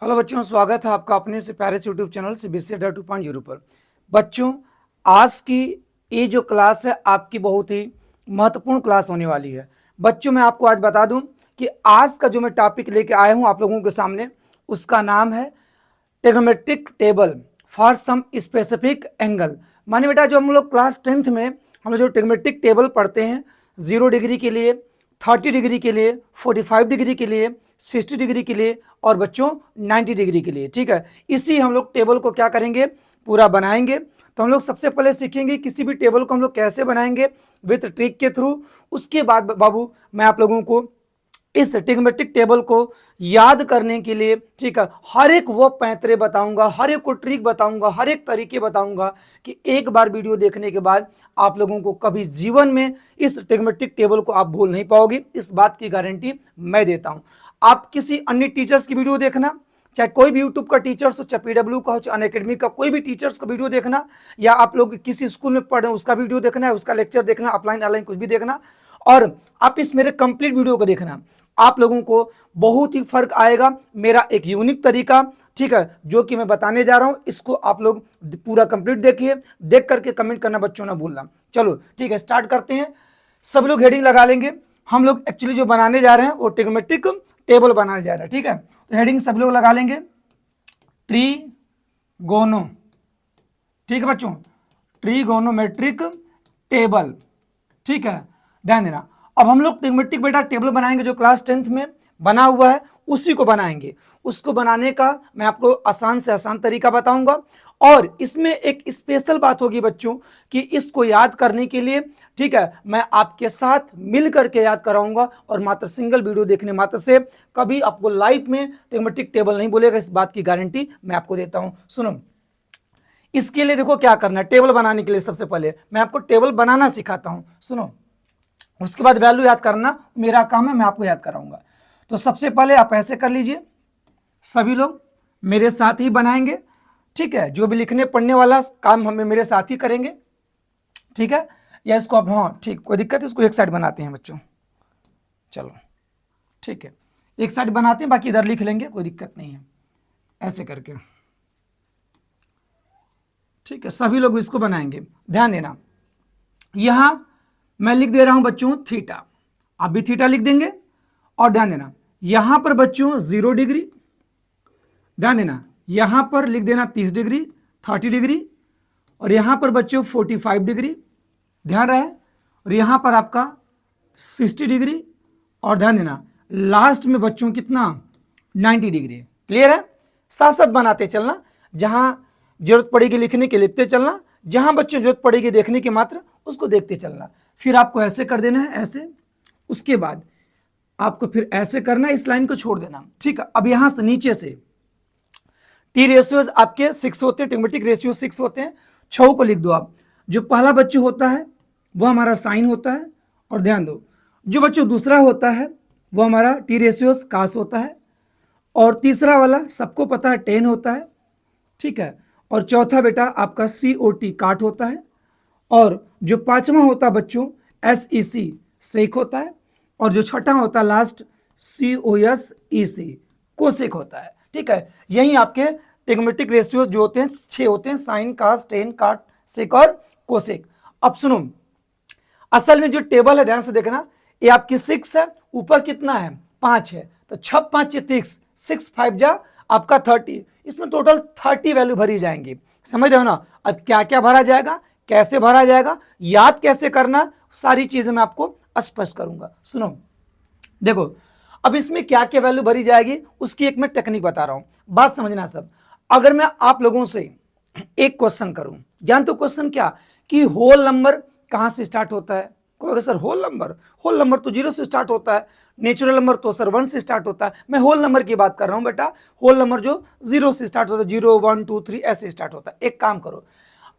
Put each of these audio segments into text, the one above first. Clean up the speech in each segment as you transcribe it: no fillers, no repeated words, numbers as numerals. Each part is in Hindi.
हेलो बच्चों, स्वागत है आपका अपने से प्यारे से यूट्यूब चैनल CBSE अड्डा 2.0 पर। बच्चों, आज की ये जो क्लास है आपकी बहुत ही महत्वपूर्ण क्लास होने वाली है। बच्चों, मैं आपको आज बता दूं कि आज का जो मैं टॉपिक लेके आया हूं आप लोगों के सामने, उसका नाम है trigonometric table for some specific angle. माने बेटा, जो हम लोग क्लास 10th में हम लोग जो ट्रिग्नोमेट्रिक टेबल पढ़ते हैं 0 डिग्री के लिए, 30 डिग्री के लिए, 45 डिग्री के लिए, 60 डिग्री के लिए और बच्चों 90 डिग्री के लिए, ठीक है। इसी हम लोग टेबल को क्या करेंगे, पूरा बनाएंगे। तो हम लोग सबसे पहले सीखेंगे किसी भी टेबल को हम लोग कैसे बनाएंगे विथ ट्रिक के थ्रू। उसके बाद बाबू मैं आप लोगों को इस ट्रिग्नोमेट्रिक टेबल को याद करने के लिए, ठीक है, हर एक वो पैंतरे बताऊंगा, हर एक को ट्रिक बताऊंगा, हर एक तरीके बताऊंगा कि एक बार वीडियो देखने के बाद आप लोगों को कभी जीवन में इस ट्रिग्नोमेट्रिक टेबल को आप भूल नहीं पाओगे। इस बात की गारंटी मैं देता हूं। आप किसी अन्य टीचर्स की वीडियो देखना, चाहे कोई भी यूट्यूब का टीचर्स हो, चाहे पीडब्ल्यू का हो, चाहे अनअकैडमी का कोई भी टीचर्स का वीडियो देखना, या आप लोग किसी स्कूल में पढ़ रहे हैं उसका वीडियो देखना है, उसका लेक्चर देखना, ऑफलाइन ऑनलाइन कुछ भी देखना, और आप इस मेरे कंप्लीट वीडियो को देखना, आप लोगों को बहुत ही फर्क आएगा। मेरा एक यूनिक तरीका, ठीक है, जो कि मैं बताने जा रहा हूं, इसको आप लोग पूरा कंप्लीट देखिए, देख करके कमेंट करना बच्चों ना भूलना। चलो ठीक है, स्टार्ट करते हैं। सब लोग हेडिंग लगा लेंगे। हम लोग एक्चुअली जो बनाने जा रहे हैं वो ट्रिग्नोमेट्रिक टेबल बनाने जा रहे हैं, ठीक है। तो हेडिंग सब लोग लगा लेंगे, ट्रीगोनो, ठीक है बच्चों, ट्रिगोनोमेट्रिक टेबल, ठीक है, ध्यान देना। अब हम लोग ट्रिग्नोमेट्रिक बेटा टेबल बनाएंगे जो क्लास 10th में बना हुआ है, उसी को बनाएंगे। उसको बनाने का मैं आपको आसान से आसान तरीका बताऊंगा, और इसमें एक स्पेशल बात होगी बच्चों कि इसको याद करने के लिए, ठीक है, मैं आपके साथ मिल करके याद कराऊंगा, और मात्र सिंगल वीडियो देखने मात्र से कभी आपको लाइफ में ट्रिग्नोमेट्रिक टेबल नहीं बोलेगा, इस बात की गारंटी मैं आपको देता हूं। सुनो, इसके लिए देखो क्या करना है। टेबल बनाने के लिए सबसे पहले मैं आपको टेबल बनाना सिखाता हूं, सुनो। उसके बाद वैल्यू याद करना मेरा काम है, मैं आपको याद कराऊंगा। तो सबसे पहले आप ऐसे कर लीजिए, सभी लोग मेरे साथ ही बनाएंगे, ठीक है। जो भी लिखने पढ़ने वाला काम हमें मेरे साथ ही करेंगे, ठीक है। या इसको आप, हाँ ठीक, कोई दिक्कत है, इसको एक साइड बनाते हैं बच्चों, चलो ठीक है, एक साइड बनाते हैं, बाकी इधर लिख लेंगे, कोई दिक्कत नहीं है, ऐसे करके, ठीक है। सभी लोग इसको बनाएंगे, ध्यान देना। यहां मैं लिख दे रहा हूं बच्चों थीटा, आप भी थीटा लिख देंगे। और ध्यान देना यहां पर बच्चों 0 डिग्री, ध्यान देना यहां पर लिख देना 30 डिग्री, 30 डिग्री, और यहां पर बच्चों 45 डिग्री, ध्यान रहे, और यहां पर आपका 60 डिग्री, और ध्यान देना लास्ट में बच्चों कितना 90 डिग्री। क्लियर है? साथ साथ बनाते चलना, जहां जरूरत पड़ेगी लिखने के लिखते चलना, जहां बच्चों जरूरत पड़ेगी देखने की मात्र उसको देखते चलना। फिर आपको ऐसे कर देना है, ऐसे, उसके बाद आपको फिर ऐसे करना है, इस लाइन को छोड़ देना, ठीक है। अब यहां से नीचे से टी रेशियोज आपके 6 होते हैं, ट्रिग्नोमेट्रिक रेशियो 6 होते हैं, 6 को लिख दो आप। जो पहला बच्चों होता है वो हमारा साइन होता है, और ध्यान दो जो बच्चों दूसरा होता है वो हमारा टी रेशियोज कास होता है, और तीसरा वाला सबको पता है 10 होता है, ठीक है। और चौथा बेटा आपका COT काट होता है, और जो पांचवा होता है बच्चों SEC सेक होता है, और जो छठा होता है लास्ट COSEC कोसेक होता है, ठीक है। यही आपके ट्रिग्नोमेट्रिक रेशियोज जो होते हैं 6 होते हैं, साइन, कास, टेन, काट, सेक और कोसेक। अब सुनो, असल में जो टेबल है ध्यान से देखना, ये आपकी 6 है, ऊपर कितना है 5 है, तो 6 5 30, 6 5 जा आपका 30, इसमें टोटल 30 वैल्यू भरी जाएंगी। समझ रहे हो ना? अब क्या क्या भरा जाएगा, कैसे भरा जाएगा, याद कैसे करना, सारी चीजें मैं आपको स्पष्ट करूंगा। सुनो देखो, अब इसमें क्या क्या वैल्यू भरी जाएगी उसकी एक मैं टेक्निक बता रहा हूं, बात समझना सब। अगर मैं आप लोगों से एक क्वेश्चन करूं, जानते हो क्वेश्चन क्या, कि होल नंबर कहां से स्टार्ट होता है? कोई सर होल नंबर तो 0 से स्टार्ट होता है, नेचुरल नंबर तो सर 1 से स्टार्ट होता है। मैं होल नंबर की बात कर रहा हूं बेटा, होल नंबर जो 0 से स्टार्ट होता है, 0 1 2 3 ऐसे स्टार्ट होता है। एक काम करो,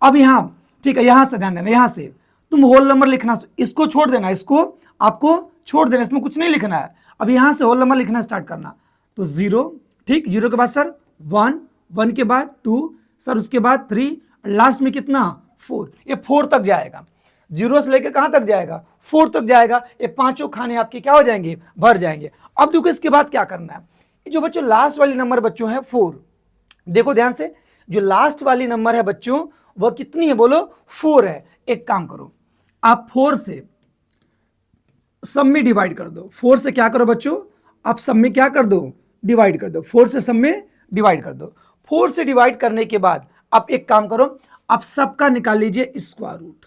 अब यहां, ठीक है, यहां से ध्यान देना, यहां से तुम होल नंबर लिखना, इसको छोड़ देना, इसको आपको छोड़ देना, इसमें कुछ नहीं लिखना है। अब यहां से होल नंबर लिखना स्टार्ट करना, तो 0, ठीक, 0 के बाद सर 1, 1 के बाद 2 सर, उसके बाद 3, लास्ट में कितना 4, ये 4 तक जाएगा। 0 से लेकर कहां तक जाएगा 4 तक जाएगा। ये पांचों खाने आपके क्या हो जाएंगे, भर जाएंगे। अब देखो इसके बाद क्या करना है, जो बच्चों लास्ट वाली नंबर बच्चों है 4, देखो ध्यान से, जो लास्ट वाली नंबर है बच्चों वह कितनी है बोलो, 4 है। एक काम करो, आप 4 से सब में डिवाइड कर दो। 4 से क्या करो बच्चों, आप सब में क्या कर दो, डिवाइड कर दो। 4 से सब में डिवाइड कर दो। 4 से डिवाइड करने के बाद आप एक काम करो, आप सबका निकाल लीजिए स्क्वायर रूट।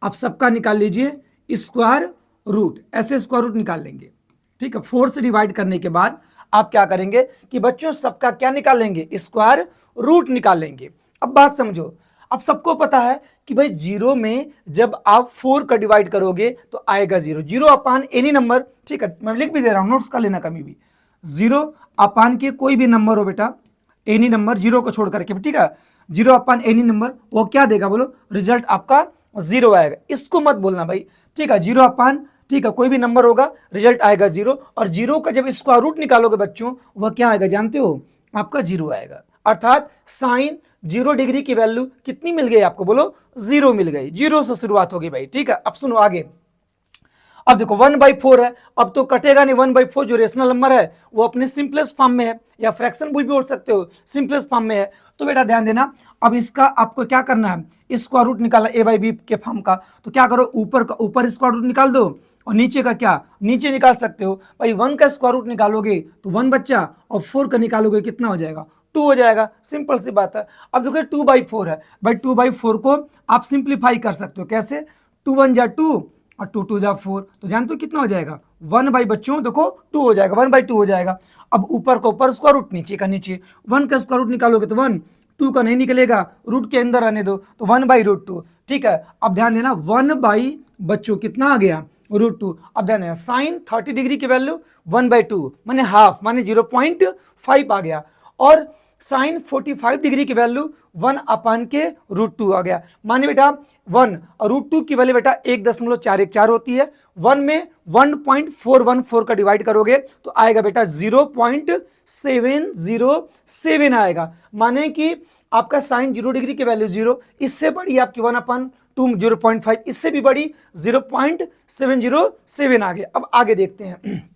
आप सबका निकाल लीजिए स्क्वायर रूट, ऐसे स्क्वायर रूट निकाल लेंगे, ठीक है। 4 से डिवाइड करने के बाद आप क्या करेंगे कि बच्चों सबका क्या निकाल लेंगे, स्क्वायर रूट निकाल लेंगे। अब बात समझो, अब सबको पता है कि भाई जीरो में जब आप 4 का डिवाइड करोगे तो आएगा 0, 0 अपान एनी नंबर, ठीक है। मैं लिख भी दे रहा हूं, नोट्स का लेना कभी भी। 0 अपान के कोई भी नंबर हो बेटा, एनी नंबर, 0 को छोड़ करके, ठीक है। 0 अपान एनी नंबर वो क्या देगा बोलो, रिजल्ट आपका 0 आएगा। इसको मत बोलना भाई, ठीक है। 0 अपान, ठीक है, कोई भी नंबर होगा, रिजल्ट आएगा 0। और 0 का जब स्क्वायर रूट निकालोगे बच्चों, वह क्या आएगा जानते हो, आपका 0 आएगा। अर्थात साइन 0 डिग्री की वैल्यू कितनी मिल गई आपको बोलो, 0 मिल गई। 0 से शुरुआत होगी भाई, ठीक है। अब सुनो आगे, अब देखो 1/4 है, अब तो कटेगा नहीं। 1/4 जो रेशनल नंबर है वो अपने सिंपलेस्ट फॉर्म में है, या फ्रैक्शन भी बोल सकते हो, सिंपलेस्ट फॉर्म में है। तो बेटा ध्यान देना, अब इसका आपको क्या करना है, स्क्वायर रूट निकाला a/b के फॉर्म का। तो क्या करो, ऊपर का ऊपर स्क्वायर रूट निकाल दो, और नीचे का क्या, नीचे निकाल सकते हो भाई। 1 का स्क्वायर रूट निकालोगे तो 1 बच्चा, और 4 का निकालोगे कितना हो जाएगा, 2 हो जाएगा। सिंपल सी बात है। अब देखो 2/4 है भाई, 2/4 को आप सिंप्लीफाई कर सकते हो, कैसे, 2 1 जा 2 और 2 2 जा 4, तो जानते हो कितना हो जाएगा, 1 बच्चों देखो 2 हो जाएगा, 1/2 हो जाएगा। अब ऊपर का ऊपर स्क्वायर रूट, नीचे का नीचे। 1 का स्क्वायर रूट निकालोगे तो 1, 2 का नहीं निकलेगा, रूट के अंदर आने दो, तो 1/√2, ठीक है। अब ध्यान देना, 1 बच्चों कितना आ गया, √2। अब ध्यान देना, साइन 30 डिग्री की वैल्यू 1/2 माने हाफ, माने 0.5 आ गया। और साइन 45 डिग्री की वैल्यू 1 अपान के √2 आ गया। माने बेटा 1 और √2 की वैल्यू बेटा 1.414 होती है। 1 में 1.414 का डिवाइड करोगे तो आएगा बेटा 0.707 आएगा। माने कि आपका साइन 0 डिग्री की वैल्यू 0, इससे बड़ी आपकी 1/2 0.5, इससे भी बड़ी 0.707 आ गया। अब आगे देखते हैं,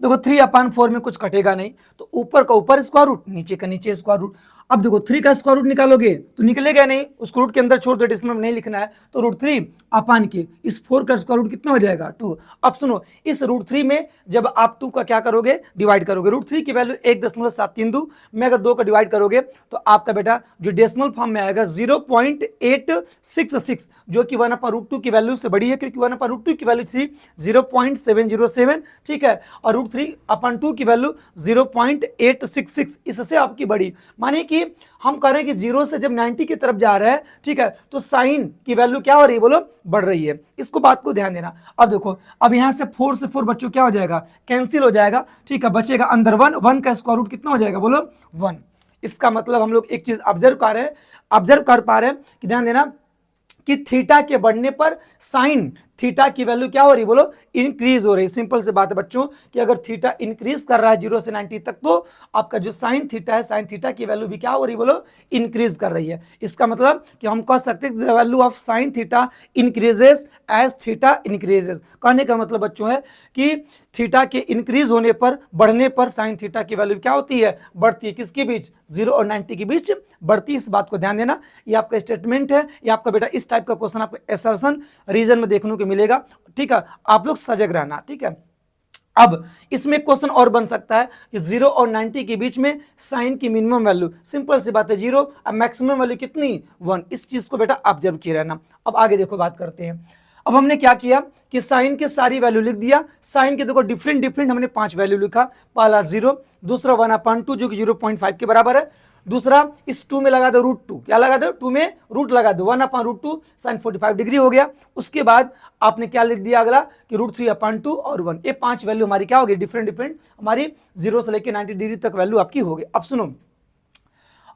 देखो 3/4 में कुछ कटेगा नहीं, तो ऊपर का ऊपर स्क्वायर रूट, नीचे का नीचे स्क्वायर रूट। अब देखो 3 का स्क्वायर रूट निकालोगे तो निकलेगा नहीं, उसको रूट के अंदर छोड़ दो, डेसिमल में नहीं लिखना है। तो √3 अपान के इस 4 का स्क्वायर रूट कितना हो जाएगा, 2। अब सुनो, इस √3 में जब आप 2 का क्या करोगे, डिवाइड करोगे, √3 की वैल्यू 1.732 में अगर 2 का डिवाइड करोगे तो आपका बेटा जो डेसिमल फॉर्म में आएगा 0.866, जो कि 1/√2 की वैल्यू से बड़ी है, क्योंकि 1/√2 की वैल्यू थी 0.707, ठीक है। और √3/2 की वैल्यू 0.866, इससे आपकी बड़ी। माने कि हम कह रहे हैं कि 0 से जब 90 की तरफ जा रहा है, ठीक है, तो साइन की वैल्यू क्या हो रही है बोलो, बढ़ रही है। इसको बात को ध्यान देना। अब देखो, अब यहां से 4 से 4 बच्चों क्या हो जाएगा, कैंसिल हो जाएगा, ठीक है। बचेगा अंदर 1, 1 का स्क्वायर रूट कितना हो जाएगा बोलो, 1। इसका मतलब हम लोग एक चीज ऑब्जर्व कर पा रहे हैं कि ध्यान देना कि थीटा के बढ़ने पर साइन थीटा की वैल्यू क्या हो रही बोलो, इंक्रीज हो रही है। सिंपल से बात है बच्चों कि अगर थीटा इंक्रीज कर रहा है 0 से 90 तक, तो आपका जो साइन थीटा है, साइन थीटा की वैल्यू भी क्या हो रही बोलो, इंक्रीज कर रही है। इसका मतलब कि हम कह सकते हैं the value of sine theta increases as theta increases. कहने का मतलब बच्चों है कि थीटा के इंक्रीज होने पर, बढ़ने पर साइन थीटा की वैल्यू क्या होती है, बढ़ती है। किसके बीच, 0 और 90 के बीच बढ़ती। इस बात को ध्यान देना, ये आपका स्टेटमेंट है, ये आपका बेटा इस टाइप का क्वेश्चन आपको एसर्शन रीजन में देखने को मिलेगा, ठीक है। आप लोग सजग रहना, ठीक है। अब इसमें क्वेश्चन और बन सकता है कि 0 और 90 के बीच में साइन की मिनिमम वैल्यू, सिंपल सी बात है 0, अब मैक्सिमम वैल्यू कितनी, 1। इस चीज को बेटा आप जरूर किए रहना। अब आगे देखो, बात करते हैं। अब हमने क्या किया कि साइन के सारी वैल्यू लिख दिया। साइन के देखो डिफरेंट हमने 5 वैल्यू लिखा। पहला 0, दूसरा 1/2 जो कि 0.5 के बराबर है, दूसरा इस 2 में लगा दो √2, क्या लगा दो, 2 में रूट लगा दो, 1/√2 साइन 45 डिग्री हो गया। उसके बाद आपने क्या लिख दिया अगला कि √3/2 और 1। ये 5 वैल्यू हमारी क्या होगी, डिफरेंट हमारी 0 से लेकर 90 डिग्री तक वैल्यू आपकी हो गई। अब सुनो,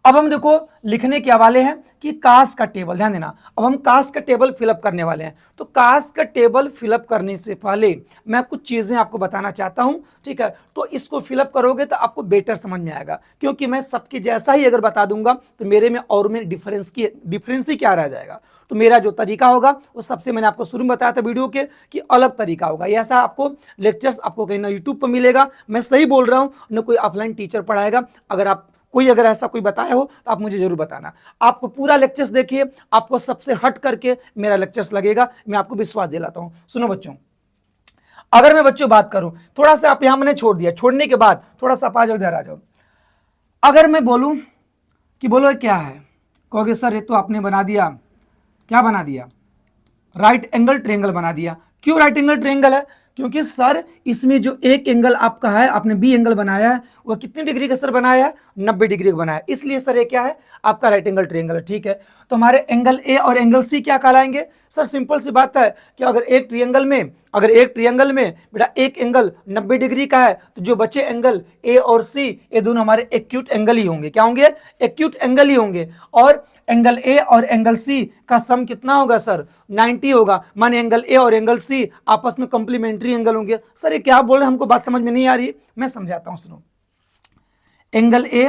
अब हम देखो लिखने के हवाले हैं कि कास का टेबल, ध्यान देना, अब हम कास का टेबल फिलअप करने वाले हैं। तो कास का टेबल फिलअप करने से पहले मैं कुछ चीजें आपको बताना चाहता हूं, ठीक है। तो इसको फिलअप करोगे तो आपको बेटर समझ में आएगा, क्योंकि मैं सबके जैसा ही अगर बता दूंगा तो मेरे में और में डिफरेंस ही क्या रह जाएगा। तो मेरा जो तरीका होगा वो सबसे मैंने आपको शुरू में बताया था वीडियो के कि अलग तरीका होगा। ऐसा आपको लेक्चर्स आपको कहीं ना यूट्यूब पर मिलेगा, मैं सही बोल रहा हूं, न कोई ऑफलाइन टीचर पढ़ाएगा। अगर ऐसा कोई बताया हो तो आप मुझे जरूर बताना। आपको पूरा लेक्चर्स देखिए, आपको सबसे हट करके मेरा लेक्चर्स लगेगा, मैं आपको विश्वास दिलाता हूं। सुनो बच्चों, अगर मैं बच्चों बात करूं, थोड़ा सा आप यहां मैंने छोड़ दिया, छोड़ने के बाद थोड़ा सा आप आ जाओ, इधर आ जाओ। अगर मैं बोलूं कि बोलो ये क्या है, कहोगे सर ये तो आपने बना दिया, क्या बना दिया, राइट एंगल ट्रायंगल बना दिया। क्यों राइट एंगल ट्रायंगल है? क्योंकि सर इसमें जो एक एंगल आपका है, आपने बी एंगल बनाया है, वो कितने डिग्री का सर बनाया है, 90 डिग्री का बनाया है, इसलिए सर ये क्या है, आपका राइट एंगल ट्रायंगल है। ठीक है, तो हमारे एंगल ए और एंगल सी क्या कहलाएंगे? सर सिंपल सी बात है कि अगर एक ट्रायंगल में बेटा एक एंगल 90 डिग्री का है, तो जो बचे एंगल ए और सी, ये दोनों हमारे एक्यूट एंगल ही होंगे। क्या होंगे? एक्यूट एंगल ही होंगे। और एंगल ए और एंगल सी का सम कितना होगा सर? 90 होगा। माने एंगल ए और एंगल सी आपस में कंप्लीमेंट्री एंगल होंगे। सर ये क्या बोल रहे हैं, हमको बात समझ में नहीं आ रही, मैं समझाता हूं, सुनो। Angle A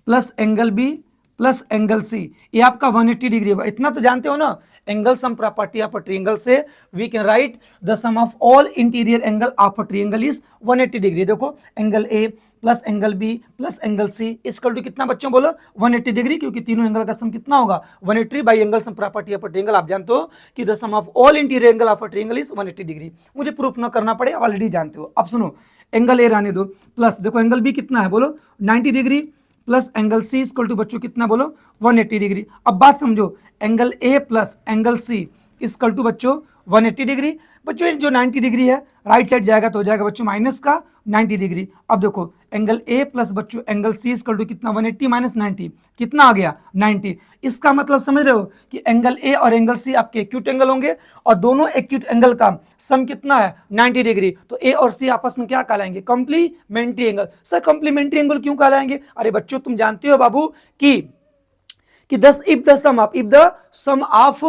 plus angle B plus angle C, ये आपका 180 डिग्री होगा। इतना तो जानते हो ना, angle sum property of a triangle से we can write the sum of all interior angle of a triangle is 180 डिग्री। देखो angle A plus angle B plus angle C equal to कितना बच्चों बोलो? 180 डिग्री, क्योंकि तीनों एंगल का सम कितना होगा? 180 by angle sum property of a triangle. आप जानते हो कि the sum of all interior angle of a triangle is 180 degree. मुझे प्रूफ ना करना पड़े, ऑलरेडी जानते हो। अब सुनो, एंगल ए रहने दो, प्लस देखो एंगल बी कितना है बोलो? 90 degree, plus angle C equal to बच्चों कितना बोलो? 180 डिग्री। अब बात समझो, angle A plus angle C equal to बच्चों 180 डिग्री। बच्चों जो 90 डिग्री है राइट साइड जाएगा तो हो जाएगा बच्चों माइनस का 90 डिग्री। अब देखो एंगल ए प्लस बच्चों एंगल सी इक्वल टू कितना? 180 माइनस 90 कितना आ गया? 90। इसका मतलब समझ रहे हो कि एंगल ए और एंगल सी आपके एक्यूट एंगल होंगे, और दोनों एक्यूट एंगल का सम कितना है? 90 डिग्री। तो ए और सी आपस में क्या कहलाएंगे? Complementary angle. Sir complementary angle क्यों कहलाएंगे? अरे बच्चों तुम जानते हो बाबू कि if the sum of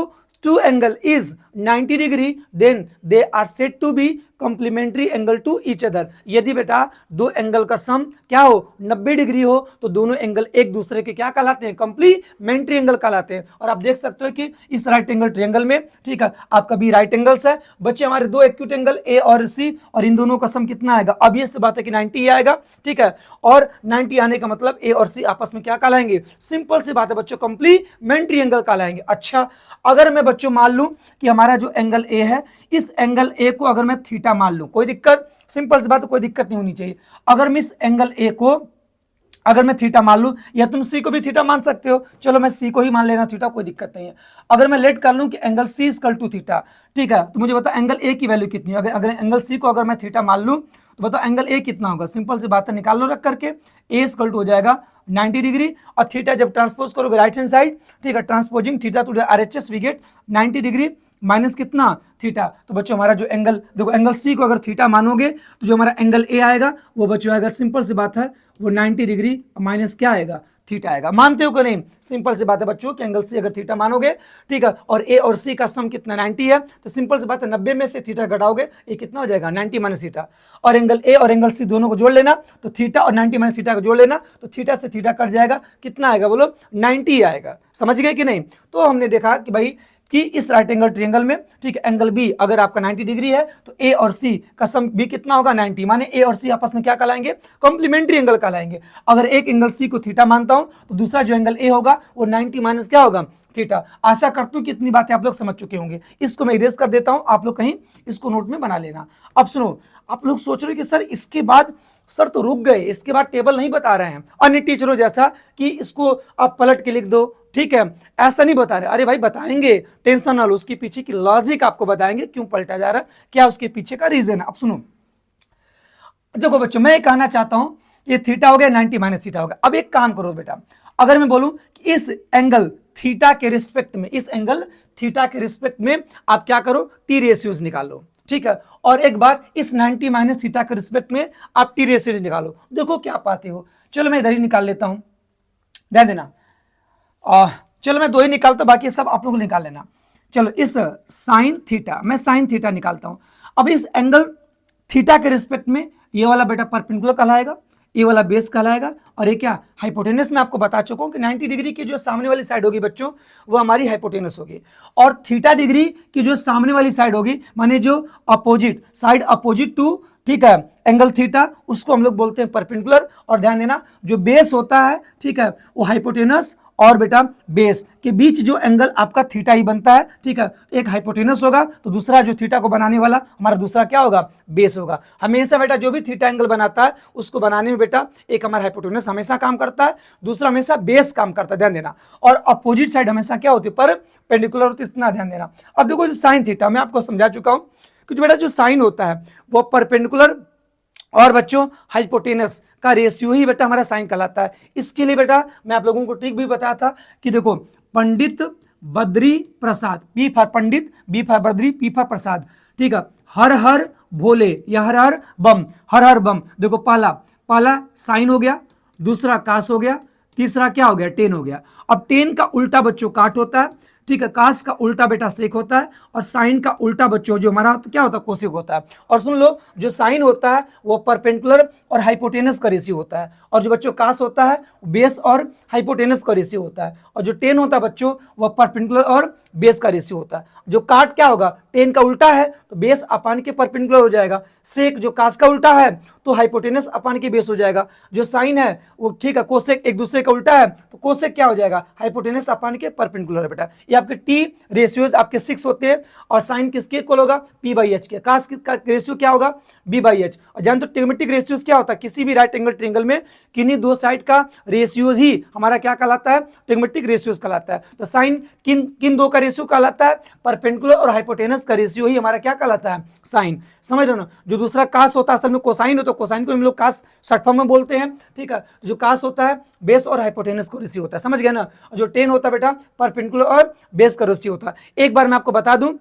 two angle is 90 degree, then they are said to be complementary angle to each other. यदि बेटा दो एंगल का सम क्या हो? 90 डिग्री हो, तो दोनों एंगल एक दूसरे के क्या कहलाते हैं? कंप्लीमेंट्री एंगल कहलाते हैं। और आप देख सकते हो कि इस राइट एंगल ट्रायंगल में, ठीक है, आपका भी राइट एंगल्स है बच्चे, हमारे दो एक्यूट एंगल ए और सी, और इन दोनों का सम कितना आएगा? अब ये बात है कि 90 आएगा, ठीक है। और 90 आने का मतलब ए और सी आपस में क्या कहलाएंगे? सिंपल सी बात है बच्चों, कंप्लीमेंट्री एंगल कहलाएंगे। अच्छा, अगर मैं बच्चों मान लूं कि हमारा जो एंगल ए है, इस एंगल ए को अगर मैं थीटा मान लूं, कोई दिक्कत? सिंपल सी बात है, कोई दिक्कत नहीं होनी चाहिए। अगर मैं इस एंगल ए को अगर मैं थीटा मान लूं, या तुम सी को भी थीटा मान सकते हो, चलो मैं सी को ही मान लेना थीटा, कोई दिक्कत नहीं है। अगर मैं लेट कर लूं कि angle C equal to theta, ठीक है, तो मुझे बता एंगल ए की वैल्यू कितनी है? अगर एंगल सी को अगर मैं थीटा मान लूं तो बताओ एंगल ए कितना होगा? सिंपल सी बात है, निकाल लो रख करके। ए इक्वल टू हो जाएगा 90 डिग्री, और थीटा जब ट्रांसपोज करोगे राइट हैंड साइड, ठीक है, transposing theta to RHS we get 90 degree minus कितना? थीटा। तो बच्चों हमारा जो एंगल, देखो एंगल सी को अगर थीटा मानोगे तो जो हमारा एंगल ए आएगा वो बच्चों आएगा, सिंपल सी बात है, वो 90 डिग्री माइनस क्या आएगा? थीटा आएगा। मानते हो कि नहीं? सिंपल सी बात है बच्चों कि एंगल सी अगर थीटा मानोगे, ठीक है, और ए और सी का सम कितना? 90 है, तो सिंपल सी बात है 90 में से थीटा घटाओगे, ये कितना हो जाएगा? 90 माइनस थीटा। और एंगल ए और एंगल सी दोनों को जोड़ लेना, तो थीटा और 90 माइनस थीटा को जोड़ लेना, तो थीटा से थीटा कट जाएगा, कितना आएगा बोलो? 90 आएगा। समझ गए कि नहीं? तो हमने देखा कि भाई कि इस राइट एंगल ट्रायंगल में, ठीक है, एंगल बी अगर आपका 90 डिग्री है तो ए और सी का सम भी कितना होगा? 90। माने ए और सी आपस में क्या कहलाएंगे? कंप्लीमेंट्री एंगल कहलाएंगे। अगर एक एंगल सी को थीटा मानता हूं तो दूसरा जो एंगल ए होगा वो 90 माइनस क्या होगा? थीटा। आशा करता हूं कि इतनी बातें आप लोग समझ चुके होंगे। इसको मैं इरेज कर देता हूं, आप लोग कहीं इसको नोट में बना लेना। अब सुनो, आप लोग सोच रहे हो कि सर इसके बाद सर तो रुक गए, इसके बाद टेबल नहीं बता रहे हैं अन्य टीचरों जैसा कि इसको आप पलट के लिख दो, ठीक है, ऐसा नहीं बता रहे। अरे भाई बताएंगे, टेंशन ना लो, उसके पीछे की लॉजिक आपको बताएंगे, क्यों पलटा जा रहा है, क्या उसके पीछे का रीजन है। अब सुनो, देखो बच्चों मैं कहना चाहता हूं, ये थीटा हो गया, 90 माइनस थीटा हो गया। अब एक काम करो बेटा, अगर मैं बोलूं कि इस एंगल थीटा के रिस्पेक्ट में, इस एंगल थीटा के रिस्पेक्ट में आप क्या करो? टी रेशियोज निकालो, ठीक है, और एक बार इस 90 माइनस थीटा के रिस्पेक्ट में आप टी रेशियोज निकालो, देखो क्या पाते हो। चलो मैं इधर ही निकाल लेता हूं। ध्यान देना। चलो मैं 2 ही निकालता हूं, बाकी सब आप लोग निकाल लेना। चलो इस साइन थीटा, मैं साइन थीटा निकालता हूं। अब इस एंगल थीटा के रिस्पेक्ट में ये वाला बेटा परपेंडिकुलर कहलाएगा, ये वाला बेस कहलाएगा, और ये क्या हाइपोटेनस। मैं आपको बता चुका हूं कि 90 डिग्री की जो सामने वाली साइड होगी बच्चों, वो हमारी हाइपोटेनस होगी, और थीटा डिग्री की जो सामने वाली साइड होगी, माने जो अपोजिट साइड, अपोजिट टू, ठीक है, एंगल थीटा, उसको हम लोग बोलते हैं परपेंडिकुलर। और ध्यान देना जो बेस होता है, ठीक है, वो हाइपोटेनस और बेटा बेस के बीच जो एंगल आपका थीटा ही बनता है, ठीक है। एक हाइपोटेनस होगा तो दूसरा जो थीटा को बनाने वाला हमारा दूसरा क्या होगा, बेस होगा। हमेशा बेटा जो भी थीटा एंगल बनाता है उसको बनाने में बेटा एक हमारा हाइपोटेनस हमेशा काम करता है, दूसरा हमेशा बेस काम करता है, ध्यान देना। और अपोजिट साइड हमेशा क्या होती है, परपेंडिकुलर होती है, इतना ध्यान देना। अब देखो साइन थीटा मैं आपको समझा चुका हूं कि बेटा जो साइन होता है वो परपेंडिकुलर और बच्चों हाइपोटेनस का रेशियो ही बेटा हमारा साइन कहलाता है। इसके लिए बेटा मैं आप लोगों को ट्रिक भी बताया था कि देखो Pandit Badri Prasad, P for Pandit, B for Badri, P for Prasad, ठीक है, हर हर भोले या हर हर बम, हर हर बम। देखो पहला साइन हो गया, दूसरा कास हो गया, तीसरा क्या हो गया, टेन हो गया। अब टेन का उल्टा बच्चों काट होता है, ठीक है, कास का उल्टा बेटा सेक होता है, और साइन का उल्टा बच्चों जो हमारा क्या होता है, कोसेक होता है। और सुन लो जो साइन होता है वो परपेंडिकुलर और हाइपोटेनस का रेशियो होता है, और जो बच्चों कास होता है बेस और हाइपोटेनस का रेशियो होता है, और जो टेन होता है बच्चों वो परपेंडिकुलर और बेस का रेशियो होता है। जो काट क्या होगा, टेन का उल्टा है तो बेस अपान के परपेंडिकुलर हो जाएगा, सेक जो कास का उल्टा है तो हाइपोटेनस अपान के बेस हो जाएगा, जो साइन है वो ठीक है कोसेक एक दूसरे का उल्टा है तो कोसेक क्या हो जाएगा, हाइपोटेनस अपान के परपेंडिकुलर है बेटा। ये आपके टी रेशियोज आपके 6 होते हैं, और साइन किसके इक्वल होगा, पी बाई एच के। कास का रेशियो क्या होगा, बी बाई एच। और जानते हो ट्रिग्मेटिक रेशियोज क्या होता है, किसी भी राइट एंगल ट्रायंगल में किन्हीं दो साइड का रेशियोज ही हमारा क्या कहलाता है, ट्रिग्मेटिक रेशियोज कहलाता है। तो साइन किन दो का रेशियो कहलाता है, परपेंडिकुलर और हाइपोटेनस का रेशियो ही हमारा क्या कहलाता है, साइन। समझ रहे हो ना। जो दूसरा कास होता है असल में कोसाइन हो, तो कोसाइन को हम लोग कास शॉर्ट फॉर्म में बोलते हैं, ठीक है। जो कास होता है बेस और हाइपोटेनस का रेशियो होता है, समझ गया ना। जो टेन होता है बेटा परपेंडिकुलर और बेस का रेशियो होता है। एक बार मैं आपको बता दूं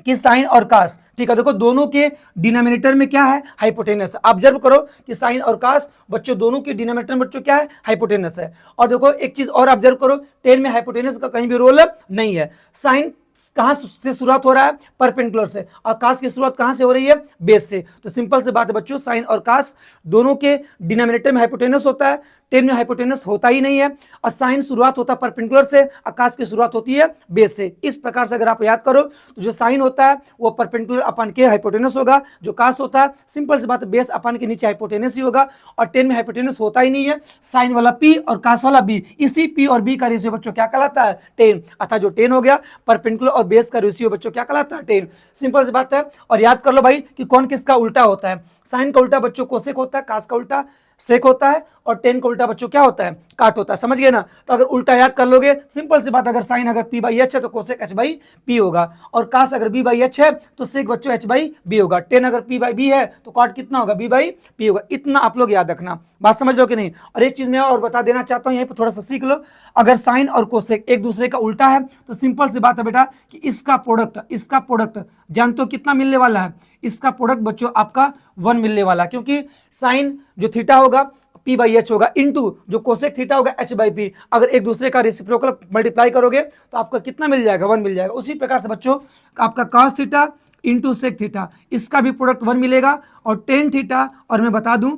कि साइन और कास, ठीक है, देखो दोनों के डिनोमिनेटर में क्या है, हाइपोटेनस। ऑब्जर्व करो कि साइन और कास बच्चों दोनों के डिनोमिनेटर में बच्चों क्या है, हाइपोटेनस है। और देखो एक चीज और ऑब्जर्व करो, टेन में हाइपोटेनस का कहीं भी रोल नहीं है। साइन कहां से शुरुआत हो रहा है, परपेंडिकुलर से, और कास की शुरुआत कहां से हो रही है, बेस से। तो सिंपल सी बात है बच्चों, साइन और कास दोनों के डिनोमिनेटर में हाइपोटेनस होता है, टेन में हाइपोटेनस होता ही नहीं है। और साइन शुरुआत होता है परपेंडिकुलर से, आकाश की शुरुआत होती है बेस से। इस प्रकार से अगर आप याद करो तो जो साइन होता है वो परपेंडिकुलर अपन के हाइपोटेनस होगा, जो कास होता है सिंपल सी बात है बेस अपन के नीचे हाइपोटेनस ही होगा, और टेन में हाइपोटेनस होता ही नहीं है। साइन वाला पी और कास वाला बी, इसी पी और बी का रेशियो बच्चों क्या कहलाता है, टेन। अर्थात जो टेन हो गया परपेंडिकुलर और बेस का रेशियो बच्चों क्या कहलाता है, टेन। सिंपल सी बात है। और याद कर लो भाई कि कौन किसका उल्टा होता है, साइन का उल्टा बच्चों कोसेक होता है, कास का उल्टा सेक होता है, और टेन का उल्टा बच्चों क्या होता है, काट होता है। समझ गए ना। तो अगर उल्टा याद कर लोगे सिंपल सी बात, अगर साइन अगर पी बाई एच है तो कोसेक एच बाई पी होगा, और कास अगर बी बाई एच है तो सेक बच्चों एच बाई बी होगा। टेन अगर पी बाई बी है तो काट कितना होगा, बी बाई पी होगा। इतना आप लोग याद रखना, बात समझ लो कि नहीं। और एक चीज मैं और बता देना चाहता हूं, यहीं पर थोड़ा सा सीख लो। अगर साइन और कोसेक एक दूसरे का उल्टा है तो सिंपल सी बात है बेटा कि इसका प्रोडक्ट जानते हो कितना मिलने वाला है, इसका प्रोडक्ट बच्चों आपका 1 मिलने वाला, क्योंकि साइन जो थीटा होगा पी बाई एच होगा, इंटू जो कोसेक थीटा होगा एच बाई पी। अगर एक दूसरे का रेसिप्रोकल मल्टीप्लाई करोगे तो आपका कितना मिल जाएगा, 1 मिल जाएगा। उसी प्रकार से बच्चों आपका cos theta into sec theta, इसका भी प्रोडक्ट 1 मिलेगा। और टेन थीटा और मैं बता दूं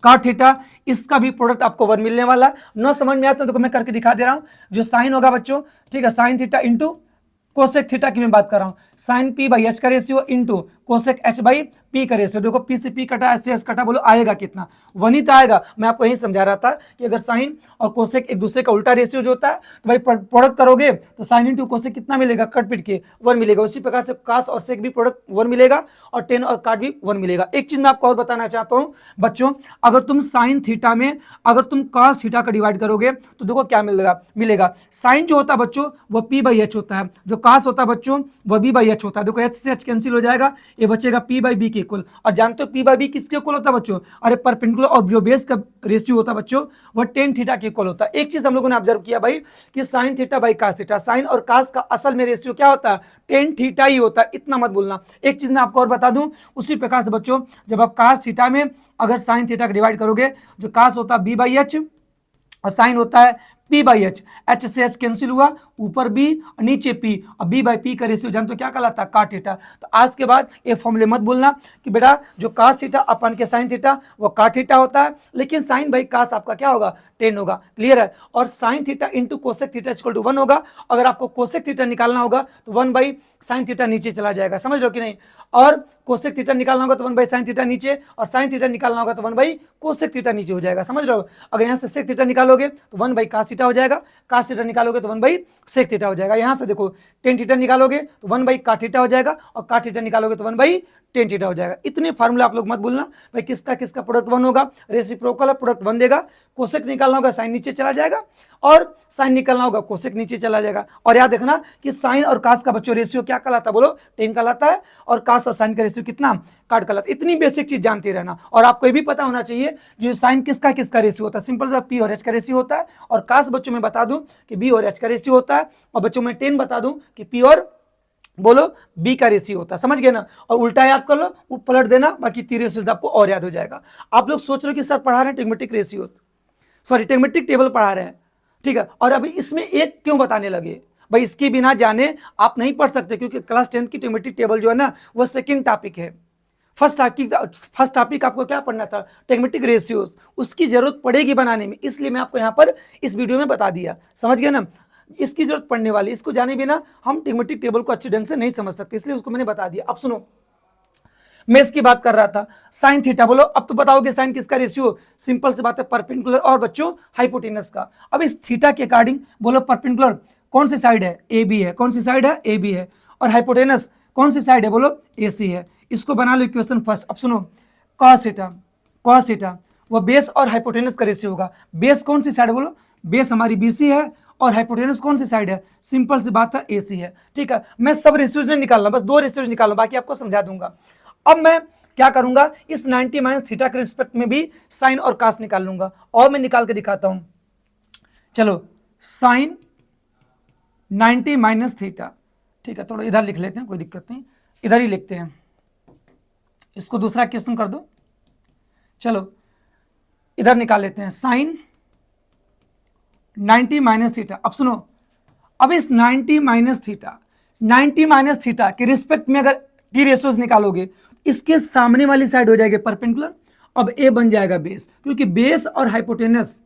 कॉट थीटा, इसका भी प्रोडक्ट आपको 1 मिलने वाला। न समझ में आता तो मैं करके दिखा दे रहा हूं। जो साइन होगा बच्चों, ठीक है, sign theta into cosec theta की मैं बात कर रहा हूं, साइन पी बाई एच का ratio into cosec H by P का रेशियो। देखो पी से पी कटा, एस से एस कटा, बोलो आएगा कितना, 1 ही तो आएगा। मैं आपको यही समझा रहा था कि अगर साइन और कोसेक एक दूसरे का उल्टा रेशियो जो होता है तो भाई प्रोडक्ट करोगे तो साइन इंटू कोसेक कितना मिलेगा, कट पिट के 1 मिलेगा। उसी प्रकार से कास और सेक भी प्रोडक्ट 1 मिलेगा, और टेन और काट भी 1 मिलेगा। एक चीज मैं आपको और बताना चाहता हूं बच्चों, अगर तुम साइन थीटा में अगर तुम कॉस थीटा का डिवाइड करोगे तो देखो क्या मिलेगा। साइन जो होता है बच्चों वो पी बाई एच होता है, जो कास होता है बच्चों वो बी बाई एच होता है। देखो एच से एच कैंसिल हो जाएगा, ये बचेगा पी बाई बी के इक्वल। और जानते हो पी बाई बी किसके इक्वल होता है बच्चों, अरे परपेंडिकुलर और जो बेस का रेशियो होता है बच्चों वो टेन थीटा के इक्वल होता है। एक चीज हम लोगों ने ऑब्जर्व किया भाई कि sine theta by cos theta, sine और कास का असल में रेशियो क्या होता है, टेन थीटा ही होता है, इतना मत भूलना। एक चीज मैं आपको और बता दूं, उसी प्रकार से बच्चों जब आप कास थीटा में अगर साइन थीटा का डिवाइड करोगे, जो कास होता है बी बाई एच और साइन होता है P बाई एच, एच से एच कैंसिल हुआ, ऊपर B नीचे P, और B बाई P का रेशियो जानते हो क्या कहलाता है, काट थीटा। तो आज के बाद ये फॉर्मूले मत भूलना कि बेटा जो कास थीटा अपन के साइन थीटा वो काट थीटा होता है, लेकिन साइन बाई कास आपका क्या होगा, 10 होगा। क्लियर है। और sine theta into cosec theta equal to 1 होगा। अगर आपको कोसेक थीटा निकालना होगा तो 1 बाई साइन थीटा नीचे चला जाएगा, समझ लो कि नहीं। और कोसेक थीटा निकालना होगा तो 1 बाई साइन थीटा नीचे, और साइन थीटा निकालना होगा तो 1 बाई कोसेक थीटा नीचे हो जाएगा, समझ रहे हो। अगर यहाँ से सेक थीटा निकालोगे तो 1 बाई कास थीटा हो जाएगा, कास थीटा निकालोगे तो 1 बाई सेक थीटा हो जाएगा। यहाँ से देखो टेन थीटा निकालोगे तो 1 बाई काट थीटा हो जाएगा, और काट थीटा निकालोगे तो 1 बाई टेन थीटा हो जाएगा। इतने फार्मूला आप लोग मत भूलना भाई, किसका किसका प्रोडक्ट 1 होगा, रेसिप्रोकल प्रोडक्ट 1 देगा, कोसेक निकालना होगा साइन नीचे चला जाएगा, और साइन निकालना होगा कोसेक नीचे चला जाएगा। और याद देखना कि साइन और कास का बच्चों रेशियो क्या कहलाता है, बोलो 10 कहलाता है, और कास और साइन का रेशियो कितना, काट कहलाता है। इतनी बेसिक चीज जानते रहना। और आपको ये भी पता होना चाहिए कि साइन किसका किसका रेशियो होता है, सिंपल सा P और H का रेशियो होता है, और कास बच्चों में बता दूं कि B और H का रेशियो होता है, और बच्चों में 10 बता दूं कि P और बोलो B का रेशियो होता है, समझ गए ना। और उल्टा याद कर लो, वो पलट देना, बाकी 3 रेशियोज आपको और याद हो जाएगा। आप लोग सोच रहे हो कि सर पढ़ा रहे हैं ट्रिग्मेटिक रेशियोज, सॉरी ट्रिग्मेटिक टेबल पढ़ा रहे हैं, ठीक है, और अभी इसमें एक क्यों बताने लगे भाई, इसके बिना जाने आप नहीं पढ़ सकते, क्योंकि क्लास 10 की ट्रिग्मेटिक टेबल जो है ना वो सेकंड टॉपिक है। फर्स्ट टॉपिक आपको क्या पढ़ना था, ट्रिग्मेटिक रेशियोज, उसकी जरूरत पड़ेगी बनाने में, इसलिए मैं आपको यहाँ पर इस वीडियो में बता दिया, समझ गए ना। इसकी जरूरत पड़ने वाली, इसको जाने बिना हम ट्रिग्मेटिक टेबल को अच्छे ढंग से नहीं समझ सकते, इसलिए उसको मैंने बता दिया। अब सुनो, मैं इसकी बात कर रहा था, साइन थीटा बोलो। अब तो बताओगे साइन किसका रेशियो, सिंपल सी बात है परपेंडिकुलर और बच्चों हाइपोटेनस का। अब इस थीटा के अकॉर्डिंग बोलो परपेंडिकुलर कौन सी साइड है, ए बी है, कौन सी साइड है, ए बी है, और हाइपोटेनस कौन सी साइड है, बोलो ए सी है। इसको बना लो इक्वेशन फर्स्ट। अब सुनो, कॉस थीटा वो बेस और हाइपोटेनस का रेशियो होगा। बेस कौन सी साइड, बोलो बेस हमारी BC है, और हाइपोटेनस कौन सी साइड है, सिंपल सी बात है AC है, ठीक है। मैं सब रेशियोज नहीं निकालना, बस 2 रेशियोज निकालूं, बाकी आपको समझा दूंगा। अब मैं क्या करूंगा, इस 90 माइनस थीटा के रिस्पेक्ट में भी साइन और कास निकाल लूंगा, और मैं निकाल के दिखाता हूं। चलो साइन 90 माइनस थीटा, ठीक है, थोड़ा इधर लिख लेते हैं, कोई दिक्कत नहीं, इधर ही लिखते हैं, इसको दूसरा क्वेश्चन कर दो। चलो इधर निकाल लेते हैं, साइन 90 माइनस थीटा। अब सुनो, अब इस 90 माइनस थीटा के रिस्पेक्ट में अगर टी रेशियोज निकालोगे, इसके सामने वाली साइड हो जाएगी परपेंडिकुलर, अब ए बन जाएगा बेस, क्योंकि बेस और हाइपोटेनस,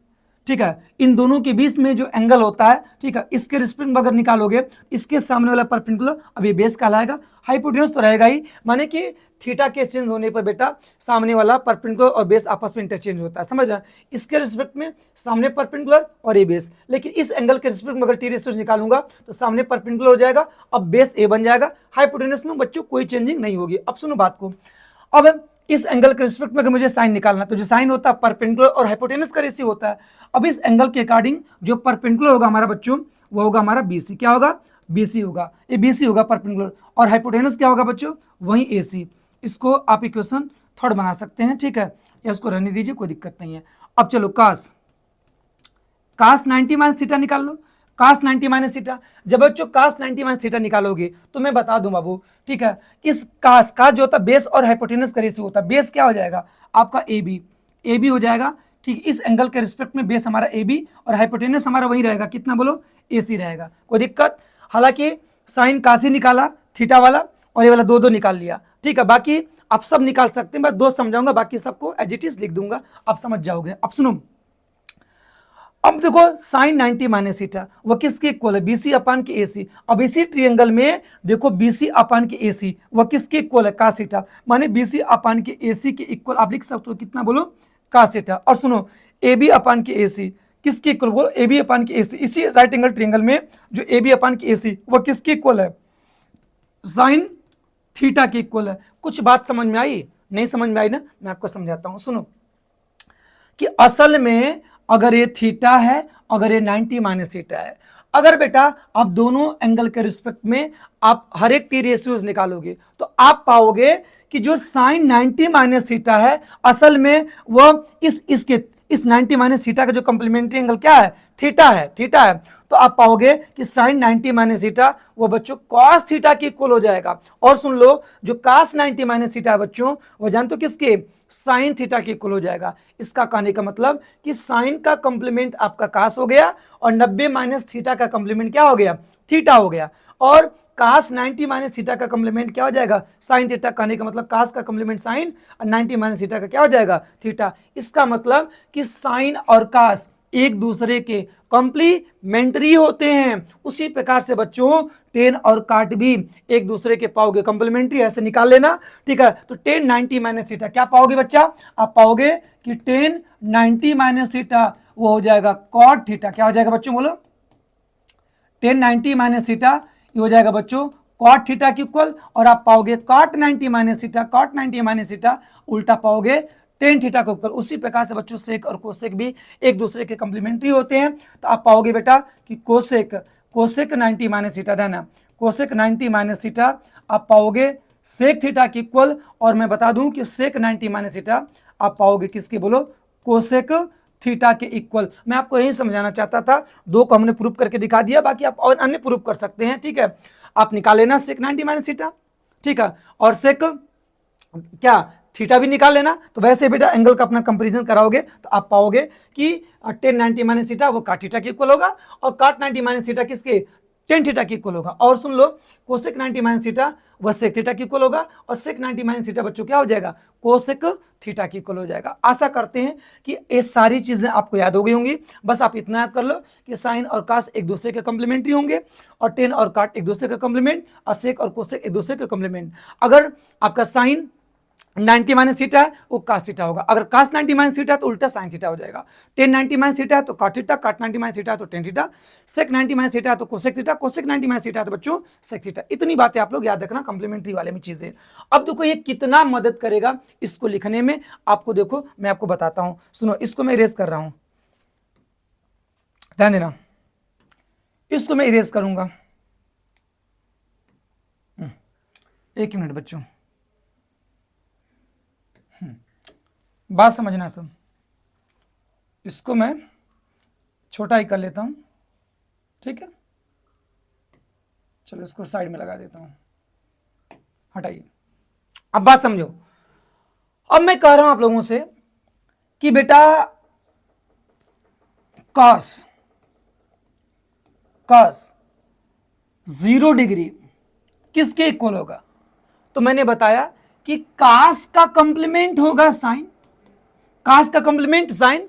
ठीक है, इन दोनों के बीच में जो एंगल होता है, ठीक है, इसके रिस्पेक्ट में अगर निकालोगे, इसके सामने वाला परपेंडिकुलर, अब ये बेस कहलाएगा, हाइपोटेनस तो रहेगा ही, माने कि थीटा के चेंज होने पर बेटा सामने वाला परपेंडिकुलर और बेस आपस में इंटरचेंज होता है, समझ रहे, इसके रिस्पेक्ट में सामने परपेंडिकुलर और ये बेस। लेकिन इस एंगल के रिस्पेक्ट में अगर टी रेशियो निकालूंगा तो सामने परपेंडिकुलर हो जाएगा, अब बेस ए बन जाएगा, हाइपोटेनस में बच्चों कोई चेंजिंग नहीं होगी। अब सुनो बात को, अब इस एंगल के रिस्पेक्ट में अगर मुझे साइन निकालना, तो जो साइन होता है परपेंडिकुलर और हाइपोटेनस का रेशियो होता है। अब इस एंगल के अकॉर्डिंग जो परपेंडिकुलर होगा हमारा बच्चों, वो होगा हमारा BC, क्या होगा, BC होगा, ये BC होगा परपेंडिकुलर, और हाइपोटेनस क्या होगा बच्चों, वही AC। इसको आप इक्वेशन थर्ड बना सकते हैं, ठीक है, या इसको रहने दीजिए, कोई दिक्कत नहीं है। अब चलो कास 90 माइनस थीटा निकाल लो, कास 90 माइनस थीटा। जब बच्चों कास 90 माइनस थीटा निकालोगे तो मैं बता दूं बाबू, ठीक है, इस कास जो होता है बेस और हाइपोटेनस का रेशियो होता है, बेस क्या हो जाएगा आपका AB हो जाएगा, ठीक। इस एंगल के रिस्पेक्ट में बेस हमारा AB और हाइपोटेनस हमारा वही रहेगा, कितना बोलो, AC रहेगा, कोई दिक्कत। हालांकि साइन कासी निकाला थीटा वाला, और ये वाला 2 निकाल लिया, ठीक है, बाकी आप सब निकाल सकते हैं, मैं 2 समझाऊंगा, बाकी सबको एज इट इज लिख दूंगा, आप समझ जाओगे। अब सुनो, अब देखो साइन 90 माइनस थीटा वो किसके इक्वल है, BC अपान के AC। अब इसी ट्रायंगल में देखो BC अपान के AC वो किसके इक्वल है, कास थीटा, माने BC अपान के AC के इक्वल आप लिख सकते हो, कितना बोलो, कास थीटा। और सुनो AB अपान के AC किसके इक्वल, बोलो AB अपान के AC। इसी राइट एंगल ट्रायंगल में जो AB अपान के AC वो किसके इक्वल है, साइन थीटा के इक्वल है। कुछ बात समझ में आई, नहीं समझ में आई ना, मैं आपको समझाता हूं। सुनो कि असल में अगर ये थीटा है, अगर ये 90 माइनस थीटा है, अगर बेटा आप दोनों एंगल के रिस्पेक्ट में आप हर एक टी रेशियोज निकालोगे, तो आप पाओगे कि जो साइन 90 माइनस थीटा है, असल में वो इस 90 माइनस थीटा का जो कंप्लीमेंट्री एंगल क्या है, थीटा है। तो आप पाओगे कि साइन 90 माइनस थीटा वो बच्चों कॉस थीटा के इक्वल हो जाएगा। और सुन लो, जो कास 90 माइनस थीटा है बच्चों, वो जानते हो किसके, साइन थीटा के इक्वल हो जाएगा। इसका कहने का मतलब कि साइन का कंप्लीमेंट आपका कास हो गया और 90 माइनस थीटा का कंप्लीमेंट क्या हो गया, थीटा हो गया। और कास 90 माइनस थीटा का कंप्लीमेंट क्या हो जाएगा, साइन थीटा। कहने का मतलब कास का कंप्लीमेंट साइन और 90 माइनस थीटा का क्या हो जाएगा, थीटा। इसका मतलब कि साइन और कास एक दूसरे के कॉम्प्लीमेंट्री होते हैं। उसी प्रकार से बच्चों टेन और काट भी एक दूसरे के पाओगे कॉम्प्लीमेंट्री, ऐसे निकाल लेना, ठीक है। तो टेन 90 माइनस थीटा क्या पाओगे बच्चा, आप पाओगे कि टेन 90 माइनस थीटा वो हो जाएगा कॉट थीटा। क्या हो जाएगा बच्चों, बोलो, टेन 90 माइनस थीटा ये हो जाएगा बच्चों कॉट थीटा के इक्वल। और आप पाओगे cot 90 minus theta, cot 90 minus theta उल्टा पाओगे टेन थीटा को इक्वल। उसी प्रकार से बच्चों सेक और कोसेक भी एक दूसरे के कंप्लीमेंट्री होते हैं। तो आप पाओगे बेटा कि कोसेक 90 माइनस थीटा, देना कोसेक 90 माइनस थीटा आप पाओगे सेक थीटा के इक्वल। और मैं बता दूं कि सेक 90 माइनस थीटा आप पाओगे किसके, बोलो, कोसेक थीटा के इक्वल। मैं आपको यही समझाना चाहता था, दो को हमने प्रूफ करके दिखा दिया, बाकी आप और अन्य प्रूफ कर सकते हैं, ठीक है। आप निकाल लेना सेक 90 माइनस थीटा, ठीक है, और सेक क्या थीटा भी निकाल लेना। तो वैसे बेटा एंगल का अपना कंपैरिजन कराओगे तो आप पाओगे कि टेन 90 माइनस थीटा वो काट थीटा के इक्वल होगा और काट 90 माइनस थीटा किसके, टेन थीटा के इक्वल होगा। और सुन लो कोसेक 90 माइनस थीटा वह सेक थीटा के इक्वल होगा और सेक 90 माइनस थीटा बच्चों क्या हो जाएगा, कोसेक थीटा के इक्वल हो जाएगा। आशा करते हैं कि ये सारी चीजें आपको याद हो गई होंगी। बस आप इतना याद कर लो कि साइन और कास एक दूसरे के कॉम्प्लीमेंट्री होंगे और टेन और काट एक दूसरे का कॉम्प्लीमेंट और सेक और कोसेक एक दूसरे के कॉम्प्लीमेंट। अगर आपका साइन 90 माइनस थीटा है वो कास थीटा होगा, अगर कास 90 माइनस थीटा है तो उल्टा साइन थीटा हो जाएगा। टेन 90 माइनस थीटा है तो काट थीटा, काट 90 माइनस थीटा है तो टेन थीटा, सेक 90 माइनस थीटा है तो cosec theta, cosec 90 minus theta है तो बच्चों सेक थीटा। इतनी बातें आप लोग याद रखना कॉम्प्लीमेंट्री वाले में चीजें। अब देखो ये कितना मदद करेगा इसको लिखने में, आपको देखो मैं आपको बताता हूं। सुनो, इसको मैं इरेज कर रहा हूं, ध्यान देना, इसको मैं इरेज करूंगा। एक मिनट बच्चों, बात समझना सब। इसको मैं छोटा ही कर लेता हूं, ठीक है, चलो इसको साइड में लगा देता हूं, हटाइए। अब बात समझो। अब मैं कह रहा हूं आप लोगों से कि बेटा कॉस 0 डिग्री किसके इक्वल होगा, तो मैंने बताया कि कास का कंप्लीमेंट होगा साइन, कास का कंप्लीमेंट साइन,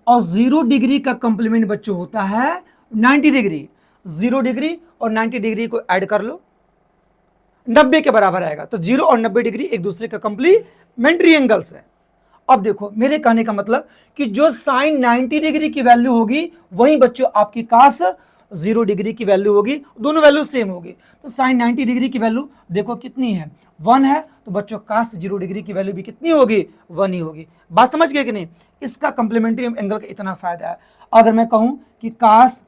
और 0 डिग्री का कंप्लीमेंट बच्चों होता है 90 डिग्री। 0 डिग्री और 90 डिग्री को ऐड कर लो, 90 के बराबर आएगा। तो 0 और 90 डिग्री एक दूसरे का कंप्लीमेंट्री एंगल्स है। अब देखो मेरे कहने का मतलब कि जो साइन 90 डिग्री की वैल्यू होगी वही बच्चों आपकी कास 0 डिग्री की वैल्यू होगी, दोनों वैल्यू सेम होगी। तो साइन 90 डिग्री की वैल्यू देखो कितनी है, 1 है, तो बच्चों कास 0 डिग्री की वैल्यू भी कितनी होगी, 1 ही होगी। बात समझ गए कि नहीं। इसका कंप्लीमेंट्री एंगल का इतना फायदा है। अगर मैं कहूं कि कास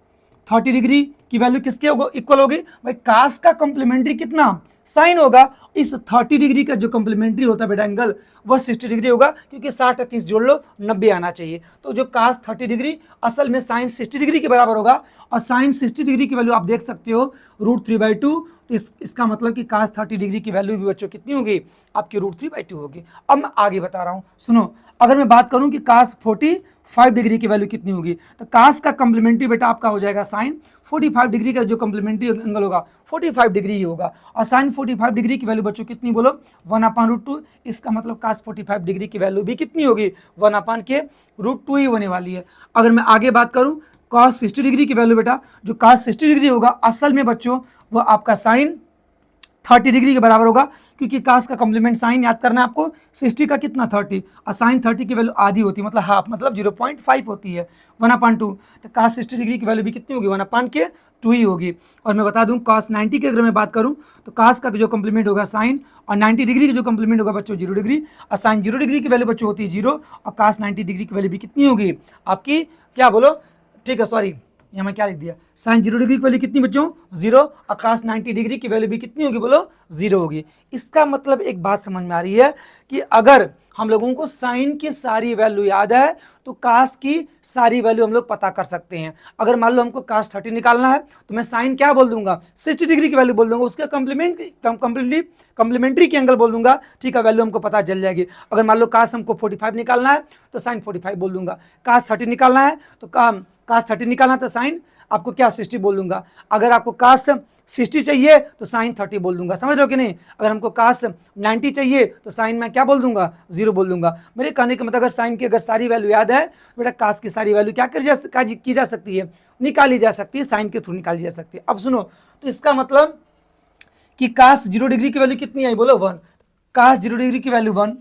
30 डिग्री की वैल्यू किसके इक्वल होगी, भाई कास का कंप्लीमेंट्री कितना, साइन होगा। इस 30 डिग्री का जो कंप्लीमेंट्री होता है बेटा एंगल वह 60 डिग्री होगा, क्योंकि 60 और 30 जोड़ लो 90 आना चाहिए। तो जो कास 30 डिग्री असल में साइन 60 डिग्री के बराबर होगा। और साइन 60 डिग्री की वैल्यू आप देख सकते हो √3/2। तो इसका मतलब कि कास 30 डिग्री की वैल्यू भी बच्चों कितनी होगी, आपकी √3/2 होगी। अब मैं आगे बता रहा हूं, सुनो। अगर मैं बात करूं कि कास 45 डिग्री की वैल्यू कितनी होगी, तो कास का कंप्लीमेंट्री बेटा आपका हो जाएगा साइन 45 डिग्री का जो कंप्लीमेंट्री एंगल होगा 45 डिग्री ही होगा। और साइन 45 डिग्री की वैल्यू बच्चों कितनी, बोलो, 1/√2। इसका मतलब कास 45 डिग्री की वैल्यू भी कितनी होगी, 1/√2 ही होने वाली है। अगर मैं आगे बात करूं cos 60 डिग्री की वैल्यू बेटा, जो cos 60 डिग्री होगा असल में बच्चों वो आपका साइन 30 डिग्री के बराबर होगा, क्योंकि कास का कॉम्प्लीमेंट साइन याद करना है आपको, 60 का कितना 30, और साइन 30 की वैल्यू आधी होती है, मतलब हाफ, मतलब 0.5 होती है, 1/2। तो कास 60 डिग्री की वैल्यू भी कितनी होगी, 1/2 ही होगी। और मैं बता दूं कास 90 की अगर मैं बात करूं तो कास का जो कॉम्प्लीमेंट होगा साइन, और 90 डिग्री की जो कॉम्प्लीमेंट होगा बच्चों 0 डिग्री, और साइन 0 डिग्री की वैल्यू बच्चों होती है 0, और कास 90 डिग्री की वैल्यू भी कितनी होगी आपकी, क्या बोलो, ठीक है, सॉरी यहाँ मैं क्या लिख दिया, साइन 0 डिग्री की वैल्यू कितनी बच्चों 0, और कास 90 डिग्री की वैल्यू भी कितनी होगी, बोलो 0 होगी। इसका मतलब एक बात समझ में आ रही है कि अगर हम लोगों को साइन की सारी वैल्यू याद है तो कास की सारी वैल्यू हम लोग पता कर सकते हैं। अगर मान लो हमको कास 30 निकालना है तो मैं साइन क्या बोल दूंगा, 60 डिग्री की वैल्यू बोल दूंगा, उसका कंप्लीमेंट्री की एंगल बोल दूंगा, ठीक है, वैल्यू हमको पता चल जाएगी। अगर मान लो कास हमको 45 निकालना है तो साइन 45 बोल दूंगा, कास 30 निकालना है तो कास 30 निकालना है तो साइन आपको क्या 60 बोल दूंगा। अगर आपको कास 60 चाहिए तो साइन 30 बोल दूंगा, समझ रहे हो कि नहीं। अगर हमको कास 90 चाहिए तो साइन मैं क्या बोल दूंगा, 0 बोल दूंगा। मेरे कहने का मतलब अगर साइन की अगर सारी वैल्यू याद है तो बेटा कास की सारी वैल्यू क्या की जा सकती है, निकाली जा सकती है, साइन के थ्रू निकाली जा सकती है। अब सुनो, तो इसका मतलब कि कास 0 डिग्री की वैल्यू कितनी आई, बोलो 1। कास 0 डिग्री की वैल्यू 1।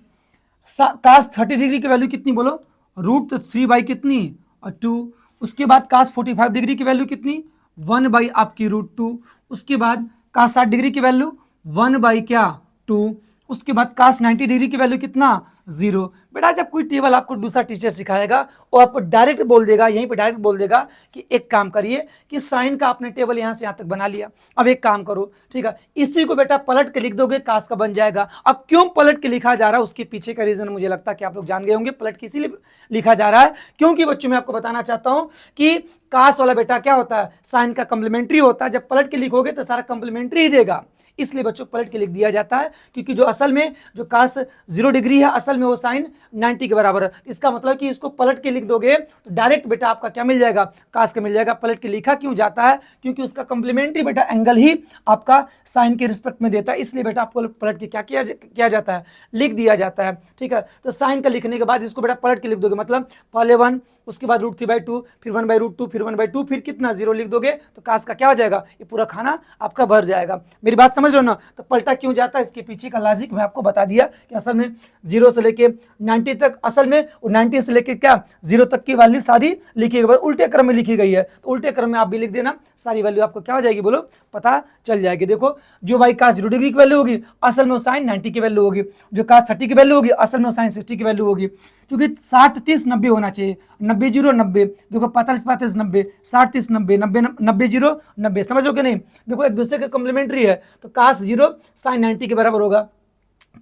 कास 30 डिग्री की वैल्यू कितनी, बोलो √3 बाई कितनी, 2। उसके बाद कास 45 डिग्री की वैल्यू कितनी, 1 बाई आपकी √2। उसके बाद कास 60 डिग्री की वैल्यू 1 बाई क्या, 2। उसके बाद कास 90 डिग्री की वैल्यू कितना, 0। बेटा जब कोई टेबल आपको दूसरा टीचर सिखाएगा वो आपको डायरेक्ट बोल देगा, यहीं पे डायरेक्ट बोल देगा कि एक काम करिए कि साइन का आपने टेबल यहाँ से यहाँ तक बना लिया, अब एक काम करो, ठीक है, इसी को बेटा पलट के लिख दोगे, कास का बन जाएगा। अब क्यों पलट के लिखा जा रहा है उसके पीछे का रीजन मुझे लगता है कि आप लोग जान गए होंगे। पलट के इसीलिए लिखा जा रहा है क्योंकि बच्चों मैं आपको बताना चाहता हूं कि कास वाला बेटा क्या होता है, साइन का कंप्लीमेंट्री होता है। जब पलट के लिखोगे तो सारा कंप्लीमेंट्री ही देगा, इसलिए बच्चों पलट के लिख दिया जाता है, क्योंकि जो असल में जो कास 0 डिग्री है असल में वो साइन 90 के बराबर है। इसका मतलब कि इसको पलट के लिख दोगे तो डायरेक्ट बेटा आपका क्या मिल जाएगा, कास का मिल जाएगा। पलट के लिखा क्यों जाता है, क्योंकि उसका कंप्लीमेंट्री बेटा एंगल ही आपका साइन के रिस्पेक्ट में देता है, इसलिए बेटा आपको पलट के क्या किया जाता है, लिख दिया जाता है, ठीक है। तो साइन का लिखने के बाद इसको बेटा पलट के लिख दोगे, मतलब पहले 1, उसके बाद √3/2, फिर 1/√2, फिर 1/2, फिर कितना 0 लिख दोगे तो कास का क्या हो जाएगा, ये पूरा खाना आपका भर जाएगा। मेरी बात समझ रहे हो ना। तो पलटा क्यों जाता है, इसके पीछे का लॉजिक मैं आपको बता दिया कि असल में 0 से लेके 90 तक, असल में 90 से लेके क्या 0 तक की वैल्यू सारी लिखी गई, उल्टे क्रम में लिखी गई है, तो उल्टे क्रम में आप भी लिख देना, सारी वैल्यू आपको क्या हो जाएगी, बोलो पता चल जाएगी। देखो जो भाई कास 0 डिग्री की वैल्यू होगी असल में वो साइन 90 की वैल्यू होगी, जो कास 30 की वैल्यू होगी असल में वो साइन 60 की वैल्यू होगी, क्योंकि 60 30 90 होना चाहिए, 90 0 90, देखो 45 35 90, 60 30 90, 90 0 90, समझोगे नहीं। देखो एक दूसरे का कॉम्प्लीमेंट्री है, तो कास 0 साइन 90 के बराबर होगा,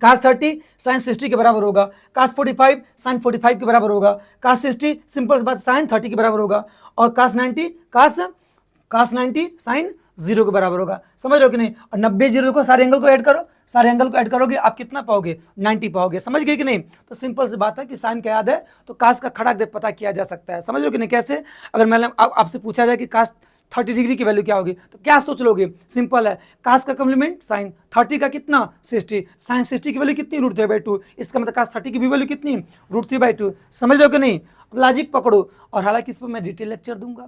कास 30 साइन 60 के बराबर होगा, कास 45 साइन 45 के बराबर होगा, कास 60 सिंपल बात साइन 30 के बराबर होगा, और कास 90 साइन 0 के बराबर होगा, समझ रहे हो कि नहीं। और 90 0 को सारे एंगल को ऐड करो, सारे एंगल को ऐड करोगे आप कितना पाओगे, 90 पाओगे, समझ गए कि नहीं। तो सिंपल सी बात है कि साइन का याद है तो कास का खड़ा दे पता किया जा सकता है, समझ रहे हो कि नहीं। कैसे, अगर मैंने आपसे पूछा जाए कि कास 30 डिग्री की वैल्यू क्या होगी तो क्या सोच लोगे, सिंपल है, कास का कॉम्प्लीमेंट साइन 30 का कितना 60, साइन 60 की वैल्यू कितनी √3/2, इसका मतलब कास 30 की भी वैल्यू कितनी √3/2, समझ रहे हो कि नहीं। अब लॉजिक पकड़ो, और हालांकि इस पर मैं डिटेल लेक्चर दूंगा,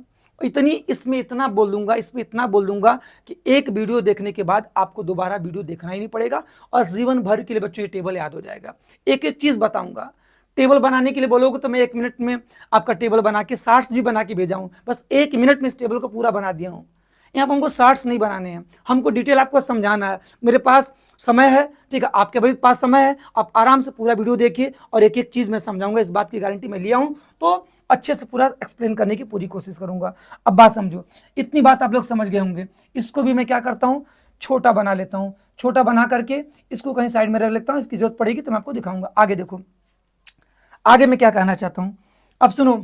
इसमें इतना बोल दूंगा, इसमें इतना बोल दूंगा कि एक वीडियो देखने के बाद आपको दोबारा वीडियो देखना ही नहीं पड़ेगा और जीवन भर के लिए बच्चों ये टेबल याद हो जाएगा। एक एक चीज बताऊंगा, टेबल बनाने के लिए बोलोगे तो मैं 1 मिनट में आपका टेबल बना के शार्ट्स भी बना के भेजा हूं, बस 1 मिनट में इस टेबल को पूरा बना दिया हूं। यहाँ पर हमको शार्ट्स नहीं बनाने हैं, हमको डिटेल आपको समझाना है। मेरे पास समय है, ठीक है, आपके भी पास समय है, आप आराम से पूरा वीडियो देखिए और एक एक चीज मैं समझाऊंगा, इस बात की गारंटी मैं लिया हूं, तो अच्छे से पूरा एक्सप्लेन करने की पूरी कोशिश करूंगा। अब बात समझो, इतनी बात आप लोग समझ गए होंगे, इसको भी मैं क्या करता हूं, छोटा बना लेता हूं, छोटा बना करके इसको कहीं साइड में रख लेता हूं, इसकी जरूरत पड़ेगी तो मैं आपको दिखाऊंगा। आगे देखो, आगे मैं क्या कहना चाहता हूं, अब सुनो,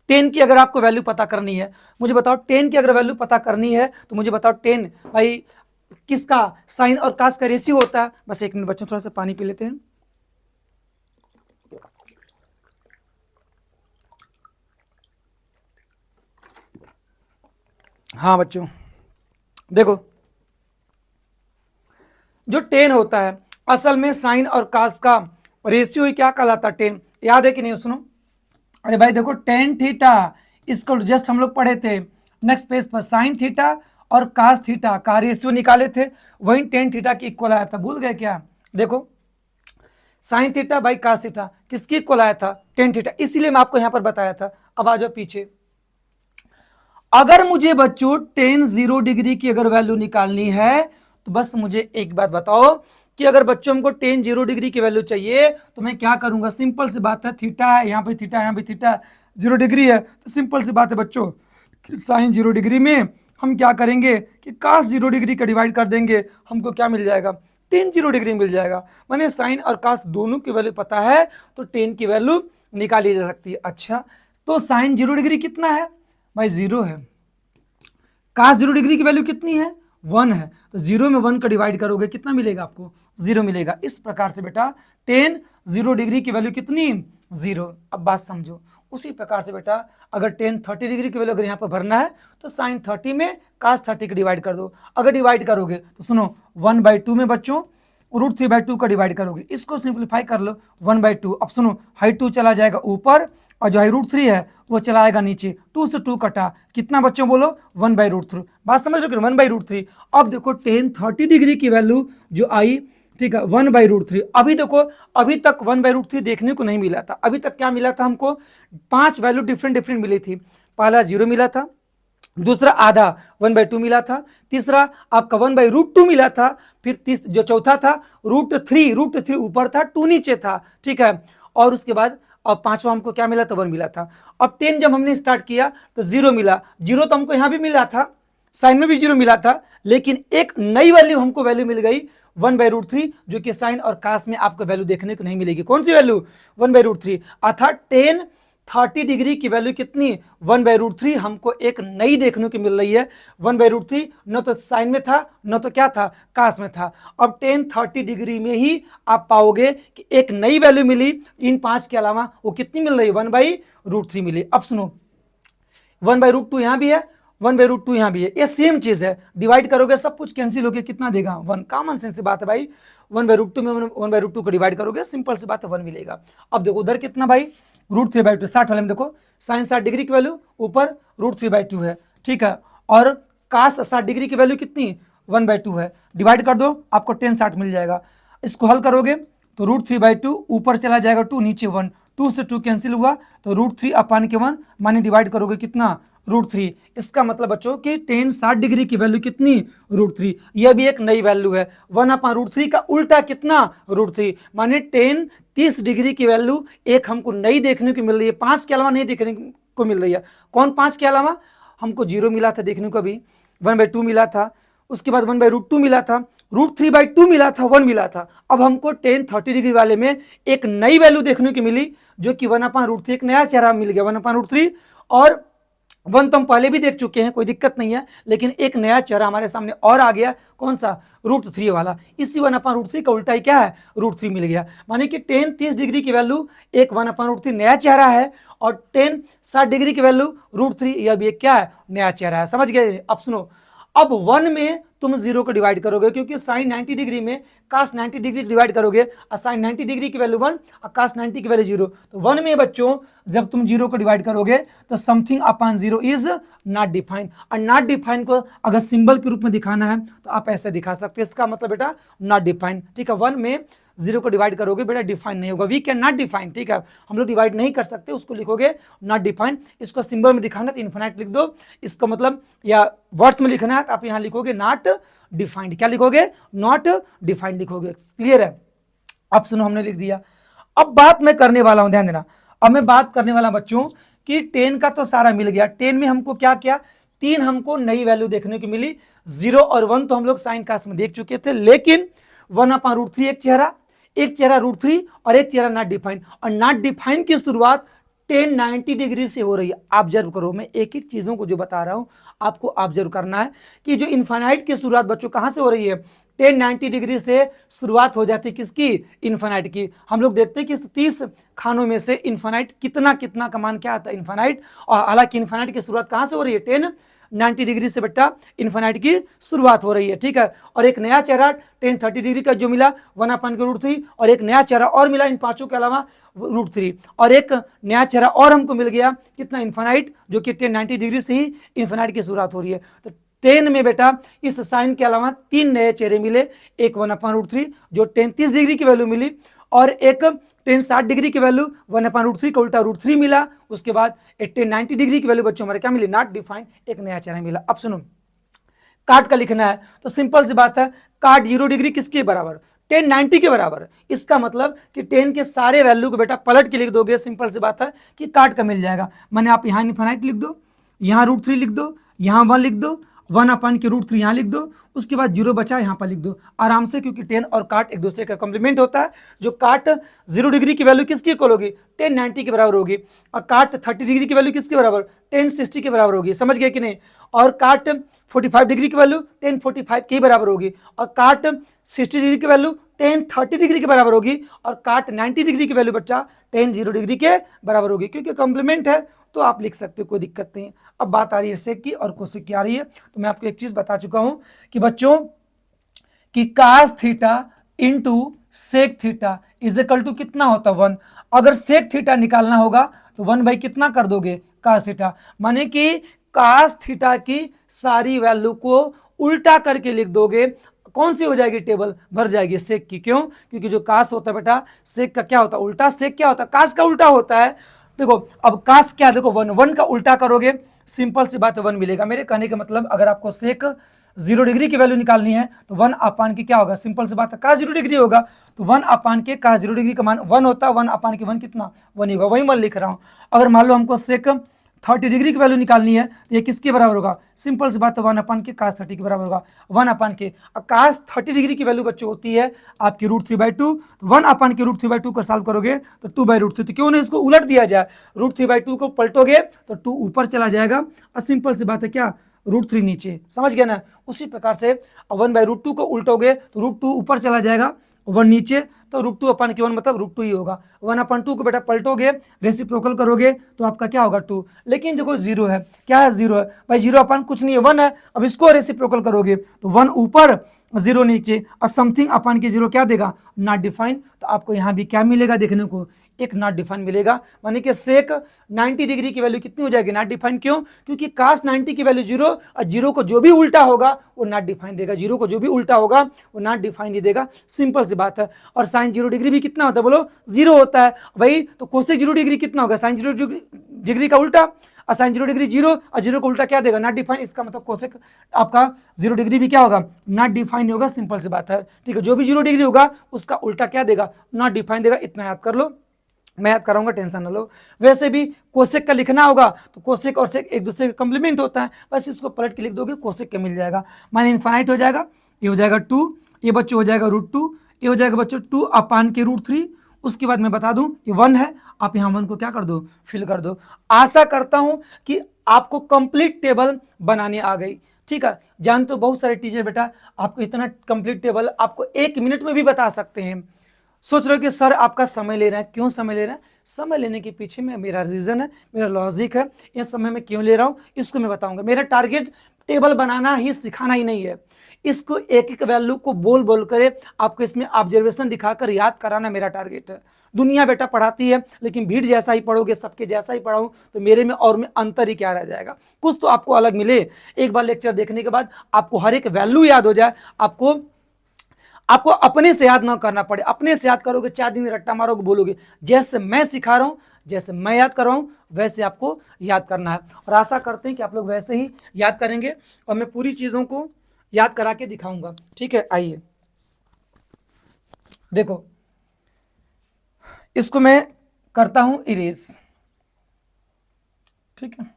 10 की अगर आपको वैल्यू पता करनी है, मुझे बताओ 10 की अगर वैल्यू पता करनी है तो मुझे बताओ 10 भाई किसका, साइन और कास का रेशियो होता है। बस 1 मिनट बच्चों, थोड़ा सा पानी पी लेते हैं। हाँ बच्चों देखो, जो 10 होता है असल में साइन और कास का रेशियो ही क्या कहलाता है, 10, याद है कि नहीं, सुनो। अरे भाई देखो tan थीटा, इसको जस्ट हम लोग पढ़े थे नेक्स्ट पेज पर, साइन थीटा और कास थीटा का रेशियो निकाले थे, वही tan थीटा के इक्वल आया था, भूल गए क्या। देखो sine theta by cos theta किसके इक्वल आया था, tan थीटा, इसीलिए मैं आपको यहां पर बताया था। अब आ जाओ पीछे, अगर मुझे बच्चों tan 0 डिग्री की अगर वैल्यू निकालनी है तो बस मुझे एक बात बताओ कि अगर बच्चों हमको tan 0 डिग्री की वैल्यू चाहिए तो मैं क्या करूंगा, सिंपल सी बात है, थीटा है यहाँ पे, थीटा यहाँ पे, थीटा 0 डिग्री है, तो सिंपल सी बात है बच्चों कि साइन 0 डिग्री में हम क्या करेंगे कि कास 0 डिग्री का डिवाइड कर देंगे, हमको क्या मिल जाएगा, टेन 0 डिग्री मिल जाएगा। माने साइन और कास दोनों की वैल्यू पता है तो टेन की वैल्यू निकाली जा सकती है। अच्छा, तो साइन 0 डिग्री कितना है भाई? 0 है। कास 0 डिग्री की वैल्यू कितनी है? 1 है। तो 0 में 1 का डिवाइड करोगे कितना मिलेगा आपको? 0 मिलेगा। इस प्रकार से बेटा टेन 0 डिग्री की वैल्यू कितनी? 0। अब बात समझो। उसी प्रकार से बेटा अगर टेन 30 डिग्री की वैल्यू अगर यहाँ पर भरना है तो साइन 30 में कास 30 का डिवाइड कर दो। अगर डिवाइड करोगे तो सुनो 1/2 में बच्चों √3/2 का डिवाइड करोगे, इसको सिंप्लीफाई कर लो 1/2। अब सुनो हाई 2 चला जाएगा ऊपर और जो हाई √3 है वो चला आएगा नीचे। 2 से 2 कटा, कितना बच्चों बोलो? 1/√3। बात समझ रहे हो? 1/√3। अब देखो टेन 30 डिग्री की वैल्यू जो आई, ठीक है, 1/√3। अभी देखो अभी तक 1/√3 देखने को नहीं मिला था। अभी तक क्या मिला था हमको? 5 वैल्यू डिफरेंट मिली थी। पहला 0 मिला था, दूसरा आधा 1/2 मिला था, तीसरा आपका 1/√2 मिला था, फिर जो चौथा था √3 ऊपर था, 2 नीचे था, ठीक है, और उसके बाद अब पांचवा हमको क्या मिला था? 1 मिला था। अब 10 जब हमने स्टार्ट किया तो 0 मिला। 0 तो हमको यहां भी मिला था, साइन में भी 0 मिला था, लेकिन एक नई वैल्यू हमको वैल्यू मिल गई 1/√3, जो कि साइन और कास में आपको वैल्यू देखने को नहीं मिलेगी। कौन सी वैल्यू? 1/√3। अर्थात टेन 30 डिग्री की वैल्यू कितनी? 1/√3 हमको एक नई देखने को मिल रही है। 1/√3 न तो साइन में था न तो क्या था? कास में था। अब टेन 30 डिग्री में ही आप पाओगे कि एक नई वैल्यू मिली इन 5 के अलावा। वो कितनी मिल रही है? 1/√3 मिली। अब सुनो 1/√2 यहां भी है, 1/√2 यहां भी है, ये सेम चीज है। डिवाइड करोगे सब कुछ कैंसिल होकर कितना देगा? 1। कॉमन सेंस से बात है भाई। 1/√2 में 1/√2 को डिवाइड करोगे, सिंपल सी बात है, 1 मिलेगा। अब देखो उधर कितना भाई? √3/2। 60 वाले में देखो साइन 60 डिग्री की वैल्यू ऊपर √3/2 है, ठीक है, और कास 60 डिग्री की वैल्यू कितनी? 1/2 है। डिवाइड कर दो, आपको टेन 60 मिल जाएगा। इसको हल करोगे तो √3/2 ऊपर चला जाएगा 2, नीचे 1, 2 से 2 कैंसिल हुआ तो √3/1 माने डिवाइड करोगे कितना? √3। इसका मतलब बच्चों कि टेन 60 डिग्री की वैल्यू कितनी? √3। यह भी एक नई वैल्यू है। 1/√3 का उल्टा कितना? √3। माने टेन 30 डिग्री की वैल्यू एक हमको नई देखने को मिल रही है, 5 के अलावा नहीं देखने को मिल रही है। कौन 5 के अलावा? हमको 0 मिला था देखने को, अभी 1/2 मिला था, उसके बाद 1/√2 मिला था, √3/2 मिला था, 1 मिला था। अब हमको टेन 30 डिग्री वाले में एक नई वैल्यू देखने को मिली जो कि 1/√3, एक नया चेहरा मिल गया 1/√3। और 1 तो हम पहले भी देख चुके हैं, कोई दिक्कत नहीं है, लेकिन एक नया चेहरा हमारे सामने और आ गया। कौन सा? √3 वाला। इसी 1/√3 का उल्टा ही क्या है? √3 मिल गया। माने कि टेन 30 डिग्री की वैल्यू एक 1/√3 नया चेहरा है, और टेन 60 डिग्री की वैल्यू √3 यह भी एक क्या है? नया चेहरा है। समझ गए? अब सुनो, अब 1 में तुम 0 को डिवाइड करोगे, क्योंकि साइन 90 डिग्री में कास 90 डिग्री डिवाइड करोगे, और साइन 90 डिग्री की वैल्यू 1 और कास 90 की वैल्यू 0। तो 1 में बच्चों जब तुम 0 को डिवाइड करोगे तो something upon 0 is not defined. और नॉट डिफाइंड को अगर सिंबल के रूप में दिखाना है तो आप ऐसे दिखा सकते हैं। इसका मतलब बेटा नॉट डिफाइंड, ठीक है। 1 में 0 को डिवाइड करोगे बेटा डिफाइन नहीं होगा, वी कैन नॉट डिफाइन, ठीक है, हम लोग डिवाइड नहीं कर सकते, उसको लिखोगे नॉट डिफाइन। इसको सिंबल में दिखाना तो इन्फिनाइट लिख दो, इसका मतलब या वर्ड्स में लिखना है तो आप यहाँ लिखोगे नॉट डिफाइंड। क्या लिखोगे? नॉट डिफाइंड लिखोगे। क्लियर है? अब सुनो, हमने लिख दिया। अब बात मैं करने वाला हूं, ध्यान देना। अब मैं बात करने वाला बच्चों कि 10 का तो सारा मिल गया। 10 में हमको क्या क्या? 3 हमको नई वैल्यू देखने को मिली। 0 और 1 तो हम लोग साइन कास में देख चुके थे, लेकिन 1/√3 एक चेहरा √3 और एक चेहरा नॉट डिफाइंड। और नॉट डिफाइंड की शुरुआत 10 90 डिग्री से हो रही है। ऑब्जर्व करो, मैं एक एक चीजों को जो बता रहा हूं आपको ऑब्जर्व करना है कि जो इन्फिनाइट की शुरुआत बच्चों कहां से हो रही है? 10 90 डिग्री से शुरुआत हो जाती है। किसकी? इन्फिनाइट की। हम लोग देखते हैं कि 30 खानों में से इन्फिनाइट कितना कितना का मान क्या आता है? इन्फिनाइट। और हालांकि इन्फिनाइट की शुरुआत कहां से हो रही है? 10 90 डिग्री से बेटा इन्फिनाइट की शुरुआत हो रही है, ठीक है। और एक नया चेहरा 10 30 डिग्री का जो मिला 1/√3, और एक नया चेहरा और मिला इन पांचों के अलावा √3, और एक नया चेहरा और हमको मिल गया कितना? इन्फिनाइट, जो कि 10 90 डिग्री से ही इन्फिनाइट की शुरुआत हो रही है। तो 10 में बेटा इस साइन के अलावा 3 नए चेहरे मिले, एक 1/√3 जो 10 30 डिग्री की वैल्यू मिली, और एक 10 60 डिग्री की वैल्यू 1/√3 का उल्टा √3 मिला। उसके बाद 10 90 डिग्री की वैल्यू बच्चों हमारे क्या मिली? नॉट डिफाइंड, एक नया चेहरा मिला। अब सुनो, काट का लिखना है तो सिंपल सी बात है, काट 0 डिग्री किसके बराबर? 10 90 के बराबर। इसका मतलब कि 10 के सारे वैल्यू को बेटा पलट के लिख दोगे, सिंपल सी बात है कि काट का मिल जाएगा। मैंने आप यहाँ इन्फिनाइट लिख दो, यहाँ √3 लिख दो, यहाँ 1 लिख दो, 1/√3 यहाँ लिख दो, उसके बाद 0 बचा यहाँ पर लिख दो आराम से, क्योंकि टेन और काट एक दूसरे का कॉम्प्लीमेंट होता है। जो काट 0 डिग्री की वैल्यू किसकी इक्वल होगी, 10 90 के बराबर होगी, और काट 30 डिग्री की वैल्यू किसके बराबर, 10 60 के बराबर होगी। समझ गए कि नहीं। और काट 45 डिग्री की वैल्यू 10 45 के बराबर होगी, और काट 60 डिग्री की वैल्यू 10 30 डिग्री के बराबर होगी, और काट 90 डिग्री की वैल्यू बच्चा 10 0 डिग्री के बराबर होगी। क्योंकि कॉम्प्लीमेंट है तो आप लिख सकते हो, कोई दिक्कत नहीं। अब बात आ रही है सेक की और कोसेक की आ रही है। तो मैं आपको एक चीज बता चुका हूं कि बच्चों कि cos theta into sec theta is equal to कितना होता है 1। अगर सेक थीटा निकालना होगा तो 1 कितना कर दोगे, कास थीटा। माने कि कास थीटा की सारी वैल्यू को उल्टा करके लिख दोगे। कौन सी हो जाएगी, टेबल भर जाएगी सेक की। क्यों, क्योंकि जो कास होता है बेटा, सेक का क्या होता है उल्टा, सेक क्या होता है, कास का उल्टा होता है। देखो अब कास क्या, देखो 1 का उल्टा करोगे, सिंपल सी बात है 1 मिलेगा। मेरे कहने का मतलब अगर आपको सेक 0 डिग्री की वैल्यू निकालनी है तो 1 के क्या होगा, सिंपल सी बात है कास 0 डिग्री होगा। तो 1 के कास 0 डिग्री का मान 1 होता है, 1 के 1 कितना 1 होगा, वही मैं लिख रहा हूं। अगर मान लो हमको सेक 30 डिग्री की वैल्यू निकालनी है तो ये किसके बराबर होगा, सिंपल सी बात है 1 के कास 30 के बराबर होगा। 1 के कास 30 डिग्री की वैल्यू बच्चों होती है आपकी √3/2। 1 के √3/2 को सॉल्व करोगे तो 2/√3। तो क्यों नहीं इसको उलट दिया जाए, √3/2 को पलटोगे तो 2 ऊपर चला जाएगा, और सिंपल सी बात है क्या, √3 नीचे। समझ गए ना। उसी प्रकार से 1/√2 को उल्टोगे तो √2 ऊपर चला जाएगा, 1 नीचे, तो √2/1 मतलब √2 ही होगा। 1/2 को बेटा पलटोगे, रेसिप्रोकल करोगे तो आपका क्या होगा 2। लेकिन देखो 0 है, क्या है 0 है भाई, 0 कुछ नहीं है 1 है। अब इसको रेसिप्रोकल करोगे तो 1 ऊपर 0 नीचे, और समथिंग अपन के 0 क्या देगा, नॉट डिफाइन। तो आपको यहाँ भी क्या मिलेगा देखने को, एक नॉट डिफाइन मिलेगा। माने कि सेक 90 डिग्री की वैल्यू कितनी हो जाएगी, नॉट डिफाइन। क्यों, क्योंकि कास 90 की वैल्यू 0, और 0 को जो भी उल्टा होगा वो नॉट डिफाइन देगा, 0 को जो भी उल्टा होगा वो नॉट डिफाइन ही देगा, सिंपल सी बात है। और साइन 0 डिग्री भी कितना होता है, बोलो 0 होता है भाई। तो कोसेक 0 डिग्री कितना होगा, साइन 0 डिग्री का उल्टा, और साइन 0 डिग्री 0, और 0 को उल्टा क्या देगा, नॉट डिफाइन। इसका मतलब कोसेक आपका 0 डिग्री भी क्या होगा, नॉट डिफाइन होगा, सिंपल सी बात है। ठीक है, जो भी 0 डिग्री होगा उसका उल्टा क्या देगा, नॉट डिफाइन देगा। इतना याद कर लो, मैं याद कराऊंगा, टेंशन ना लो। वैसे भी कोसेक का लिखना होगा तो कोसेक और सेक एक दूसरे का कॉम्प्लीमेंट होता है, बस इसको पलट के लिख दोगे, कोसेक का मिल जाएगा। माने इनफाइनाइट हो जाएगा, ये हो जाएगा 2, ये बच्चों हो जाएगा √2, ये हो जाएगा बच्चों 2/√3। उसके बाद मैं बता दूं ये 1 है, आप यहाँ 1 को क्या कर दो, फिल कर दो। आशा करता हूं कि आपको कंप्लीट टेबल बनाने आ गई। ठीक है, जानते हो बहुत सारे टीचर बेटा आपको इतना कंप्लीट टेबल आपको 1 मिनट में भी बता सकते हैं। सोच रहे हो कि सर आपका समय ले रहा है, क्यों समय ले रहा है, समय लेने के पीछे में मेरा रीजन है, मेरा लॉजिक है। ये समय में क्यों ले रहा हूं इसको मैं बताऊंगा। मेरा टारगेट टेबल बनाना ही सिखाना ही नहीं है, इसको एक एक वैल्यू को बोल बोल कर आपको इसमें ऑब्जर्वेशन दिखाकर याद कराना मेरा टारगेट है। दुनिया बेटा पढ़ाती है लेकिन भीड़ जैसा ही पढ़ोगे, सबके जैसा ही पढ़ाऊं तो मेरे में और में अंतर ही क्या रह जाएगा, कुछ तो आपको अलग मिले। एक बार लेक्चर देखने के बाद आपको हर एक वैल्यू याद हो जाए, आपको अपने से याद ना करना पड़े। अपने से याद करोगे 4 दिन रट्टा मारोगे, बोलोगे जैसे मैं सिखा रहा हूं, जैसे मैं याद कर रहा हूं वैसे आपको याद करना है। और आशा करते हैं कि आप लोग वैसे ही याद करेंगे, और मैं पूरी चीजों को याद करा के दिखाऊंगा। ठीक है, आइए देखो, इसको मैं करता हूं इरेज। ठीक है,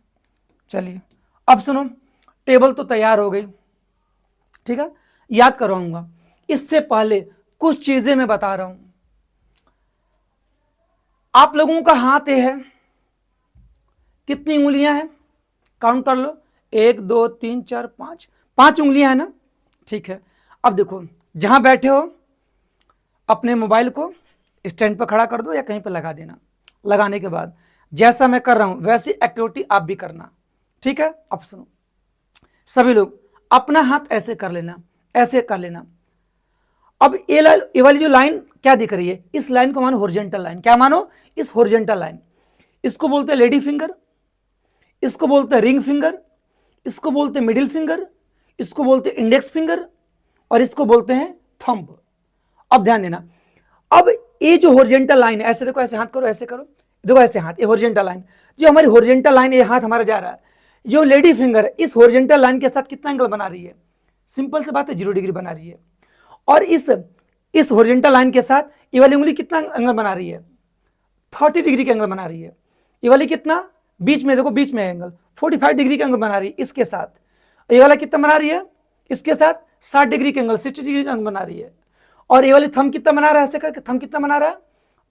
चलिए अब सुनो, टेबल तो तैयार हो गई, ठीक है, याद करवाऊंगा। इससे पहले कुछ चीजें मैं बता रहा हूं। आप लोगों का हाथ ये है, कितनी उंगलियां हैं, काउंट कर लो, 1 2 3 4 5, 5 उंगलियां हैं ना। ठीक है, अब देखो जहां बैठे हो अपने मोबाइल को स्टैंड पर खड़ा कर दो या कहीं पर लगा देना। लगाने के बाद जैसा मैं कर रहा हूं वैसी एक्टिविटी आप भी करना। ठीक है, अब सुनो, सभी लोग अपना हाथ ऐसे कर लेना, ऐसे कर लेना। अब ये वाली जो लाइन क्या दिख रही है, इस लाइन को मानो हॉरिजॉन्टल लाइन। क्या मानो, इस हॉरिजॉन्टल लाइन। इसको बोलते हैं लेडी फिंगर, इसको बोलते हैं रिंग फिंगर, इसको बोलते हैं मिडिल फिंगर, इसको बोलते हैं इंडेक्स फिंगर, और इसको बोलते हैं थंब। अब ध्यान देना, अब ये जो हॉरिजॉन्टल लाइन है, ऐसे देखो, ऐसे हाथ करो, ऐसे करो, देखो ऐसे हाथ, ये हॉरिजॉन्टल लाइन, जो हमारी हॉरिजॉन्टल लाइन, ये हाथ हमारा जा रहा है। जो लेडी फिंगर है इस हॉरिजॉन्टल लाइन के साथ कितना एंगल बना रही है, सिंपल सी बात है 0 डिग्री बना रही है। और इस हॉरिजॉन्टल लाइन के साथ ये वाली उंगली कितना एंगल बना रही है, 30 डिग्री का एंगल बना रही है। ये वाली कितना, बीच में देखो, बीच में एंगल 45 डिग्री का एंगल बना रही है इसके साथ। ये वाला कितना बना रही है, इसके साथ 60 डिग्री के एंगल, 60 डिग्री का एंगल बना रही है। और ये वाली थंब कितना बना रहा है, ऐसे करके थंब कितना बना रहा है,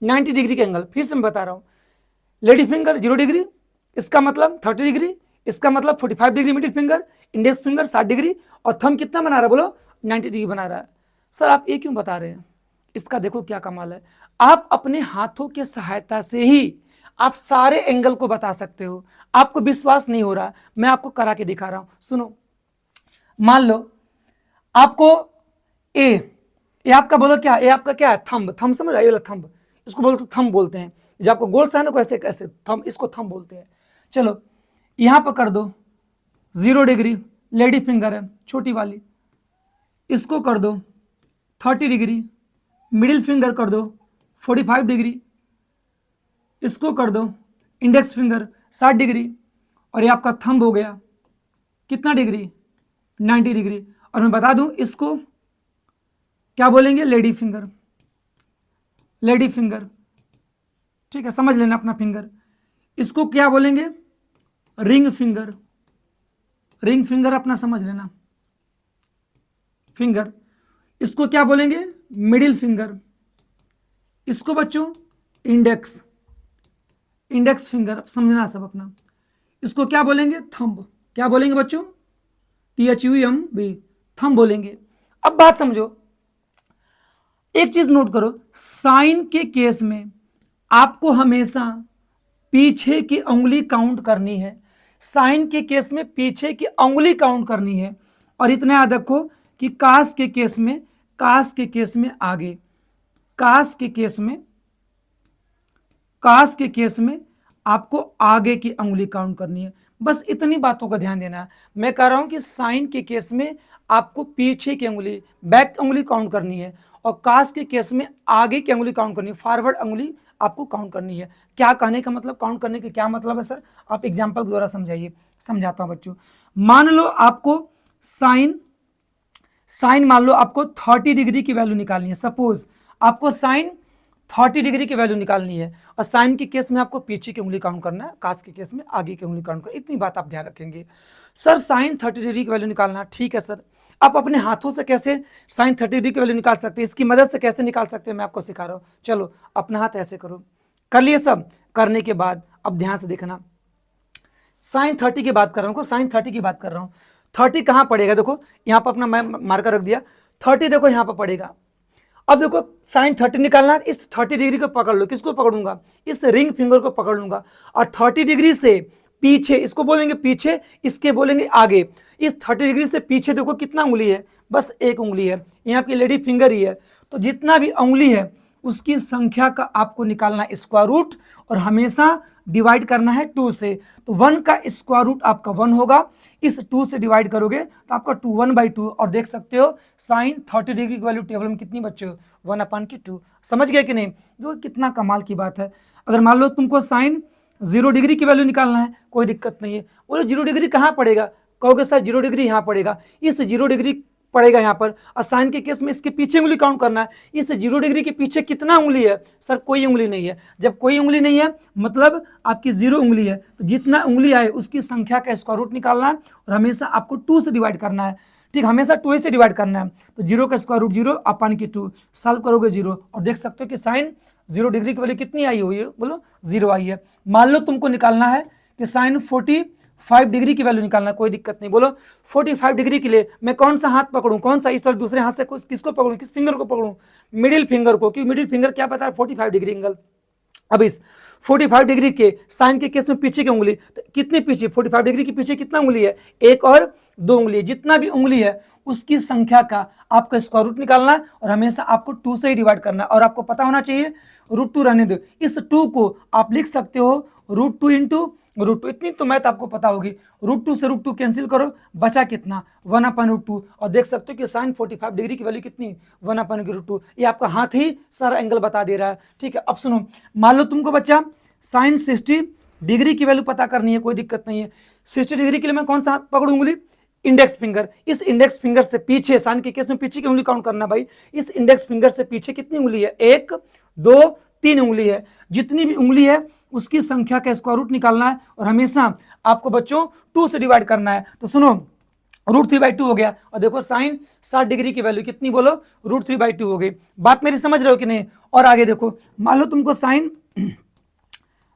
90 डिग्री के एंगल। फिर से मैं बता रहा हूँ, लेडी फिंगर 0 डिग्री, इसका मतलब 30 डिग्री, इसका मतलब 45 degree middle finger, index finger 60 degree, और थंब कितना बना रहा है बोलो, 90 डिग्री बना रहा है। सर आप ये क्यों बता रहे हैं, इसका देखो क्या कमाल है, आप अपने हाथों के सहायता से ही आप सारे एंगल को बता सकते हो। आपको विश्वास नहीं हो रहा, मैं आपको करा के दिखा रहा हूं, सुनो। मान लो आपको ए आपका बोलो क्या, ए आपका क्या है, थंब, थंब समझ रहा है, थंब, इसको बोलते थंब बोलते हैं, जब आपको गोल सा है ना ऐसे कैसे थंब, इसको थंब बोलते हैं। चलो यहां पर कर दो 0 डिग्री, लेडी फिंगर है छोटी वाली, इसको कर दो 30 डिग्री, मिडिल फिंगर कर दो 45 डिग्री, इसको कर दो इंडेक्स फिंगर 60 डिग्री, और ये आपका थंब हो गया कितना डिग्री, 90 डिग्री। और मैं बता दूं इसको क्या बोलेंगे, लेडी फिंगर, लेडी फिंगर, ठीक है, समझ लेना अपना फिंगर। इसको क्या बोलेंगे, रिंग फिंगर, रिंग फिंगर अपना समझ लेना फिंगर। इसको क्या बोलेंगे, मिडिल फिंगर, इसको बच्चों इंडेक्स, इंडेक्स फिंगर समझना सब अपना। इसको क्या बोलेंगे, थंब, क्या बोलेंगे बच्चों, THUMB, थंब बोलेंगे। अब बात समझो, एक चीज नोट करो, साइन के केस में आपको हमेशा पीछे की उंगली काउंट करनी है, साइन के केस में पीछे की उंगली काउंट करनी है। और इतना याद रखो कि कास के केस में, कास के केस में आगे, कास के केस में, कास के केस में आपको आगे की उंगली काउंट करनी है। बस इतनी बातों का ध्यान देना है। मैं कह रहा हूं कि साइन के केस में आपको पीछे की उंगली, बैक उंगली काउंट करनी है, और कास के केस में आगे की उंगली काउंट करनी है, फॉरवर्ड उंगली आपको काउंट करनी है। क्या कहने का मतलब, काउंट करने का क्या मतलब है सर, आप एग्जांपल के द्वारा समझाइए। समझाता हूं बच्चों, मान लो आपको साइन, साइन मान लो आपको 30 डिग्री की वैल्यू निकालनी है, सपोज आपको साइन 30 डिग्री की वैल्यू निकालनी है, और साइन के केस में आपको पीछे की उंगली काउंट करना है, कास के केस में आगे की उंगली काउंट करना, इतनी बात आप ध्यान रखेंगे। सर साइन 30 डिग्री की वैल्यू निकालना, ठीक है सर, आप अपने हाथों से कैसे साइन 30 डिग्री की वैल्यू निकाल सकते हैं, इसकी मदद से कैसे निकाल सकते हैं मैं आपको सिखा रहा हूं। चलो अपना हाथ ऐसे करो, कर लिए सब, करने के बाद अब ध्यान से देखना, साइन 30 की बात कर रहा हूं, साइन 30 की बात कर रहा हूं। 30 कहां पड़ेगा, देखो यहां पर अपना मैं मार्कर रख दिया, 30 देखो यहां पर पड़ेगा। अब देखो साइन 30 निकालना है, इस 30 डिग्री को पकड़ लो, किसको पकड़ूंगा, इस रिंग फिंगर को पकड़ लूंगा, और 30 डिग्री से पीछे, इसको बोलेंगे पीछे, इसके बोलेंगे आगे। इस 30 डिग्री से पीछे देखो कितना उंगली है, बस एक उंगली है, यहाँ की लेडी फिंगर ही है। तो जितना भी उंगली है उसकी संख्या का आपको निकालना स्क्वायर रूट, और हमेशा डिवाइड करना है 2 से। तो 1 का स्क्वायर रूट आपका 1 होगा, इस 2 से डिवाइड करोगे तो आपका 2 1/2। और देख सकते हो साइन 30 डिग्री की वैल्यू टेबल में कितनी बच्चे हो, 1/2। समझ गए कि नहीं, जो कितना कमाल की बात है। अगर मान लो तुमको साइन 0 डिग्री की वैल्यू निकालना है, कोई दिक्कत नहीं है। बोलो 0 डिग्री कहाँ पड़ेगा, कहोगे सर 0 डिग्री यहाँ पड़ेगा, इस 0 डिग्री पड़ेगा यहाँ पर। और साइन के केस में इसके पीछे उंगली काउंट करना है, इस 0 डिग्री के पीछे कितना उंगली है, सर कोई उंगली नहीं है। जब कोई उंगली नहीं है मतलब आपकी 0 उंगली है, तो जितना उंगली आए उसकी संख्या का स्क्वायर रूट निकालना है, और हमेशा आपको 2 से डिवाइड करना है, ठीक, हमेशा 2 से डिवाइड करना है। तो 0 का स्क्वायर रूट 0 अपन की 2, सॉल्व करोगे 0, और देख सकते हो कि साइन 0 डिग्री की वैल्यू कितनी आई हुई है, बोलो 0 आई है। मान लो तुमको निकालना है कि साइन 45 डिग्री की वैल्यू निकालना, कोई दिक्कत नहीं। बोलो 45 डिग्री के लिए मैं कौन सा हाथ पकड़ूं, कौन सा, इस और दूसरे हाथ से किसको पकड़ूं, किस फिंगर को पकड़ूं, मिडिल फिंगर को, क्योंकि मिडिल फिंगर क्या पता है 45 डिग्री एंगल। अब इस 45 डिग्री के साइन के केस में पीछे की उंगली, तो कितने पीछे, 45 डिग्री के पीछे कितना उंगली है, 1 और 2 उंगली है। जितना भी उंगली है उसकी संख्या का आपको स्क्वायर रूट निकालना है, और हमेशा आपको 2 से ही डिवाइड करना है। और आपको पता होना चाहिए √2 रहने दो, इस 2 को आप लिख सकते हो √2 इंटू √2, इतनी तो मैथ आपको पता होगी। √2 से √2 कैंसिल करो, बचा कितना 1/√2, और देख सकते हो कि साइन 45 डिग्री की वैल्यू कितनी 1/√2। ये आपका हाथ ही सारा एंगल बता दे रहा है, ठीक है। अब सुनो, मान लो तुमको बच्चा साइन 60 डिग्री की वैल्यू पता करनी है, कोई दिक्कत नहीं है। 60 डिग्री के लिए मैं कौन सा हाथ पकड़ूं, उंगली, इंडेक्स फिंगर। इस इंडेक्स फिंगर से पीछे, साइन के केस में पीछे की उंगली काउंट करना भाई, इस इंडेक्स फिंगर से पीछे कितनी उंगली है, 1 2 3 उंगली है। जितनी भी उंगली है उसकी संख्या का स्क्वायर रूट निकालना है, और हमेशा आपको बच्चों 2 से डिवाइड करना है। तो सुनो √3/2 हो गया। और देखो साइन 60 डिग्री की वैल्यू कितनी बोलो, √3/2 हो गई। बात मेरी समझ रहे हो कि नहीं। और आगे देखो, मान लो तुमको साइन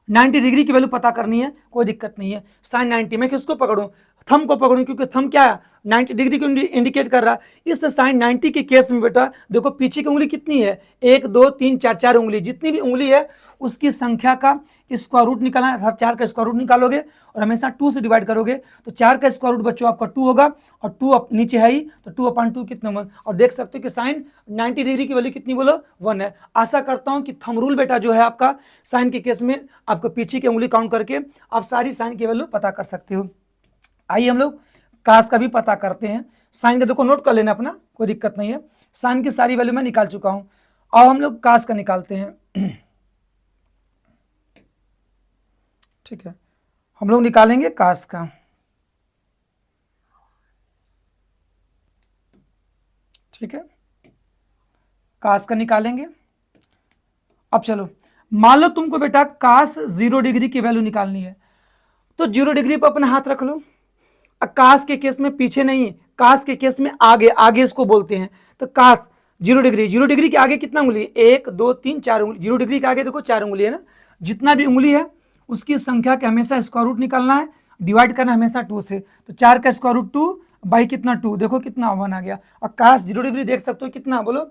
90 डिग्री की वैल्यू पता करनी है, कोई दिक्कत नहीं है। साइन 90 मैं किसको पकड़ूं, थंब को पकड़ूं, क्योंकि थंब क्या है 90 डिग्री को इंडिकेट कर रहा है। इस साइन 90 के केस में बेटा देखो पीछे की उंगली कितनी है, 1 2 3 4, 4 उंगली, जितनी भी उंगली है उसकी संख्या का स्क्वायर रूट निकालना है। 4 का स्क्वायर रूट निकालोगे और हमेशा 2 से डिवाइड करोगे तो 4 का स्क्वायर रूट बच्चों आपका 2 होगा, और 2 नीचे है ही तो 2/2 कितना 1। और देख सकते हो कि साइन 90 डिग्री की वैल्यू कितनी बोलो 1 है। आशा करता हूं कि थंब रूल बेटा जो है आपका साइन के केस में आपको पीछे की उंगली काउंट करके आप सारी साइन की वैल्यू पता कर सकते हो। आइए हम लोग कास का भी पता करते हैं। साइन का देखो नोट कर लेना अपना, कोई दिक्कत नहीं है। साइन की सारी वैल्यू मैं निकाल चुका हूं। अब हम लोग कास का निकालते हैं। ठीक है, हम लोग निकालेंगे कास का। ठीक है, कास का निकालेंगे। अब चलो, मान लो तुमको बेटा कास 0 डिग्री की वैल्यू निकालनी है, तो 0 डिग्री पर अपना हाथ रख लो। कास के केस में पीछे नहीं, कास के केस में आगे, आगे इसको बोलते हैं। तो कास 0 डिग्री, 0 डिग्री के आगे कितना उंगली, 1 2 3 4 उंगली। 0 डिग्री के आगे देखो 4 उंगली है ना। जितना भी उंगली है उसकी संख्या के हमेशा स्क्वायर रूट निकालना है, डिवाइड करना हमेशा 2 से। तो 4 का स्क्वायर रूट 2 बाई कितना 2, देखो कितना 1 आ गया। और कास 0 डिग्री देख सकते हो कितना बोलो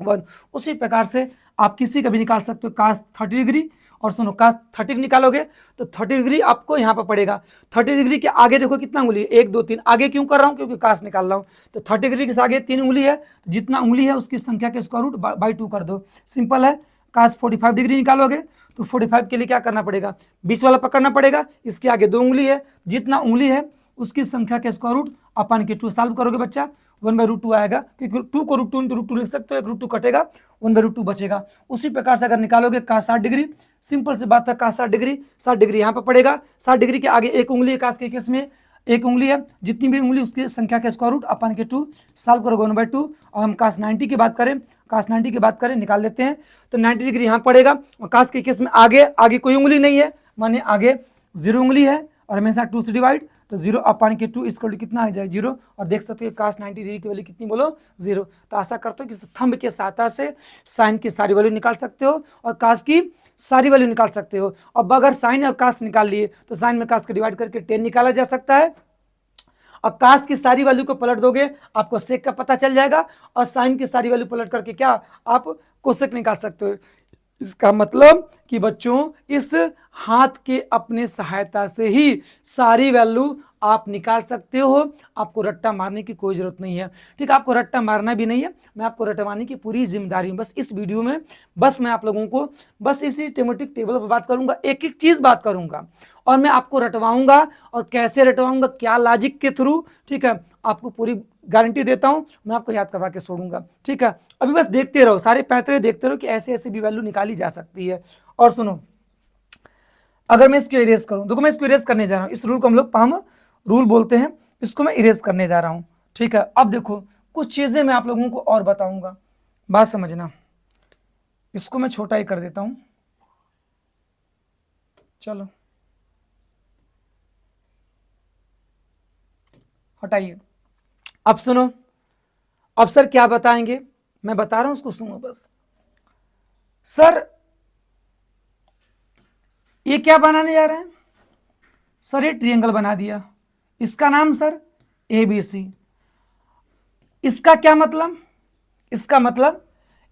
1। उसी प्रकार से आप किसी का भी निकाल सकते हो कास 30 डिग्री। और सुनो, कास 30 निकालोगे तो 30 डिग्री आपको यहाँ पर पड़ेगा। 30 डिग्री के आगे देखो कितना उंगली है, 1 2 3। आगे क्यों कर रहा हूँ, क्योंकि कास निकाल रहा हूँ। तो 30 डिग्री के आगे 3 उंगली है, तो जितना उंगली है उसकी संख्या के स्क्वायर रूट बाई 2 कर दो, सिंपल है। कास 45 डिग्री निकालोगे तो 45 के लिए क्या करना पड़ेगा, 20 वाला पकड़ना पड़ेगा। इसके आगे 2 उंगली है, जितना उंगली है उसकी संख्या के स्क्वायर रूट अपन के 2 सॉल्व करोगे बच्चा 1/√2 आएगा, क्योंकि 2 को √2 × √2 लिख सकते हो, एक √2 कटेगा 1/√2 बचेगा। उसी प्रकार से अगर निकालोगे कास 60 डिग्री, सिंपल सी बात है, कास 60 डिग्री, 60 डिग्री यहाँ पर पड़ेगा। 60 डिग्री के आगे 1 उंगली है, कास के केस में 1 उंगली है, जितनी भी उंगली उसकी संख्या के स्क्वायर रूट अपन के 2 सॉल्व करोगे 1/2। और हम कास 90 की बात करें, कास 90 की बात करें निकाल लेते हैं। तो 90 डिग्री यहाँ पड़ेगा, और कास के केस में आगे, आगे कोई उंगली नहीं है, माने आगे 0 उंगली है, और हमेशा 2 से डिवाइड, तो 0 अपन के 2 इसको कितना आ जाए 0। और देख सकते हो कास 90 डिग्री की वैल्यू कितनी बोलो 0। तो आशा करता हूँ कि थंब के सहायता से साइन की सारी वैल्यू निकाल सकते हो और कास की सारी वैल्यू निकाल सकते हो। अब अगर साइन और कास निकाल लिए तो साइन में कास को डिवाइड करके 10 निकाला जा सकता है, और कास की सारी वैल्यू को पलट दोगे आपको सेक का पता चल जाएगा, और साइन की सारी वैल्यू पलट करके क्या आप कोसेक निकाल सकते हो। इसका मतलब कि बच्चों इस हाथ के अपने सहायता से ही सारी वैल्यू आप निकाल सकते हो, आपको रट्टा मारने की कोई जरूरत नहीं है। ठीक है, आपको रट्टा मारना भी नहीं है, मैं आपको रटवाने की पूरी जिम्मेदारी हूँ। बस इस वीडियो में बस मैं आप लोगों को बस इसी टेमेटिक टेबल पर बात करूंगा, एक एक चीज बात करूंगा, और मैं आपको रटवाऊंगा, और कैसे रटवाऊंगा, क्या लॉजिक के थ्रू, ठीक है, आपको पूरी गारंटी देता हूं, मैं आपको याद करवा के छोड़ूंगा। ठीक है, अभी बस देखते रहो, सारे पैतरे देखते रहो कि ऐसे ऐसे भी वैल्यू निकाली जा सकती है। और सुनो, अगर मैं इसको इरेज करूं, देखो मैं इसको इरेज करने जा रहा हूं, इस रूल को हम लोग पाम रूल बोलते हैं, इसको मैं इरेज करने जा रहा हूं। ठीक है, अब देखो कुछ चीजें मैं आप लोगों को और बताऊंगा, बात समझना। इसको मैं छोटा ही कर देता हूं, चलो हटाइए। अब सुनो, अब सर क्या बताएंगे, मैं बता रहा हूं उसको सुनो बस। सर ये क्या बनाने जा रहे हैं, सर ये ट्रायंगल बना दिया, इसका नाम सर ABC। इसका क्या मतलब, इसका मतलब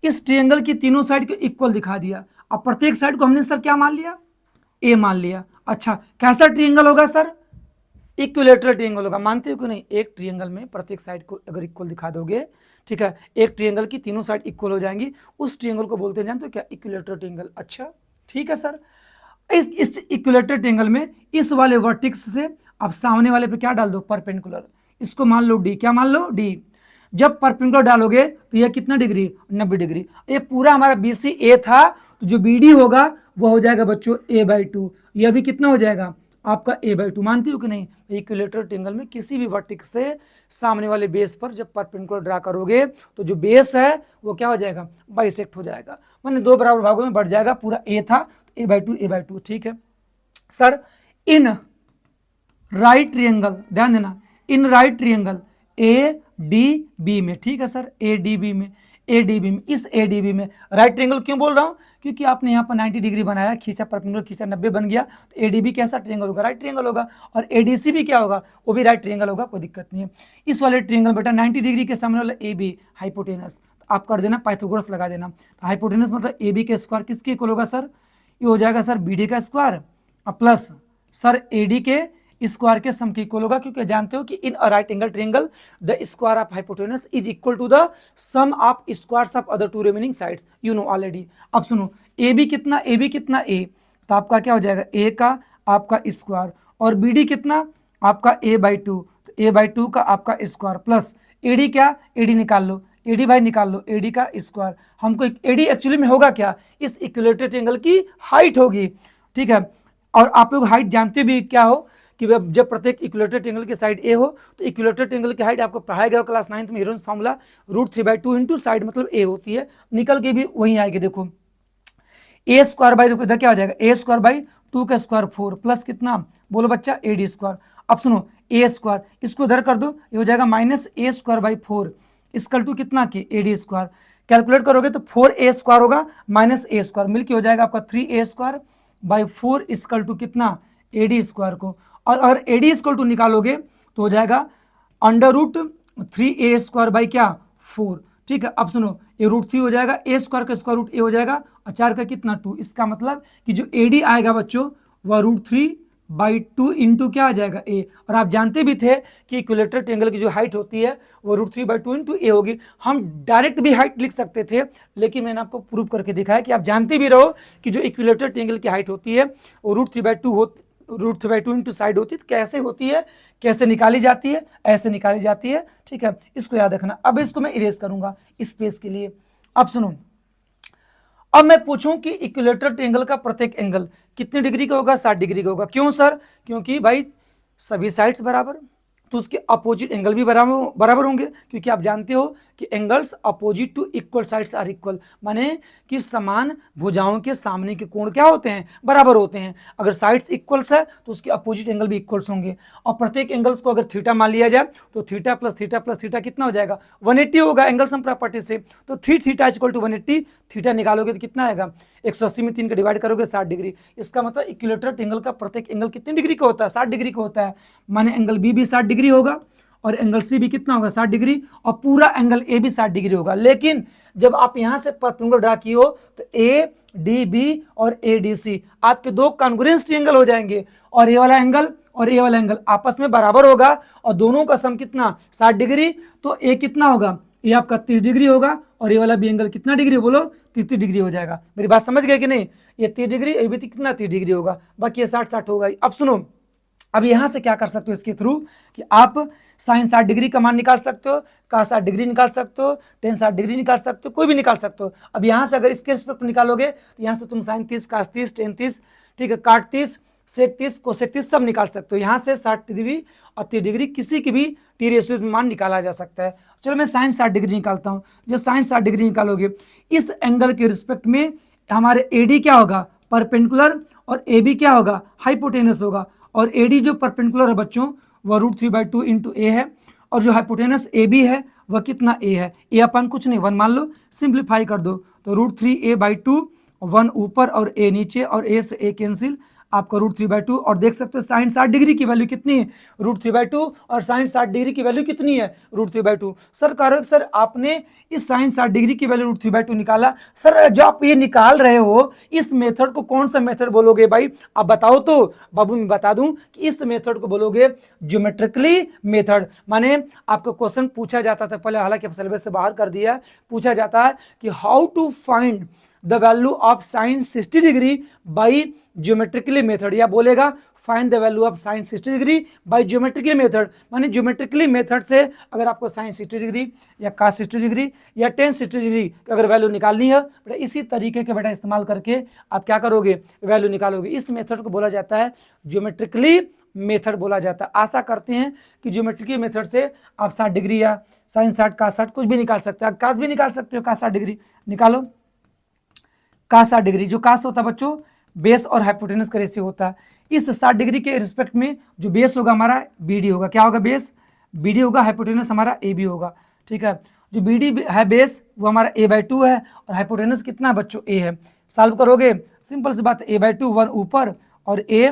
इस ट्रायंगल की तीनों साइड को इक्वल दिखा दिया। अब प्रत्येक साइड को हमने सर क्या मान लिया, A मान लिया। अच्छा कैसा ट्रायंगल होगा सर, इक्विलेटरल ट्रायंगल होगा। मानते हो कि नहीं, एक ट्रायंगल में प्रत्येक साइड को अगर इक्वल दिखा दोगे, ठीक है, एक ट्रायंगल की तीनों साइड इक्वल हो जाएंगी, उस ट्रायंगल को बोलते हैं जानते हो क्या, इक्विलेटरल ट्रायंगल। अच्छा ठीक है सर, इस इक्विलेटरल ट्रायंगल में इस वाले वर्टेक्स से आप सामने वाले पे क्या डाल दो, परपेंडिकुलर। इसको मान लो D, क्या मान लो D। जब परपेंडिकुलर डालोगे तो यह कितना डिग्री, 90 डिग्री। ये पूरा हमारा BC A था, तो जो BD होगा वो हो जाएगा बच्चों A/2। यह भी कितना हो जाएगा आपका A/2। मानती हो कि नहीं, इक्विलेटरल ट्रायंगल में किसी भी वर्टेक्स से सामने वाले बेस पर जब परपेंडिकुलर ड्रा करोगे तो जो बेस है वो क्या हो जाएगा, बाइसेक्ट हो जाएगा, माने 2 बराबर भागों में बढ़ जाएगा। पूरा A था, A/2 ठीक है सर। इन राइट ट्रायंगल, ध्यान देना, in right triangle A D B में, ठीक है सर, ए डी बी में, ए डी बी में, इस ए डी बी में राइट ट्रिएंगल क्यों बोल रहा हूँ, क्योंकि आपने यहाँ पर 90 डिग्री बनाया, खींचा परपेंडिकुलर, खींचा 90 बन गया, तो ए डी बी कैसा ट्रिएंगल होगा, राइट ट्रिएंगल होगा, और ए डी सी भी क्या होगा, वो भी राइट ट्रिएंगल होगा, कोई दिक्कत नहीं है। इस वाले ट्रिएंगल बेटा 90 डिग्री के सामने वाला ए बी हाइपोटेनस, आप कर देना पाइथागोरस लगा देना, तो हाइपोटेनस मतलब ए बी के स्क्वायर किसके इक्वल होगा सर, ये हो जाएगा सर बी डी का square plus sir A D के स्क्वायर के सम के इक्वल होगा, क्योंकि जानते हो कि in a right angle triangle the square of hypotenuse is equal to the sum of squares of other two remaining sides, you know already. अब सुनो ए बी कितना, ए बी कितना ए, तो आपका क्या हो जाएगा ए का आपका स्क्वायर, और बी डी कितना आपका ए बाई टू, तो ए बाई टू का आपका स्क्वायर प्लस ए डी, क्या ए डी निकाल लो, ए डी बाई निकाल लो, ए डी का स्क्वायर, हमको ए डी एक्चुअली में होगा क्या, इस इक्विलेटरल ट्रायंगल की हाइट होगी, ठीक है। और आप लोग हाइट जानते भी क्या हो कि जब प्रत्येक इक्विलेटरल ट्रायंगल की साइड ए हो तो इक्विलेटरल ट्रायंगल की हाइट आपको पढ़ाया गया क्लास 9th में, हीरोन्स फार्मूला √3/2 इंटू साइड मतलब ए होती है, निकल के भी वहीं आएगी। देखो ए स्क्वायर बाई, देखो इधर क्या हो जाएगा ए स्क्वायर बाई 2 का स्क्वायर 4 प्लस कितना बोलो बच्चा ए डी स्क्वायर। अब सुनो ए स्क्वायर इसको इधर कर दो, ये हो जाएगा माइनस ए स्क्वायर बाई 4 इसकल टू कितना के ए डी स्क्वायर, कैलकुलेट करोगे तो 4a स्क्वायर होगा माइनस ए स्क्वायर, मिलके हो जाएगा आपका 3a स्क्वायर बाई 4 इसकल टू कितना ए डी स्क्वायर को, और अगर ए डी स्क्वायर टू निकालोगे तो हो जाएगा √3a स्क्वायर बाई क्या 4, ठीक है। अब सुनो ये √3 हो जाएगा, ए स्क्वायर का स्क्वायर रूट ए हो जाएगा, और 4 का कितना 2, इसका मतलब कि जो ए डी आएगा बच्चों वह √3/2 इंटू क्या आ जाएगा ए, और आप जानते भी थे कि इक्विलेटरल ट्रायंगल की जो हाइट होती है वो √3/2 इंटू ए होगी। हम डायरेक्ट भी हाइट लिख सकते थे, लेकिन मैंने आपको प्रूव करके दिखाया कि आप जानते भी रहो कि जो इक्विलेटरल ट्रायंगल की हाइट होती है वो √3/2 इंटू साइड होती है, कैसे होती है, कैसे निकाली जाती है, ऐसे निकाली जाती है, ठीक है, इसको याद रखना। अब इसको मैं इरेज करूंगा स्पेस के लिए। अब सुनो, अब मैं पूछूं कि इक्विलेटरल ट्रायंगल का प्रत्येक एंगल कितने डिग्री का होगा, 60 डिग्री का होगा, क्यों सर, क्योंकि भाई सभी साइड्स बराबर तो उसके अपोजिट एंगल भी बराबर होंगे, क्योंकि आप जानते हो कि angles opposite to equal sides are equal, माने कि समान भुजाओं के सामने के कोण क्या होते हैं, बराबर होते हैं। अगर साइड्स इक्वल्स है तो उसके अपोजिट एंगल भी इक्वल्स होंगे, और प्रत्येक एंगल्स को अगर थीटा मान लिया जाए तो theta plus theta plus theta कितना हो जाएगा 180 होगा एंगल सम प्रॉपर्टी से, तो 3 थीटा इक्वल टू 180, थीटा निकालोगे तो कितना आएगा 180 में 3 का डिवाइड करोगे 60 डिग्री, इसका मतलब इक्विलेटरल ट्रायंगल का प्रत्येक एंगल कितने डिग्री का होता है, 60 डिग्री का होता है, माने एंगल बी भी 60 डिग्री होगा और एंगल सी भी कितना होगा 60 डिग्री, और पूरा एंगल ए भी 60 डिग्री होगा। लेकिन जब आप यहां से परपेंडिकुलर ड्रा किए हो तो ए डी बी और ए डी सी आपके दो कॉन्ग्रुएंस ट्रायंगल हो जाएंगे, और ये वाला एंगल और ये वाला एंगल आपस में बराबर होगा, और दोनों का सम कितना 60 डिग्री, तो ए कितना होगा, ये आपका 30 डिग्री होगा, और ये वाला भी एंगल कितना डिग्री बोलो 30 डिग्री हो जाएगा। मेरी बात समझ गए कि नहीं, ये 30 डिग्री, ये भी कितना 30 डिग्री होगा, बाकी ये 60 होगा। अब सुनो, अब यहां से क्या कर सकते हो इसके थ्रू कि आप साइन 60 डिग्री का मान निकाल सकते हो, cos 60 डिग्री निकाल सकते हो, टेन 60 डिग्री निकाल सकते हो, कोई भी निकाल सकते हो। अब यहां से अगर इसके रिस्पेक्ट निकालोगे तो यहां से तुम साइन 30, cos 30, टेन 30, ठीक है, काट 30, सेक 30, कोसेक 30 सब निकाल सकते हो। यहाँ से 60 डिग्री और 30 डिग्री किसी की भी टी रेशियो में मान निकाला जा सकता है। चलो मैं साइन 60 डिग्री निकालता हूँ। जब साइन 60 डिग्री निकालोगे इस एंगल के रिस्पेक्ट में हमारे ए डी क्या होगा परपेंडिकुलर, और ए बी क्या होगा हाइपोटेनस होगा, और ए डी जो परपेंडिकुलर है बच्चों वह √3/2 इंटू ए है, और जो हाइपोटेनस ए बी है वह कितना ए है, ए अपन कुछ नहीं 1 मान लो, सिंप्लीफाई कर दो तो √3a/2, 1 ऊपर और ए नीचे, और ए से ए कैंसिल, आपका √3/2, और देख सकते हो साइन 60 डिग्री की वैल्यू कितनी है √3/2, और साइन 60 डिग्री की वैल्यू कितनी है √3/2। सर करो सर आपने इस साइन 60 डिग्री की वैल्यू √3/2 निकाला, सर जो आप ये निकाल रहे हो इस मेथड को कौन सा मेथड बोलोगे भाई, आप बताओ तो बाबू मैं बता दूं कि इस मेथड को बोलोगे ज्योमेट्रिकली मेथड। माने आपको क्वेश्चन पूछा जाता था पहले, हालांकि सिलेबस से बाहर कर दिया, पूछा जाता है कि how to find the value of sine 60 degree by geometrically method, या बोलेगा find the value of sine 60 degree by geometrically method. माने ज्योमेट्रिकली मेथड से अगर आपको साइन 60 डिग्री या cos 60 डिग्री या टेन 60 डिग्री अगर वैल्यू निकालनी है बेटा, इसी तरीके के बेटा इस्तेमाल करके आप क्या करोगे वैल्यू निकालोगे। इस मेथड को बोला जाता है ज्योमेट्रिकली मेथड बोला जाता है। आशा करते हैं कि ज्योमेट्रिकली मेथड से आप 60 डिग्री या साइन 60 cos 60 कुछ भी निकाल सकते हो, आप cos भी निकाल सकते हो, cos 60 डिग्री निकालो, cos 60 डिग्री, जो cos होता है बच्चों बेस और हाइपोटेनस का रेशियो होता है। इस 60 डिग्री के रिस्पेक्ट में जो बेस होगा हमारा बी डी होगा, क्या होगा बेस BD होगा, हाइपोटेनस हमारा AB होगा, ठीक है। जो BD है बेस वो हमारा A/2 है और हाइपोटेनस कितना है बच्चों A है। सॉल्व करोगे सिंपल सी बात, A/2 1 ऊपर और A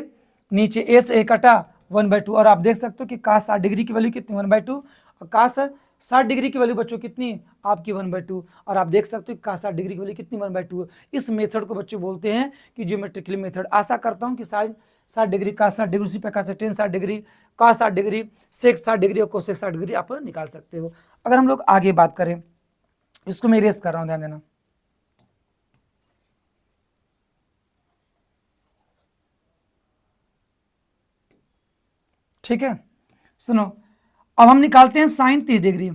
नीचे, A से A कटा 1/2 और आप देख सकते हो कि cos 60 डिग्री की वैल्यू कितनी 1/2 और cos 60 डिग्री की वैल्यू बच्चों कितनी आपकी 1/2 और आप देख सकते हो cos 60 डिग्री की वैल्यू कितनी 1/2। इस मेथड को बच्चों बोलते हैं कि ज्योमेट्रिकली मेथड। आशा करता हूं कि साइन 60 डिग्री cos 60 डिग्री, उसी प्रकार से टेन 60 डिग्री cos 60 डिग्री, सेक 60 डिग्री और कोसेक 60 डिग्री आप निकाल सकते हो। अगर हम लोग आगे बात करें, इसको मैं इरेज कर रहा हूं, ध्यान देना। ठीक है, सुनो अब हम निकालते हैं साइन 30 डिग्री।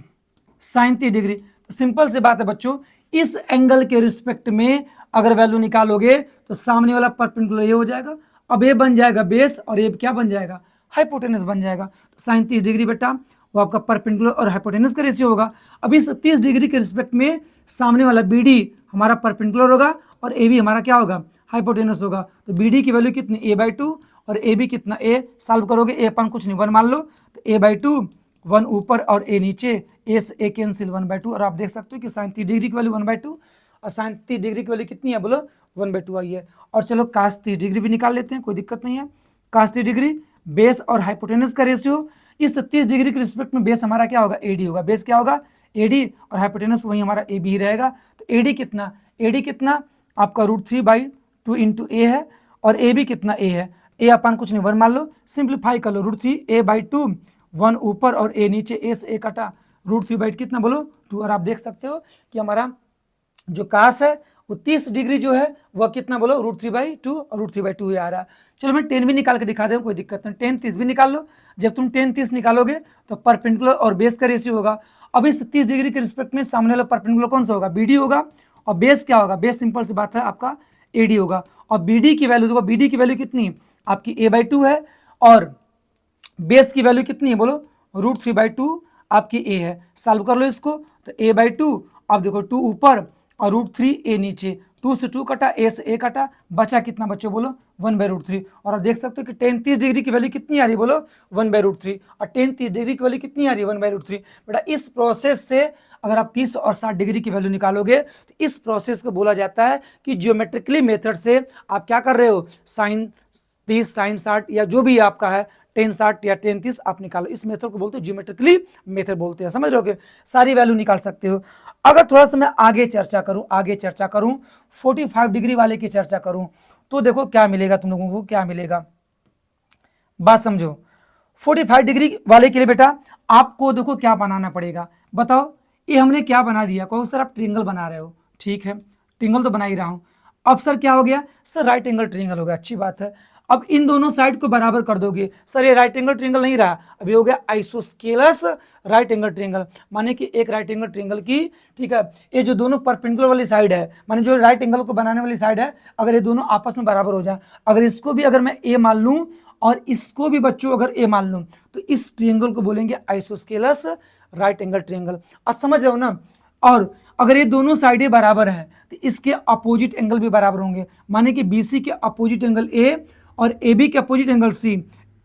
साइन 30 डिग्री तो सिंपल सी बात है बच्चों, इस एंगल के रिस्पेक्ट में अगर वैल्यू निकालोगे तो सामने वाला परपेंडिकुलर ये हो जाएगा, अब ये बन जाएगा बेस और ये क्या बन जाएगा, हाइपोटेनस बन जाएगा। तो साइन 30 डिग्री बेटा वो आपका परपेंडिकुलर और हाइपोटेनस का रेशियो होगा। अब इस 30 डिग्री के रिस्पेक्ट में सामने वाला BD हमारा परपेंडिकुलर होगा और AB हमारा क्या होगा, हाइपोटेनस होगा। तो BD की वैल्यू कितनी A/2 और AB कितना A, सॉल्व करोगे A अपन कुछ नहीं 1 मान लो, तो A/2 1 ऊपर और A नीचे, A से A कैंसिल 1/2 और आप देख सकते हो कि साइन 30 डिग्री की वैल्यू 1/2 और साइन 30 डिग्री की वैल्यू कितनी है बोलो 1/2 आई है। और चलो cos 30 डिग्री भी निकाल लेते हैं, कोई दिक्कत नहीं है। cos 30 डिग्री बेस और हाइपोटेनस का रेशियो, इस 30 डिग्री के रिस्पेक्ट में बेस हमारा क्या होगा AD होगा, बेस क्या होगा AD और हाइपोटेनस वही हमारा AB ही रहेगा। तो AD कितना आपका √3/2 इंटू A है और AB कितना A है, A अपन कुछ नहीं 1 मान लो, सिंप्लीफाई कर लो √3A/2 1 ऊपर और A नीचे, A से A कटा √3/2 कितना बोलो 2 और आप देख सकते हो कि हमारा जो कास है वो 30 डिग्री जो है वह कितना बोलो √3/2 और √3/2 ही आ रहा है। चलो मैं 10 भी निकाल के दिखा दूँ, कोई दिक्कत नहीं, 10 30 भी निकाल लो। जब तुम 10 30 निकालोगे तो परपेंडिकुलर और बेस का रेशियो होगा। अब इस 30 डिग्री के रिस्पेक्ट में सामने वाला परपेंडिकुलर कौन सा होगा, BD होगा और बेस क्या होगा, बेस सिंपल सी बात है आपका AD होगा। और BD की वैल्यू देखो, BD की वैल्यू कितनी आपकी A/2 है और बेस की वैल्यू कितनी है बोलो √3/2 आपकी A है। सॉल्व कर लो इसको, तो A/2 अब देखो 2 ऊपर और √3A नीचे, 2 से 2 कटा, A से A कटा, बचा कितना बच्चों बोलो 1/√3 और आप देख सकते हो कि tan 30 डिग्री की वैल्यू कितनी आ रही है बोलो 1/√3 और tan 30 डिग्री की वैल्यू कितनी आ रही है 1/√3। बेटा इस प्रोसेस से अगर आप 30 और 60 डिग्री की वैल्यू निकालोगे तो इस प्रोसेस को बोला जाता है कि जियोमेट्रिकली मेथड से आप क्या कर रहे हो, साइन 30 साइन 60 या जो भी आपका है tan 60 या tan 30 आप निकालो। इस मेथड को बोलते हैं जियोमेट्रिकली मेथड बोलते हैं, समझ रहे हो, सारी वैल्यू निकाल सकते हो। अगर थोड़ा सा मैं आगे चर्चा करूं 45 डिग्री वाले की चर्चा करूं तो देखो क्या मिलेगा तुम लोगों को, क्या मिलेगा बात समझो। 45 डिग्री वाले के लिए बेटा आपको देखो क्या बनाना पड़ेगा, बताओ। ये हमने क्या बना दिया, कहो सर आप ट्रिंगल बना रहे हो, ठीक है ट्रिंगल तो बना ही रहा हूं। अब सर क्या हो गया, सर राइट एंगल ट्रिंगल हो गया, अच्छी बात है। अब इन दोनों साइड को बराबर कर दोगे, सर ये राइट एंगल ट्रिंगल नहीं रहा, अभी हो गया आइसोस्केलस राइट एंगल ट्रिंगल, माने कि एक राइट एंगल ट्रिंगल की, ठीक है, ये जो दोनों परपेंडिकुलर वाली साइड है, माने जो राइट एंगल को बनाने वाली साइड है, अगर ये दोनों आपस में बराबर हो जाए, अगर इसको भी अगर मैं A मान लूं और इसको भी बच्चों अगर A मान लूं तो इस ट्रिंगल को बोलेंगे आइसोस्केलस राइट एंगल ट्रिंगल। आज समझ रहे हो ना। और अगर ये दोनों साइडें बराबर हैं तो इसके अपोजिट एंगल भी बराबर होंगे, माने कि BC के अपोजिट एंगल A और AB के अपोजिट एंगल C,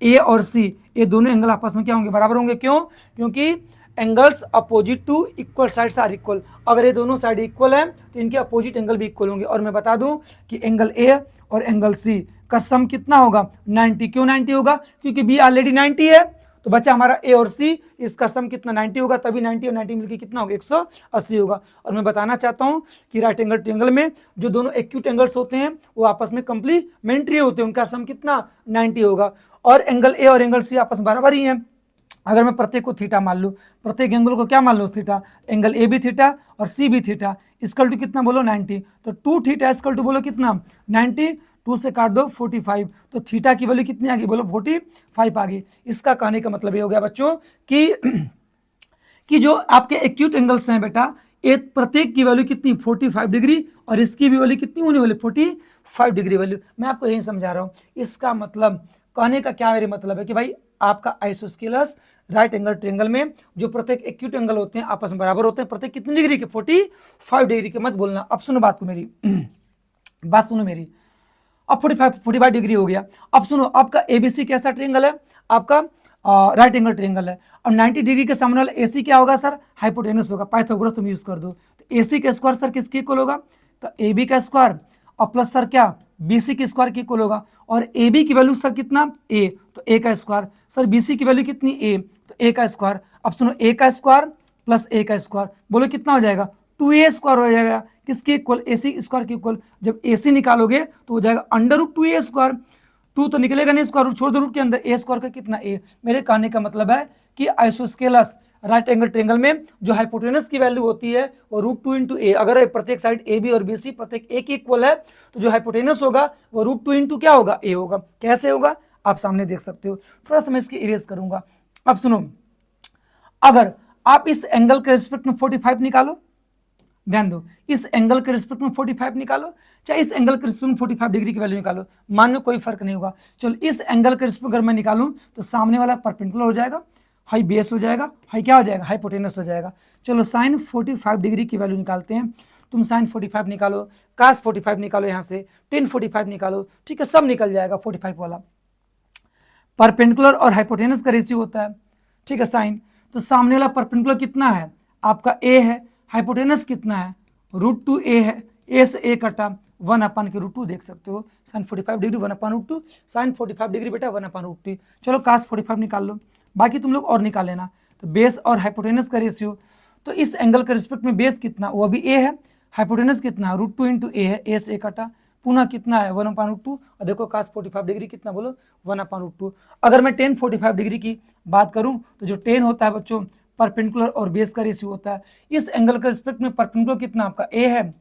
A और C ये दोनों एंगल आपस में क्या होंगे, बराबर होंगे। क्यों, क्योंकि angles opposite to equal sides are equal, अगर ये दोनों साइड इक्वल है तो इनके अपोजिट एंगल भी इक्वल होंगे। और मैं बता दूं कि एंगल A और एंगल C का सम कितना होगा 90। क्यों 90 होगा, क्योंकि B ऑलरेडी 90 है, तो बच्चा हमारा A और C, इसका सम कितना 90 होगा, तभी 90 और 90 मिलकर कितना होगा 180 होगा। और मैं बताना चाहता हूं कि राइट एंगल ट्रायंगल में जो दोनों एक्यूट एंगल्स होते हैं वो आपस में कंप्लीमेंट्री होते हैं, उनका सम कितना 90 होगा। और एंगल A और एंगल C आपस में बराबर ही है। अगर मैं प्रत्येक को थीटा मान लूँ, प्रत्येक एंगल को क्या मान लो थीटा, एंगल A भी थीटा और C भी थीटा, इसकल टू कितना बोलो 90, तो 2 थीटा इसकल टू बोलो कितना 90, 2 से काट दो 45, तो थीटा की वैल्यू कितनी आ गई बोलो 45 आ गई। इसका कहने का मतलब ये हो गया बच्चों कि जो आपके एक्यूट एंगल्स हैं बेटा, एक प्रत्येक की वैल्यू कितनी 45 डिग्री और इसकी भी वैल्यू कितनी होने वाली 45 डिग्री वैल्यू। मैं आपको यही समझा रहा हूँ। इसका मतलब कहने का क्या मेरे मतलब है कि भाई आपका आइसोस्केलस राइट एंगल ट्रायंगल में जो प्रत्येक एक्यूट एंगल होते हैं आपस में बराबर होते हैं, प्रत्येक कितनी डिग्री के 45 डिग्री के, मत बोलना। अब सुनो बात को मेरी बात सुनो मेरी। अब 45 डिग्री हो गया। अब सुनो आपका ABC कैसा ट्रायंगल है, आपका राइट एंगल ट्रायंगल है, और 90 डिग्री के सामने वाला AC क्या होगा सर, हाइपोटेनस होगा। पाइथागोरस तुम यूज कर दो, तो AC का स्क्वायर सर किसके इक्वल होगा, तो AB का स्क्वायर और प्लस सर क्या BC के स्क्वायर के इक्वल होगा। और AB की वैल्यू सर कितना A, तो A का स्क्वायर। सर BC की वैल्यू कितनी A, तो A का स्क्वायर। अब सुनो A का स्क्वायर प्लस A का स्क्वायर, बोलो कितना हो जाएगा, 2A स्क्वायर हो जाएगा, किसके इक्वल, AC स्क्वायर के इक्वल। जब AC निकालोगे तो हो जाएगा अंडर रूट 2A स्क्वायर, 2 तो निकलेगा नहीं, स्क्वायर रूट छोड़ दो, रूट के अंदर A स्क्वायर का कितना A। मेरे कहने का मतलब है कि आइसोस्केलस राइट एंगल ट्रायंगल में जो हाइपोटेनस की वैल्यू होती है वो रूट 2 इंटू ए, अगर प्रत्येक साइड AB और BC प्रत्येक A के इक्वल है तो जो हाइपोटेनस होगा वो रूट 2 इंटू क्या होगा, A होगा। कैसे होगा आप सामने देख सकते हो, थोड़ा सा मैं इसकी इरेज करूंगा। अब सुनो, अगर आप इस एंगल के रिस्पेक्ट में 45 निकालो, ध्यान दो, इस एंगल के रिस्पेक्ट में 45 निकालो, चाहे इस एंगल के रिस्पेक्ट में 45 डिग्री की वैल्यू निकालो, मान लो कोई फर्क नहीं होगा। चलो इस एंगल के रिस्पेक्ट अगर मैं निकालूं तो सामने वाला परपेंडिकुलर हो जाएगा, हाई बेस हो जाएगा, हाई क्या हो जाएगा, हाइपोटेनस हो जाएगा। चलो साइन 45 डिग्री की वैल्यू निकालते हैं, तुम साइन 45 निकालो, कास 45 निकालो, यहाँ से टेन 45 निकालो, ठीक है, सब निकल जाएगा 45 वाला। परपेंडिकुलर और हाइपोटेनस का रेशियो होता है, ठीक है, साइन, तो सामने वाला परपेंडिकुलर कितना है आपका A है, हाइपोटेनस कितना है रूट 2A है, A से A कटा 1/√2 देख सकते हो, साइन 45 डिग्री 1/√2, साइन 45 डिग्री बेटा 1/√2। चलो कास 45 निकाल लो, बाकी तुम लोग और निकाल लेना। तो बेस और हाइपोटेनस का रेशियो, तो इस एंगल के रिस्पेक्ट में बेस कितना, वो अभी A है, हाइपोटेनस कितना रूट 2 इंटू A है, A से A कटा, पुनः कितना है 1/√2, और देखो कास 45 डिग्री कितना बोलो 1/√2। अगर मैं टेन 45 डिग्री की बात करूं तो जो टेन होता है बच्चों परपेंडिकुलर और बेस का रेशियो होता है। इस एंगल के रिस्पेक्ट में परपेंडिकुलर कितना आपका A है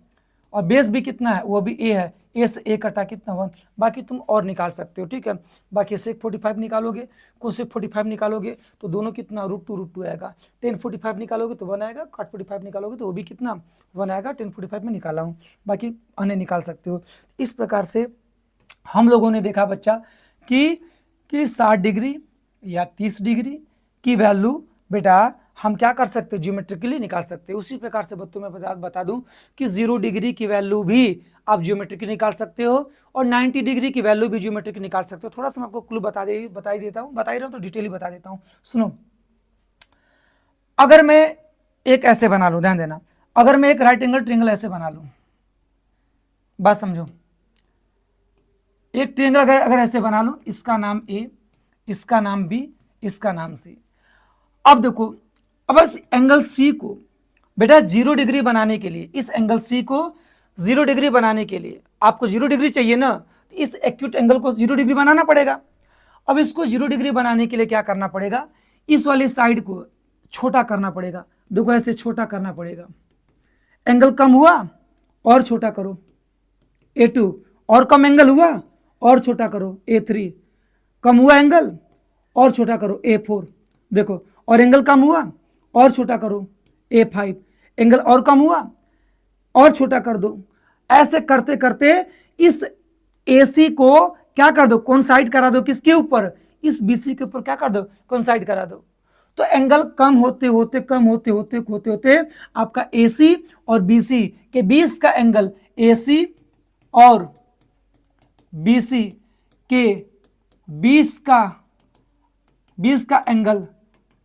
और बेस भी कितना है, वो भी A है, A से A कटा कितना 1, बाकी तुम और निकाल सकते हो, ठीक है। बाकी सेक 45 निकालोगे, कोसेक 45 निकालोगे तो दोनों कितना रूट 2 आएगा, टेन 45 निकालोगे तो 1 आएगा, कॉट 45 निकालोगे तो वो भी कितना 1 आएगा, टेन 45 में निकाला हूँ, बाकी अन्य निकाल सकते हो। इस प्रकार से हम लोगों ने देखा बच्चा कि 60 डिग्री या 30 डिग्री की वैल्यू बेटा हम क्या कर सकते हैं, ज्योमेट्रिकली निकाल सकते हैं। उसी प्रकार से बच्चों में बता दूं कि 0 डिग्री की वैल्यू भी आप ज्योमेट्रिकली निकाल सकते हो और 90 डिग्री की वैल्यू भी ज्योमेट्रिकली निकाल सकते हो। थोड़ा सा मैं आपको क्लू बता ही देता हूँ, बता ही रहा हूँ तो डिटेली बता देता हूँ। सुनो, अगर मैं एक ऐसे बना लूँ, ध्यान देना, अगर मैं एक राइट एंगल ट्रायंगल ऐसे बना लूँ, बात समझो, एक ट्रायंगल अगर ऐसे बना लूँ, इसका नाम A, इसका नाम B, इसका नाम C। अब देखो, अब इस एंगल C को बेटा 0 डिग्री बनाने के लिए, इस एंगल C को 0 डिग्री बनाने के लिए आपको 0 डिग्री चाहिए ना, तो इस एक्यूट एंगल को 0 डिग्री बनाना पड़ेगा। अब इसको 0 डिग्री बनाने के लिए क्या करना पड़ेगा, इस वाली साइड को छोटा करना पड़ेगा, देखो ऐसे छोटा करना पड़ेगा, एंगल कम हुआ और छोटा करो A2, और कम एंगल हुआ और छोटा करो A3, कम हुआ एंगल और छोटा करो A4, देखो, और एंगल कम हुआ और छोटा करो A5, एंगल और कम हुआ और छोटा कर दो। ऐसे करते करते इस AC को क्या कर दो, कोइंसाइड करा दो, किसके ऊपर, इस BC के ऊपर क्या कर दो, कोइंसाइड करा दो। तो एंगल कम होते होते आपका AC और BC के बीच का एंगल, AC और BC के बीच का एंगल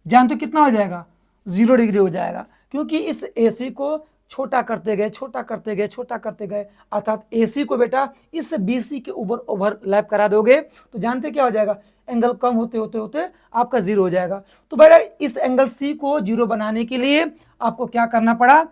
जानते हो कितना हो जाएगा, 0 डिग्री हो जाएगा, क्योंकि इस AC को छोटा करते गए, अर्थात AC को बेटा इस BC के ऊपर ओवरलैप करा दोगे तो जानते क्या हो जाएगा, एंगल कम होते आपका 0 हो जाएगा। तो बेटा इस एंगल C को 0 बनाने के लिए आपको क्या करना पड़ा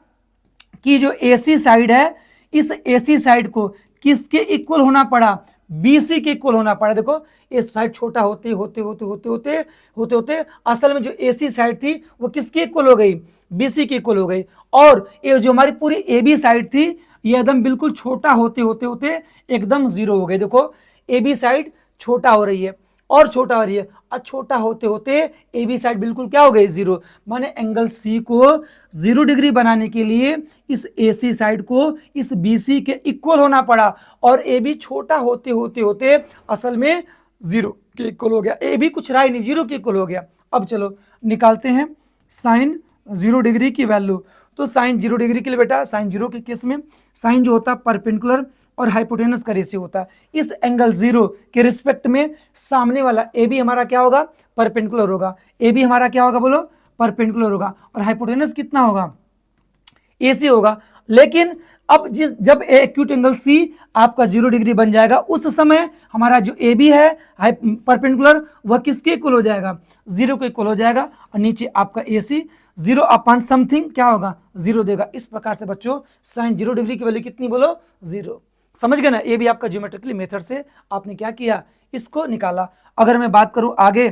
कि जो AC साइड है, इस AC साइड को किसके इक्वल होना पड़ा, BC के इक्वल होना पड़ा। देखो इस साइड छोटा होते होते असल में जो AC साइड थी वो किसके इक्वल हो गई, BC के इक्वल हो गई, और ये जो हमारी पूरी AB साइड थी ये एकदम बिल्कुल छोटा होते एकदम 0 हो गई। देखो AB साइड छोटा हो रही है और छोटा हो रही है, और छोटा होते AB साइड बिल्कुल क्या हो गई, 0। माने एंगल C को 0 डिग्री बनाने के लिए इस AC साइड को इस BC के इक्वल होना पड़ा, और AB छोटा होते असल में 0 के इक्वल हो गया, AB कुछ रहा ही नहीं, 0 के इक्वल हो गया। अब चलो निकालते हैं साइन 0 डिग्री की वैल्यू। तो साइन 0 डिग्री के लिए बेटा, साइन 0 के केस में साइन जो होता है परपेंडिकुलर और हाइपोटेनस का रेशियो होता है। इस एंगल 0 के रिस्पेक्ट में सामने वाला AB हमारा क्या होगा, परपेंडिकुलर होगा, ए बी हमारा क्या होगा बोलो, परपेंडिकुलर होगा, और हाइपोटेनस कितना होगा, AC होगा। लेकिन अब जब एक्यूट एंगल C आपका 0 डिग्री बन जाएगा, उस समय हमारा जो AB है परपेंडिकुलर, वह किसके इक्वल हो जाएगा, 0 के इक्वल हो जाएगा, और नीचे आपका AC 0 अपॉन समथिंग क्या होगा, 0 देगा। इस प्रकार से बच्चों साइन 0 डिग्री की वैल्यू कितनी बोलो, 0। समझ गए ना, ये भी आपका ज्योमेट्रिकली मेथड से आपने क्या किया, इसको निकाला। अगर मैं बात करूं आगे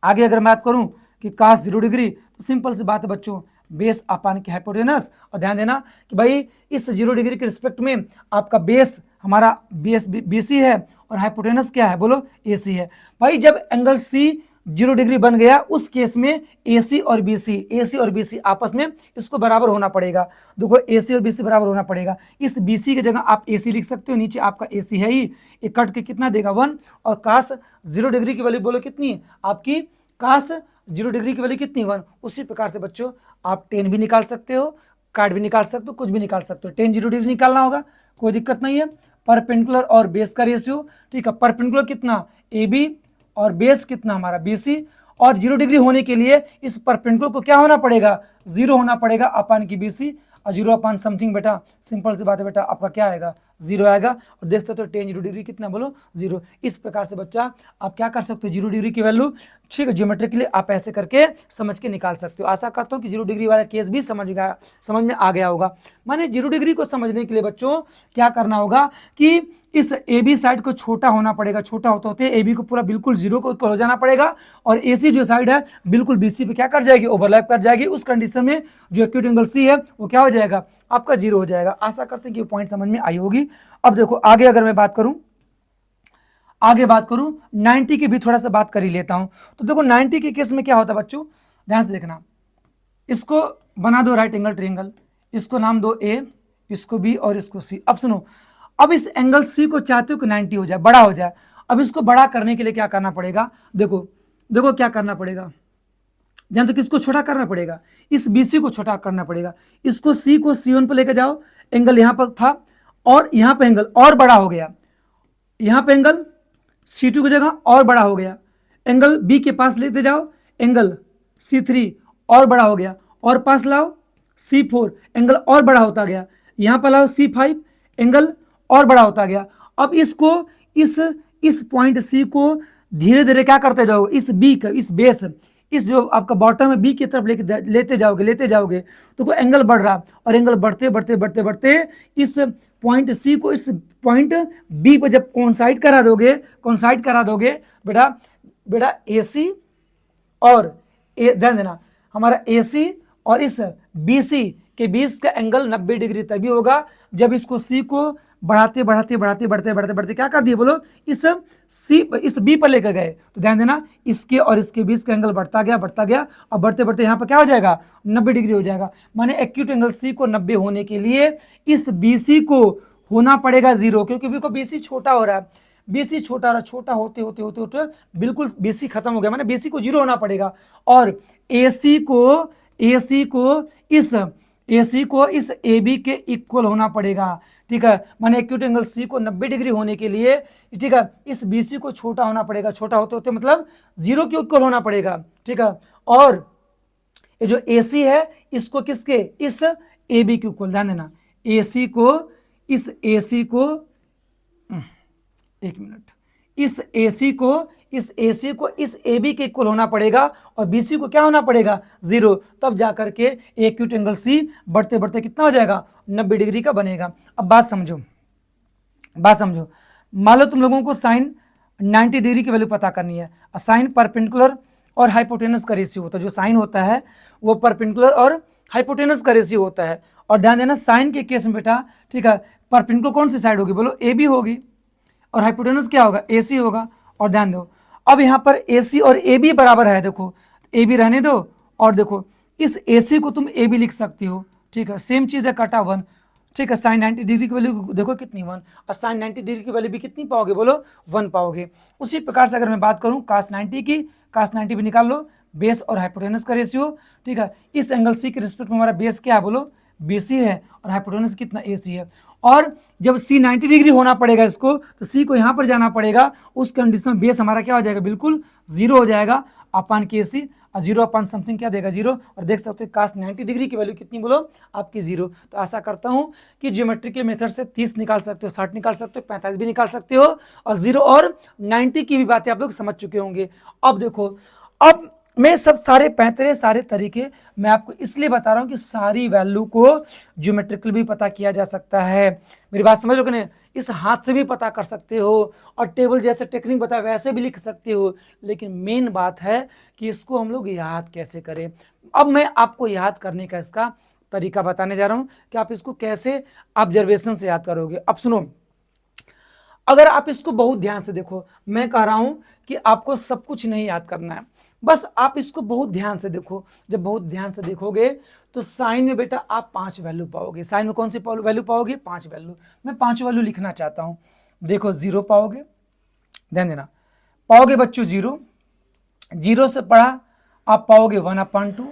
अगर मैं बात करूं कि cos 0 डिग्री, तो सिंपल सी बात है बच्चों, बेस अपान की हाइपोटेनस। और ध्यान देना कि भाई इस 0 डिग्री के रिस्पेक्ट में आपका बेस हमारा बेस BC है और हाइपोटेनस क्या है बोलो, AC है। भाई जब एंगल C 0 डिग्री बन गया, उस केस में AC और BC आपस में इसको बराबर होना पड़ेगा। देखो AC और BC बराबर होना पड़ेगा। इस BC की जगह आप AC लिख सकते हो, नीचे आपका AC है ही, ये कट के कितना देगा 1, और cos 0 डिग्री की वैल्यू बोलो कितनी है आपकी, cos 0 डिग्री की वैल्यू कितनी 1। उसी प्रकार से बच्चों आप tan भी निकाल सकते हो, काट भी निकाल सकते हो, कुछ भी निकाल सकते हो। tan 0 डिग्री निकालना होगा, कोई दिक्कत नहीं है। परपेंडिकुलर और बेस का रेशियो, ठीक है, परपेंडिकुलर कितना AB और बेस कितना हमारा BC, और 0 डिग्री होने के लिए इस परपेंडिकुलर को क्या होना पड़ेगा, 0 होना पड़ेगा अपान की BC, और 0 अपान समथिंग बेटा सिंपल सी बात है बेटा, आपका क्या आएगा, 0 आएगा। और देख सकते हो tan 0 डिग्री कितना बोलो, 0। इस प्रकार से बच्चा आप क्या कर सकते हो, 0 डिग्री की वैल्यू, ठीक है, ज्योमेट्रिकली आप ऐसे करके समझ के निकाल सकते हो। आशा करता हूँ कि 0 डिग्री वाला केस भी समझ में आ गया होगा। माने 0 डिग्री को समझने के लिए बच्चों क्या करना होगा कि इस AB साइड को छोटा होना पड़ेगा, छोटा होते होते AB को पूरा बिल्कुल 0 को इक्वल हो जाना पड़ेगा, और AC जो साइड है बिल्कुल BC पे क्या कर जाएगी, ओवरलैप कर जाएगी। उस कंडीशन में जो एक्यूट एंगल C है वो क्या हो जाएगा, आपका 0 हो जाएगा। आशा करते हैं कि पॉइंट समझ में आई होगी। अब देखो आगे अगर मैं बात करूं 90 की भी थोड़ा सा बात कर ही लेता हूं। तो देखो 90 के केस में क्या होता है बच्चों, ध्यान से देखना, इसको बना दो राइट एंगल ट्रायंगल, इसको नाम दो A, इसको B और इसको C। अब सुनो, अब इस एंगल C को चाहते हो कि 90 हो जाए, बड़ा हो जाए। अब इसको बड़ा करने के लिए क्या करना पड़ेगा, देखो क्या करना पड़ेगा, ध्यान से, किसको छोटा करना पड़ेगा, इस BC को छोटा करना पड़ेगा। इसको C को C1 पर लेकर जाओ, एंगल यहां पर था और यहां पर एंगल और बड़ा हो गया, यहां पर एंगल C2 की जगह और बड़ा हो गया, एंगल B के पास लेते जाओ, एंगल C3 और बड़ा हो गया, और पास लाओ C4, एंगल और बड़ा होता गया, यहां पर लाओ C5, एंगल और बड़ा होता गया। अब इसको इस पॉइंट C को धीरे धीरे क्या करते जाओगे, इस B का, इस बेस, इस जो आपका बॉटम है B की तरफ लेते जाओगे तो कोई एंगल बढ़ रहा, और एंगल बढ़ते बढ़ते बढ़ते बढ़ते इस पॉइंट C को इस पॉइंट B पर जब कोइंसाइड करा दोगे बेटा AC और ध्यान देना, हमारा AC और इस BC के बीच का एंगल 90 डिग्री तभी होगा जब इसको C को बढ़ते क्या कर दिए बोलो, इस B पर लेकर गए। तो ध्यान देना, इसके और इसके बीच का एंगल बढ़ता गया और बढ़ते बढ़ते यहाँ पर क्या हो जाएगा, 90 डिग्री हो जाएगा। माने एक्यूट एंगल C को 90 होने के लिए इस BC को होना पड़ेगा 0, क्योंकि BC छोटा हो रहा है, BC छोटा होते बिल्कुल BC खत्म हो गया, माने BC को 0 होना पड़ेगा, और AC को इस AB के इक्वल होना पड़ेगा, ठीक है। माने एक्यूट एंगल C को 90 डिग्री होने के लिए, ठीक है, इस BC को छोटा होना पड़ेगा, छोटा होते मतलब 0 के इक्वल होना पड़ेगा, ठीक है। और ये जो AC है इसको किसके, इस AB के इक्वल, ध्यान देना, इस AC को इस AB के इक्वल होना पड़ेगा, और BC को क्या होना पड़ेगा, 0, तब जाकर के एक्यूट एंगल C बढ़ते बढ़ते कितना हो जाएगा, 90 डिग्री का बनेगा। अब बात समझो, मान लो तुम लोगों को साइन 90 डिग्री की वैल्यू पता करनी है। साइन परपेंडिकुलर और हाइपोटेनस का रेशियो होता है, जो साइन होता है वो परपेंडिकुलर और हाइपोटेनस का रेशियो होता है। और ध्यान देना, साइन के केस में बेटा, ठीक है, परपेंडिकुलर कौन सी साइड होगी बोलो, AB होगी, और हाइपोटेनस क्या होगा, AC होगा। और ध्यान दो, अब यहाँ पर AC और AB बराबर है, देखो AB रहने दो, और देखो इस AC को तुम AB लिख सकती हो, ठीक है, सेम चीज़ है, कटा 1, ठीक है। साइन 90 डिग्री की वैल्यू देखो कितनी 1, और साइन 90 डिग्री की वैल्यू भी कितनी पाओगे बोलो, 1 पाओगे। उसी प्रकार से अगर मैं बात करूँ cos 90 भी निकाल लो, बेस और हाइपोटेनस का रेशियो, ठीक है। इस एंगल C के रिस्पेक्ट में हमारा बेस क्या है बोलो, BC है, और हाइपोटेनस कितना AC है। और जब सी 90 डिग्री होना पड़ेगा इसको, तो सी को यहाँ पर जाना पड़ेगा, उस कंडीशन में बेस हमारा क्या हो जाएगा, बिल्कुल जीरो हो जाएगा अपान के सी, और जीरो अपान समथिंग क्या देगा, जीरो। और देख सकते हो काश 90 डिग्री की वैल्यू कितनी बोलो आपकी जीरो। तो आशा करता हूँ कि ज्योमेट्री के मेथड से 30 निकाल सकते हो, 60 निकाल सकते हो, 45 भी निकाल सकते हो, और जीरो और 90 की भी बातें आप लोग समझ चुके होंगे। अब देखो, अब मैं सब सारे तरीके मैं आपको इसलिए बता रहा हूं कि सारी वैल्यू को ज्योमेट्रिकल भी पता किया जा सकता है। मेरी बात समझ लो कि नहीं, इस हाथ से भी पता कर सकते हो, और टेबल जैसे टेक्निक बताया वैसे भी लिख सकते हो, लेकिन मेन बात है कि इसको हम लोग याद कैसे करें। अब मैं आपको याद करने का इसका तरीका बताने जा रहा हूं कि आप इसको कैसे ऑब्जर्वेशन से याद करोगे। अब सुनो, अगर आप इसको बहुत ध्यान से देखो, मैं कह रहा हूं कि आपको सब कुछ नहीं याद करना है, बस आप इसको बहुत ध्यान से देखो। जब बहुत ध्यान से देखोगे तो साइन में बेटा आप 5 वैल्यू पाओगे। साइन में कौन सी वैल्यू पाओगे, 5 वैल्यू। मैं 5 वैल्यू लिखना चाहता हूं। देखो, जीरो पाओगे, ध्यान देना, पाओगे बच्चों जीरो। जीरो से बड़ा आप पाओगे 1/2,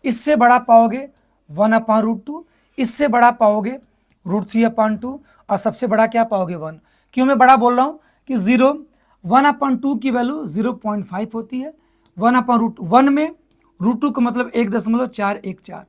इससे बड़ा पाओगे 1/√2, इससे बड़ा पाओगे √3/2, और सबसे बड़ा क्या पाओगे 1। क्यों मैं बड़ा बोल रहा हूं कि जीरो 1/2 की वैल्यू 0.5 होती है। 1/√1 में √2 का मतलब 1.414,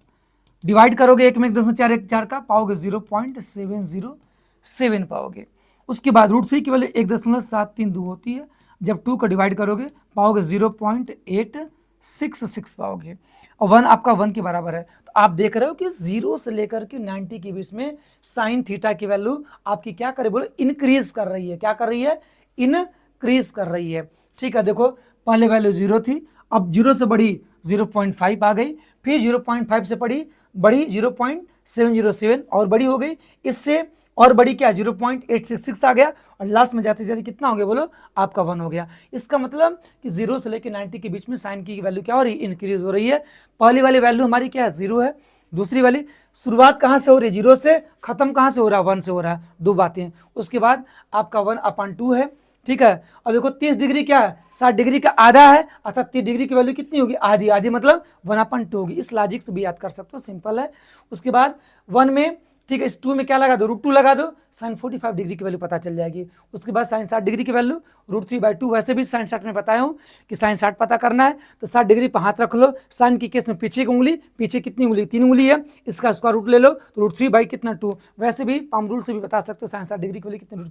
डिवाइड करोगे 1 में 1.414 का, पाओगे 0.707 पाओगे। उसके बाद √3 की वैल्यू 1.732 होती है, जब 2 का डिवाइड करोगे पाओगे 0.866 पाओगे, और 1 आपका 1 के बराबर है। तो आप देख रहे हो कि 0 से लेकर के 90 के बीच में साइन थीटा की वैल्यू आपकी क्या करे बोलो, इंक्रीज कर रही है। क्या कर रही है, इंक्रीज कर रही है। ठीक है, देखो पहले वैल्यू 0 थी, अब 0 से बड़ी 0.5 आ गई, फिर 0.5 से बड़ी 0.707 और बड़ी हो गई, इससे और बड़ी क्या 0.866 आ गया, और लास्ट में जाते जाते कितना हो गया बोलो, आपका 1 हो गया। इसका मतलब कि 0 से लेकर 90 के बीच में साइन की वैल्यू क्या हो रही है, इंक्रीज हो रही है। पहली वाली वैल्यू हमारी क्या है, 0 है। दूसरी वाली शुरुआत कहाँ से हो रही है, 0 से, खत्म कहाँ से हो रहा है, 1 से हो रहा है। दो बातें। उसके बाद आपका 1/2 है। ठीक है, और देखो 30 डिग्री क्या है, 60 डिग्री का आधा है, अर्थात 30 डिग्री की वैल्यू कितनी होगी, आधी। आधी मतलब 1/2 होगी। इस लॉजिक से भी याद कर सकते हो, सिंपल है। उसके बाद 1 में, ठीक है, इस 2 में क्या लगा दो, √2 लगा दो, साइन 45 डिग्री की वैल्यू पता चल जाएगी। उसके बाद साइन 60 डिग्री की वैल्यू √3/2, वैसे भी साइन 60 में बताया हूँ कि साइन 60 पता करना है, तो 60 डिग्री पर हाथ रख लो। साइन की केस में पीछे की उंगली, पीछे कितनी उंगली, 3 उंगली है, इसका स्क्वायर रूट ले लो, तो √3 कितना 2। वैसे भी पाम रूल से भी बता सकते हो साइन 60 डिग्री की वैल्यू कितनी,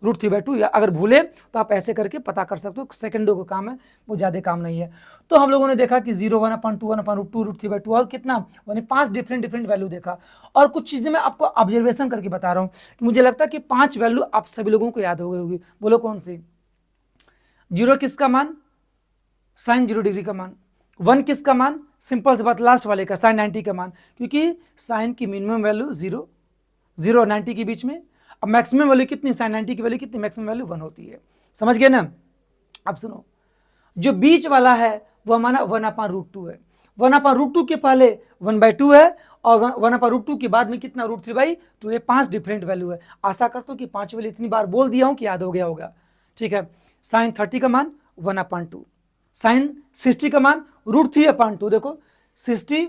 √3/2, या अगर भूले तो आप ऐसे करके पता कर सकते हो। सेकंडों का काम है, वो ज़्यादा काम नहीं है। तो हम लोगों ने देखा कि 0, 1/2, 1/√2, √3/2, और कितना, मैंने 5 डिफरेंट वैल्यू देखा। और कुछ चीज़ें मैं आपको ऑब्जर्वेशन करके बता रहा हूँ कि मुझे लगता है कि 5 वैल्यू आप सभी लोगों को याद हो गई होगी। बोलो कौन सी। 0 किसका मान, साइन 0 डिग्री का मान। 1 किसका मान, सिंपल सी बात, लास्ट वाले का, साइन 90 का मान, क्योंकि साइन की मिनिमम वैल्यू 0 और 90 के बीच में। अब मैक्सिमम वैल्यू कितनी, साइन 90 की वैल्यू कितनी, मैक्सिमम वैल्यू 1 होती है। समझ गए ना। अब सुनो, जो बीच वाला है वो हमारा 1/√2 है। 1/√2 के पहले 1/2 है, और 1/√2 के बाद में कितना, √3/2। ये 5 डिफरेंट वैल्यू है। आशा करता हूँ कि 5 वैल्यू इतनी बार बोल दिया हूँ कि याद हो गया होगा। ठीक है, साइन 30 का मान 1/2, साइन 60 का मान √3/2। देखो 60,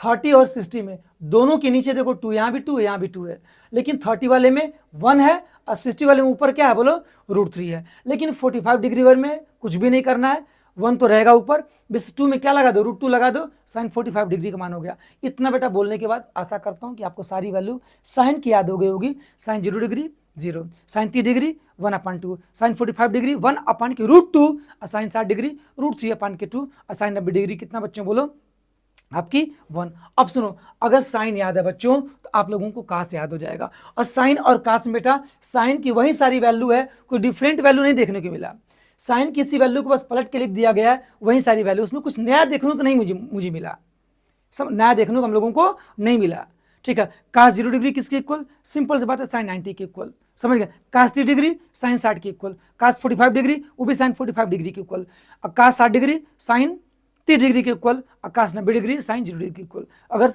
30 और 60 में दोनों के नीचे देखो 2, यहाँ भी 2 है, यहाँ भी 2 है, लेकिन 30 वाले में 1 है, और 60 वाले में ऊपर क्या है बोलो, √3 है। लेकिन 45 डिग्री वर में कुछ भी नहीं करना है, 1 तो रहेगा ऊपर, बस 2 में क्या लगा दो, √2 लगा दो, साइन 45 डिग्री का मान हो गया। इतना बेटा बोलने के बाद आशा करता हूँ कि आपको सारी वैल्यू साइन की याद हो गई होगी। Sine 0 degree 0, sine 30 degree 1/2, sine 45 degree 1/√2, और साइन 60 डिग्री √3/2, और साइन 90 डिग्री कितना बच्चों बोलो आपकी 1। अब सुनो, अगर साइन याद है बच्चों तो आप लोगों को कास याद हो जाएगा। और साइन और कास में बेटा साइन की वही सारी वैल्यू है, कोई डिफरेंट वैल्यू नहीं देखने को मिला। साइन किसी वैल्यू को बस पलट के लिख दिया गया है, वही सारी वैल्यू, उसमें कुछ नया देखने को नहीं मुझे मिला, सब नया देखने को हम लोगों को नहीं मिला। ठीक है, कास 0 डिग्री किसके इक्वल, सिंपल सी बात है, साइन 90 के इक्वल। समझ गए, कास 30 डिग्री साइन 60 के इक्वल, कास 45 डिग्री वो भी साइन 45 डिग्री के इक्वल, कास 60 डिग्री साइन 30 डिग्री के इक्वल, कास 90 डिग्री साइन 0 डिग्री के इक्वल। अगर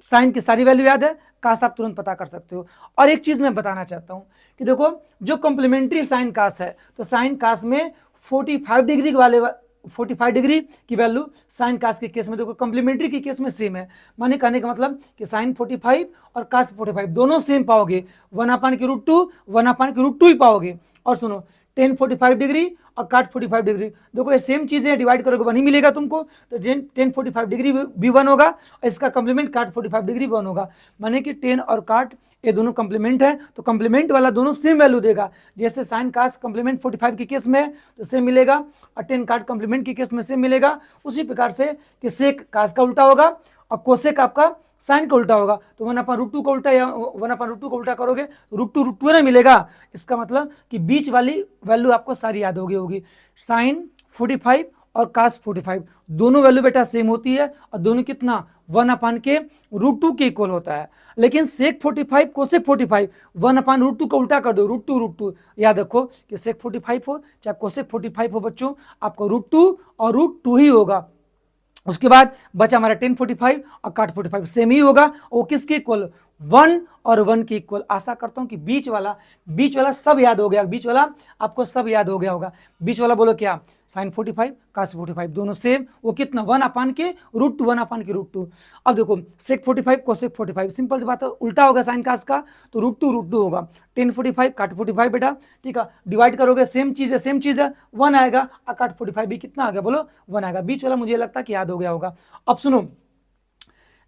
साइन की सारी वैल्यू याद है, कास आप तुरंत पता कर सकते हो। और एक चीज मैं बताना चाहता हूं कि देखो जो कॉम्प्लीमेंट्री साइन कास है, तो साइन कास में 45 डिग्री वाले 45 डिग्री की वैल्यू साइन कास के केस में देखो कंप्लीमेंट्री के केस में सेम है। माने कहने का मतलब कि साइन 45 और कास 45 दोनों सेम पाओगे, 1/√2 1/√2 ही पाओगे। और सुनो टेन 45 डिग्री और काट 45 डिग्री, देखो ये सेम चीजें डिवाइड करोगे 1 ही मिलेगा तुमको, तो टेन 45 डिग्री भी 1 होगा और इसका कंप्लीमेंट काट 45 डिग्री 1 होगा। माने कि टेन और काट ये दोनों कंप्लीमेंट है, तो कंप्लीमेंट वाला दोनों सेम वैल्यू देगा। जैसे साइन कास कंप्लीमेंट 45 के केस में तो सेम मिलेगा और टेन काट कंप्लीमेंट के केस में सेम मिलेगा। उसी प्रकार से कि सेक कास का उल्टा होगा और कोसेक आपका साइन का उल्टा होगा, तो 1/√2 का उल्टा या 1/√2 का उल्टा करोगे √2 ना मिलेगा। इसका मतलब कि बीच वाली वैल्यू आपको सारी याद होगी। साइन 45 और कास 45 दोनों वैल्यू बेटा सेम होती है और दोनों कितना 1/√2 के इक्वल होता है। लेकिन सेक 45 कोसेक 45 1/√2 का उल्टा कर दो √2। याद रखो कि सेक 45 हो चाहे कोसेक 45 हो बच्चों, आपको √2 और √2 ही होगा। उसके बाद बचा हमारा टेन 45 और काट 45 सेम ही होगा। वो किसके इक्वल 1 और 1 के इक्वल। आशा करता हूं कि बीच वाला सब याद हो गया, बीच वाला आपको सब याद हो गया होगा। बीच वाला बोलो क्या, साइन 45 कास 45 दोनों सेम, वो कितना 1/√2 अब देखो सेक 45 कोसेक 45 सिंपल सी बात है, उल्टा होगा साइन कास का, तो √2 होगा। टेन 45 काट 45 बेटा, ठीक है, डिवाइड करोगे सेम चीज है 1 आएगा और काट 45 भी कितना आ गया बोलो 1 आएगा। बीच वाला मुझे लगता है कि याद हो गया होगा। अब सुनो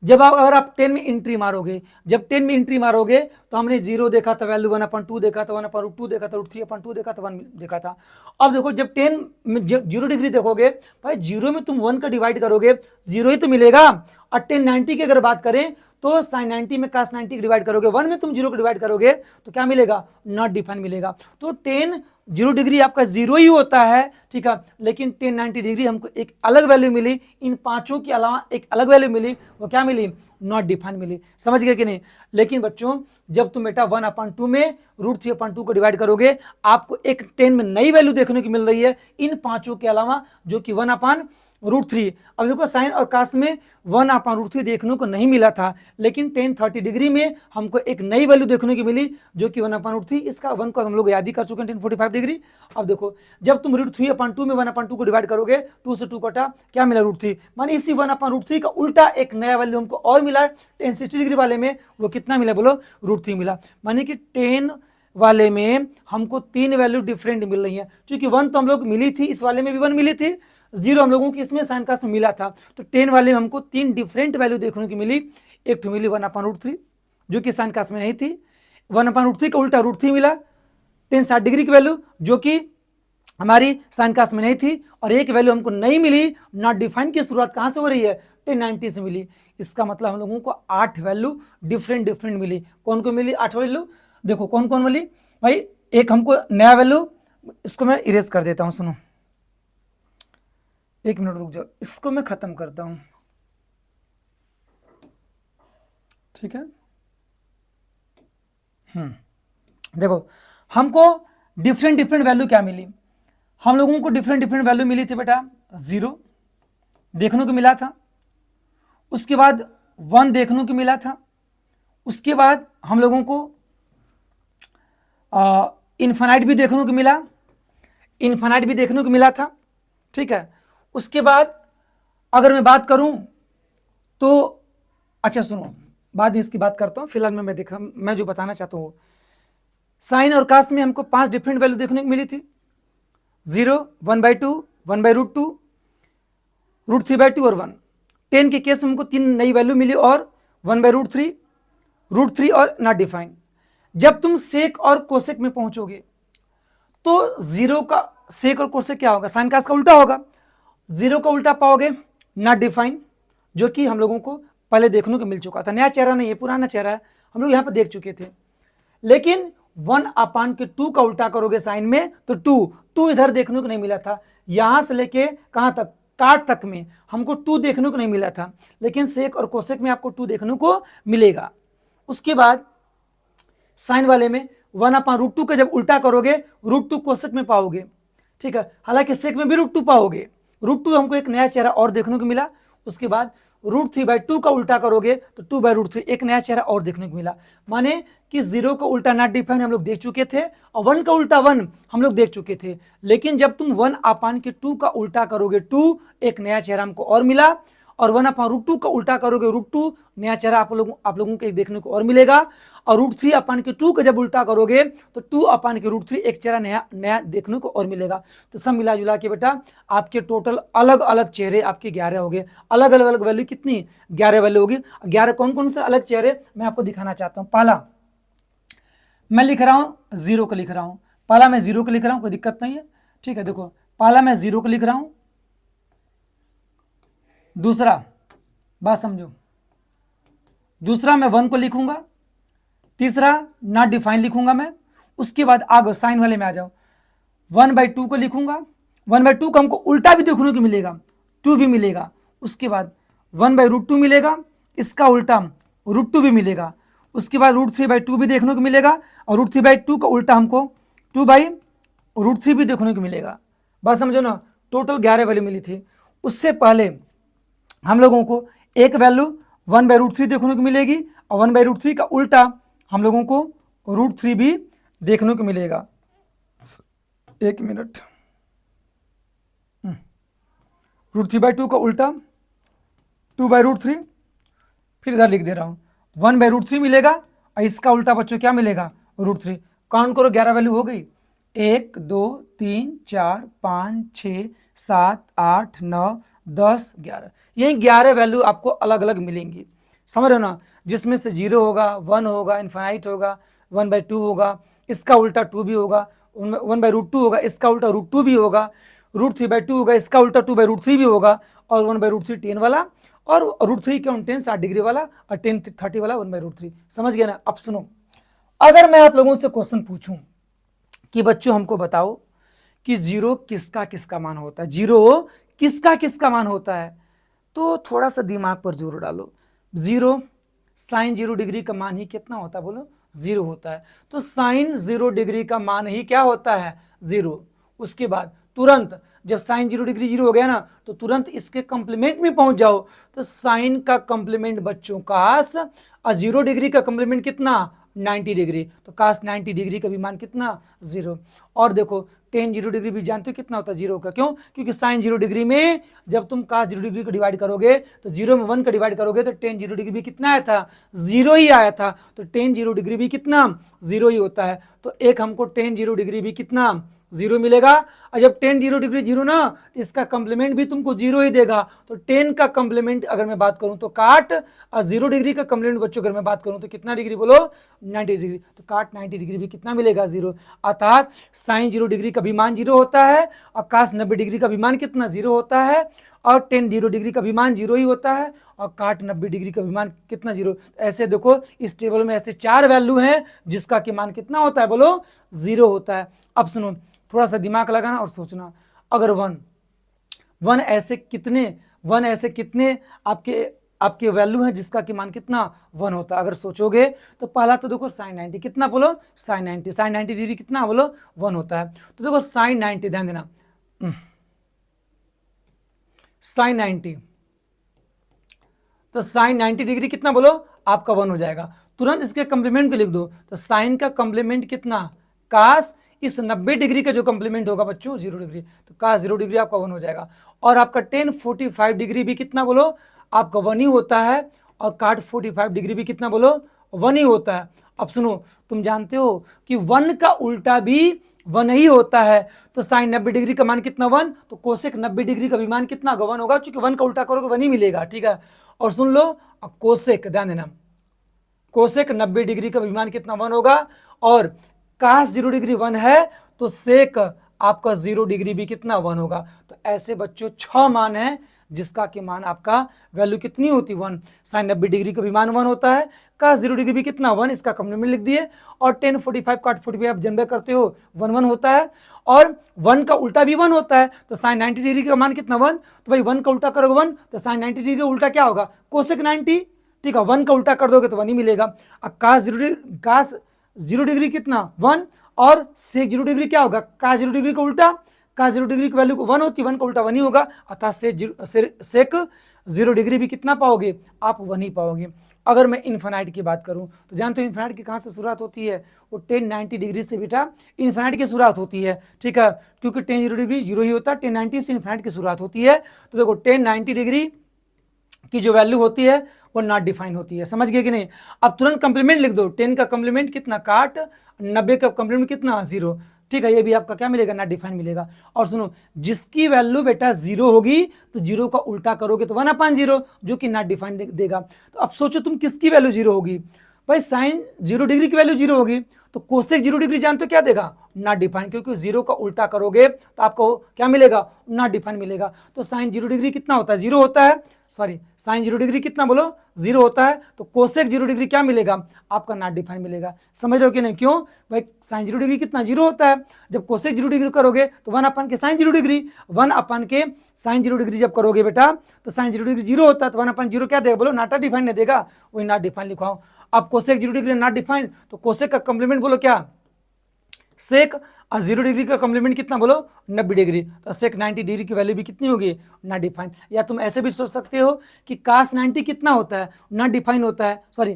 जब अगर आप 10 में एंट्री मारोगे, जब 10 में एंट्री मारोगे तो हमने 0 देखा था, वैल्यू 1/2 देखा था, 1/√2 देखा था, √3/2 देखा था, 1 देखा था। अब देखो जब 10 में 0 डिग्री देखोगे भाई 0 में तुम 1 का डिवाइड करोगे 0 ही तो मिलेगा। और 10 90 की अगर बात करें तो साइन 90 में कास 90 की डिवाइड करोगे, 1 में तुम 0 को डिवाइड करोगे तो क्या मिलेगा, नॉट डिफाइन मिलेगा। तो 10 0 डिग्री आपका 0 ही होता है, ठीक है, लेकिन 10 90 डिग्री हमको एक अलग वैल्यू मिली, इन पांचों के अलावा एक अलग वैल्यू मिली, वो क्या मिली, नॉट डिफाइन मिली। समझ गए कि नहीं। लेकिन बच्चों जब तुम बेटा 1/2 में √3/2 को डिवाइड करोगे आपको एक 10 में नई वैल्यू देखने को मिल रही है इन पांचों के अलावा, जो कि 1/√3। अब देखो साइन और कास में 1/√3 देखने को नहीं मिला था, लेकिन 10 30 डिग्री में हमको एक नई वैल्यू देखने को मिली जो कि 1/√3, इसका 1 को हम लोग याद ही कर चुके हैं 10 45 डिग्री। अब देखो जब तुम √3/2 में 1/2 को डिवाइड करोगे 2 से 2 कटा क्या मिला √3, माने इसी 1/√3 का उल्टा एक नया वैल्यू हमको और मिला 10 60 डिग्री वाले में, वो कितना मिला बोलो √3 मिला। माने कि 10 वाले में हमको 3 वैल्यू डिफरेंट मिल रही है, क्योंकि 1 तो हम लोग मिली थी, इस वाले में भी 1 मिली थी, 0 हम लोगों की इसमें साइन कास में मिला था, तो 10 वाले में हमको 3 डिफरेंट वैल्यू देखने की मिली। एक तो मिली 1/√3 जो कि साइन कास में नहीं थी, 1/√3 का उल्टा √3 मिला, 10 60 डिग्री की वैल्यू जो कि हमारी साइन कास में नहीं थी, और एक वैल्यू हमको नहीं मिली, नॉट डिफाइन की शुरुआत कहां से हो रही है 10 90 से मिली। इसका मतलब हम लोगों को 8 वैल्यू डिफरेंट मिली। कौन को मिली 8 वैल्यू, देखो कौन कौन मिली भाई। एक हमको नया वैल्यू, इसको मैं इरेज कर देता हूं, सुनो 1 मिनट रुक जाओ, इसको मैं खत्म करता हूं, ठीक है। देखो हमको डिफरेंट वैल्यू क्या मिली, हम लोगों को डिफरेंट वैल्यू मिली थी बेटा 0 देखने को मिला था, उसके बाद 1 देखने को मिला था, उसके बाद हम लोगों को इन्फिनाइट भी देखने को मिला, था, ठीक है। उसके बाद अगर मैं बात करूं तो अच्छा सुनो बाद में इसकी बात करता हूं, फिलहाल मैं जो बताना चाहता हूं साइन और कास में हमको 5 डिफरेंट वैल्यू देखने को मिली थी, 0 1/2 1/√2 √3/2 और 1। 10 के केस में हमको 3 नई वैल्यू मिली और 1/√3 √3 और नॉट डिफाइन। जब तुम सेक और कोसेक में पहुंचोगे तो 0 का सेक और कोसेक क्या होगा, साइन कास का उल्टा होगा, 0 का उल्टा पाओगे नॉट डिफाइन, जो कि हम लोगों को पहले देखने को मिल चुका था, नया चेहरा नहीं है, पुराना चेहरा है, हम लोग यहां पर देख चुके थे। लेकिन 1/2 का उल्टा करोगे साइन में तो 2 इधर देखने को नहीं मिला था, यहां से लेके कहां तक काट तक में हमको 2 देखने को नहीं मिला था, लेकिन सेक और कोसेक में आपको 2 देखने को मिलेगा। उसके बाद साइन वाले में 1/√2 का जब उल्टा करोगे √2 कोसेक में पाओगे, ठीक है, हालांकि सेक में भी √2 पाओगे, √2 हमको एक नया चेहरा और देखने को मिला। उसके बाद √3/2 का उल्टा करोगे तो 2/√3, एक नया चेहरा और देखने को मिला। माने कि 0 का उल्टा नॉट डिफाइन हम लोग देख चुके थे और 1 का उल्टा 1 हम लोग देख चुके थे, लेकिन जब तुम 1/2 का उल्टा करोगे 2, एक नया चेहरा हमको और मिला, और 1/√2 का उल्टा करोगे √2, नया चेहरा आप लोगों के देखने को और मिलेगा, और √3/2 का जब उल्टा करोगे तो 2/√3, एक चेहरा नया देखने को और मिलेगा। तो सब मिला जुला के बेटा आपके टोटल अलग अलग चेहरे आपके 11 हो गए। अलग अलग वैल्यू कितनी? 11 वैल्यू होगी। 11 कौन कौन से अलग चेहरे मैं आपको दिखाना चाहता हूँ। पहला मैं लिख रहा हूं 0 को लिख रहा हूं, पहला मैं 0 को लिख रहा हूं, कोई दिक्कत नहीं है, ठीक है। देखो पहला मैं 0 को लिख रहा हूं, दूसरा बात समझो, दूसरा मैं 1 को लिखूंगा, तीसरा नॉट डिफाइन लिखूंगा मैं, उसके बाद आगे साइन वाले में आ जाओ, 1/2 को लिखूंगा, 1/2 का हमको उल्टा भी देखने को मिलेगा, 2 भी मिलेगा, उसके बाद 1/√2 मिलेगा, इसका उल्टा √2 भी मिलेगा, उसके बाद √3/2 भी देखने को मिलेगा, और √3/2 का उल्टा हमको 2/√3 भी देखने को मिलेगा। बस समझो ना, टोटल 11 वैल्यू मिली थी। उससे पहले हम लोगों को एक वैल्यू 1/√3 देखने को मिलेगी, और 1/√3 का उल्टा हम लोगों को √3 भी देखने को मिलेगा। एक मिनट, √3/2 का उल्टा 2/√3, फिर इधर लिख दे रहा हूं 1/√3 मिलेगा, और इसका उल्टा बच्चों क्या मिलेगा? √3। काउंट करो, 11 वैल्यू हो गई। 1 2 3 4 5 6 7 8 9 10 11, यही 11 वैल्यू आपको अलग अलग मिलेंगी, समझ रहे हो ना। जिसमें से 0 होगा, 1 होगा, इन्फाइनाइट होगा, 1/2 होगा, इसका उल्टा 2 भी होगा, 1/√2 होगा, इसका उल्टा √2 भी होगा, √3/2 होगा, इसका उल्टा 2/√3 भी होगा, और 1/√3 10 वाला, और √3 के 10 60 डिग्री वाला, और 10 30 वाला 1/√3। समझ गया ना। अब सुनो, अगर मैं आप लोगों से क्वेश्चन पूछूं कि बच्चों हमको बताओ कि 0 किसका किसका मान होता है, 0 किसका किसका मान होता है, तो थोड़ा सा दिमाग पर जोर डालो। 0 साइन 0 डिग्री का मान ही कितना होता है? बोलो 0 होता है। तो साइन 0 डिग्री का मान ही क्या होता है? 0। उसके बाद तुरंत जब साइन 0 डिग्री 0 हो गया ना, तो तुरंत इसके कंप्लीमेंट में पहुंच जाओ, तो साइन का कंप्लीमेंट बच्चों कास, और 0 डिग्री का कंप्लीमेंट कितना? 90 डिग्री। तो कास 90 डिग्री का भी मान कितना? 0। और देखो टेन 0 डिग्री भी जानते हो कितना होता है 0 का? क्यों? क्योंकि साइन 0 डिग्री में जब तुम कास 0 डिग्री को डिवाइड करोगे, तो 0 में 1 का डिवाइड करोगे, तो टेन 0 डिग्री भी कितना आया था? 0 ही आया था। तो टेन 0 डिग्री भी कितना? 0 ही होता है। तो एक हमको टेन 0 डिग्री भी कितना? 0 मिलेगा। और जब टेन 0 डिग्री 0 ना, तो इसका कंप्लीमेंट भी तुमको 0 ही देगा। तो 10 का कंप्लीमेंट अगर मैं बात करूं तो काट, और 0 डिग्री का कंप्लीमेंट बच्चों अगर मैं बात करूं तो कितना डिग्री? बोलो 90 डिग्री। तो काट 90 डिग्री भी कितना मिलेगा? 0। अर्थात साइन 0 डिग्री का भी मान 0 होता है, और कास 90 डिग्री का भी मान कितना? 0 होता है, और टेन 0 डिग्री का भी मान 0 ही होता है, और काट 90 डिग्री का भी मान कितना? 0। ऐसे देखो इस टेबल में ऐसे 4 वैल्यू हैं जिसका कि मान कितना होता है? बोलो 0 होता है। अब सुनो, थोड़ा सा दिमाग लगाना और सोचना, अगर 1 ऐसे कितने आपके वैल्यू है जिसका कि मान कितना? 1 होता है। अगर सोचोगे तो पहला तो देखो साइन 90 कितना? बोलो साइन 90 डिग्री कितना? बोलो 1 होता है। तो देखो साइन 90, ध्यान देना, साइन 90, तो साइन 90 डिग्री कितना? बोलो आपका 1 हो जाएगा। तुरंत इसके कंप्लीमेंट को लिख दो, तो साइन का कंप्लीमेंट कितना? कास इस 90 डिग्री का जो कंप्लीमेंट होगा बच्चों 0 डिग्री, तो कास 0 डिग्री आपका 1 हो जाएगा। और आपका टेन 45 डिग्री भी कितना? बोलो आपका 1 ही होता है, और काट 45 डिग्री भी कितना? बोलो 1 ही होता है। अब सुनो, तुम जानते हो कि 1 का उल्टा भी 1 ही होता है। तो साइन 90 डिग्री का मान कितना? 1। तो कोसेक 90 डिग्री का भी मान कितना? 1 होगा, क्योंकि 1 का उल्टा करोगे 1 ही मिलेगा, ठीक है। और सुन लो, अब कोसेक, ध्यान देना, कोसेक 90 डिग्री का भी मान कितना? 1 होगा। और कास 0 डिग्री 1 है, तो सेक आपका 0 डिग्री भी कितना? 1 होगा। तो ऐसे बच्चों 6 मान है जिसका कि मान आपका वैल्यू कितनी होती? 1। साइन 90 डिग्री का भी मान 1 होता है, कास 0 डिग्री भी कितना? 1, इसका कंप्लीमेंट लिख दिए। और टेन 45 काट 45 आप जनरल करते हो 1 होता है, और 1 का उल्टा भी 1 होता है। तो साइन 90 डिग्री का मान कितना? 1। तो भाई 1 का उल्टा करोगे 1, तो साइन 90 डिग्री का उल्टा क्या होगा? कोसेक 90, ठीक है। 1 का उल्टा कर दोगे तो 1 ही मिलेगा। अब कास 0 डिग्री कितना? 1, और सेक 0 डिग्री क्या होगा? कास 0 डिग्री का उल्टा, कास 0 डिग्री की वैल्यू को 1 होती है, 1 का उल्टा 1 ही होगा, अर्थात सेक 0 डिग्री भी कितना पाओगे आप 1 ही पाओगे। अगर मैं इन्फिनाइट की बात करूं तो जानते हो इन्फिनाइट की कहाँ से शुरुआत होती है, वो 1090 डिग्री से बेटा इन्फिनाइट की शुरुआत होती है, ठीक है, क्योंकि 10 डिग्री 0 ही होता है, 1090 से इन्फिनाइट की शुरुआत होती है। तो देखो 1090 डिग्री की जो वैल्यू होती है वो नॉट डिफाइन होती है, समझ गए कि नहीं। अब तुरंत कंप्लीमेंट लिख दो, 10 का कंप्लीमेंट कितना काट, 90 का कंप्लीमेंट कितना 0, ठीक है, ये भी आपका क्या मिलेगा नॉट डिफाइन मिलेगा। और सुनो जिसकी वैल्यू बेटा 0 होगी तो 0 का उल्टा करोगे तो 1/0 जो कि नॉट डिफाइन देगा। तो अब सोचो तुम किसकी वैल्यू 0 होगी, भाई साइन 0 डिग्री की वैल्यू 0 होगी, तो कोसेक 0 डिग्री जानते हो क्या देगा नॉट डिफाइन, क्योंकि 0 का उल्टा करोगे तो आपको क्या मिलेगा नॉट डिफाइन मिलेगा। तो साइन 0 डिग्री कितना होता है 0 होता है, सॉरी साइन 0 डिग्री कितना बोलो 0 होता है, तो कोसेक 0 डिग्री क्या मिलेगा आपका नॉट डिफाइन मिलेगा, समझ रहे हो कि नहीं। क्यों भाई साइन 0 डिग्री कितना 0 होता है, जब कोसेक 0 डिग्री करोगे तो 1 के साइन 0 डिग्री, 1 के साइन 0 डिग्री जब करोगे बेटा तो साइन 0 डिग्री 0 होता है, तो 1/0 क्या देगा बोलो नॉट डिफाइन नहीं देगा, वही नॉट डिफाइन लिखवाओ। अब कोसेक 0 डिग्री नॉट डिफाइन, तो कोसेक का कंप्लीमेंट बोलो क्या सेक, और 0 डिग्री का कॉम्प्लीमेंट कितना बोलो 90 डिग्री, तो सेक 90 डिग्री की वैल्यू भी कितनी होगी नॉट डिफाइन। या तुम ऐसे भी सोच सकते हो कि कास 90 कितना होता है नॉट डिफाइन होता है, सॉरी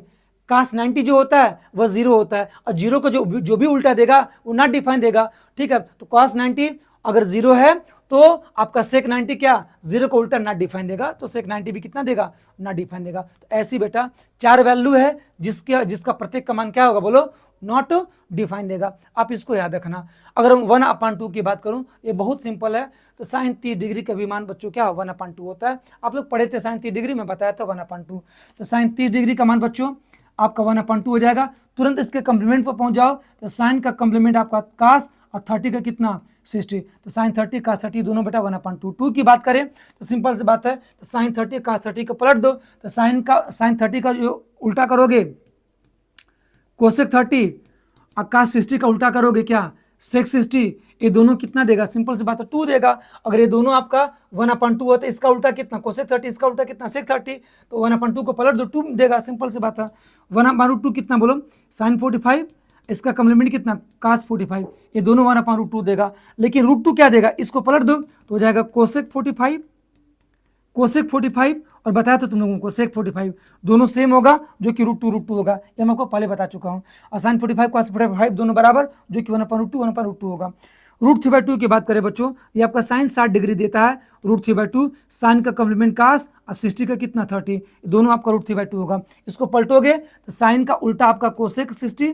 कास 90 जो होता है वह 0 होता है, और 0 को जो भी उल्टा देगा वो नॉट डिफाइन देगा, ठीक है। तो कास 90 अगर 0 है तो आपका सेक 90 क्या 0 को उल्टा नॉट डिफाइन देगा, तो सेक 90 भी कितना देगा नॉट डिफाइन देगा। तो ऐसी बेटा 4 वैल्यू है जिसका प्रत्येक का मान क्या होगा बोलो नॉट डिफाइन देगा, आप इसको याद रखना। अगर हम 1/2 की बात करूं ये बहुत सिंपल है, तो साइन 30 डिग्री का भी मान बच्चों क्या 1/2 होता है, आप लोग पढ़े थे साइन 30 डिग्री में बताया था 1/2, तो साइन 30 डिग्री का मान बच्चों आपका 1/2 हो जाएगा। तुरंत इसके कंप्लीमेंट पर पहुंच जाओ, तो साइन का कंप्लीमेंट आपका कास और 30 का कितना 60, तो साइन 30 कास 30 दोनों बेटा 1/2। 2 की बात करें तो सिंपल सी बात है, तो साइन 30 कास 30 को पलट दो, तो साइन 30 का जो उल्टा करोगे कोसेक 30 और कास 60 का उल्टा करोगे क्या सेक 60, ये दोनों कितना देगा सिंपल सी बात है 2 देगा। अगर ये दोनों आपका 1/2 होता है, इसका उल्टा कितना कोसेक 30, इसका उल्टा कितना सेक 30, तो 1/2 को पलट दो 2 देगा, सिंपल सी बात है। 1/2 कितना बोलो साइन 45, इसका कम्प्लीमेंट कितना कास 45, ये दोनों 1/2 देगा, लेकिन √2 क्या देगा इसको पलट दो तो हो जाएगा कोसेक 45, कोसेक 45 और बताया था तुम लोगों को सेक 45 दोनों सेम होगा जो कि √2 होगा, ये मैं आपको पहले बता चुका हूँ। और साइन 45 cos 45 दोनों बराबर जो कि 1/2 होगा। √3/2 की बात करें बच्चों, ये आपका साइन 60 डिग्री देता है, √3/2 साइन का कम्प्लीमेंट कास और 60 का कितना 30, दोनों आपका √3/2 होगा। इसको पलटोगे तो साइन का उल्टा आपका कोसेक 60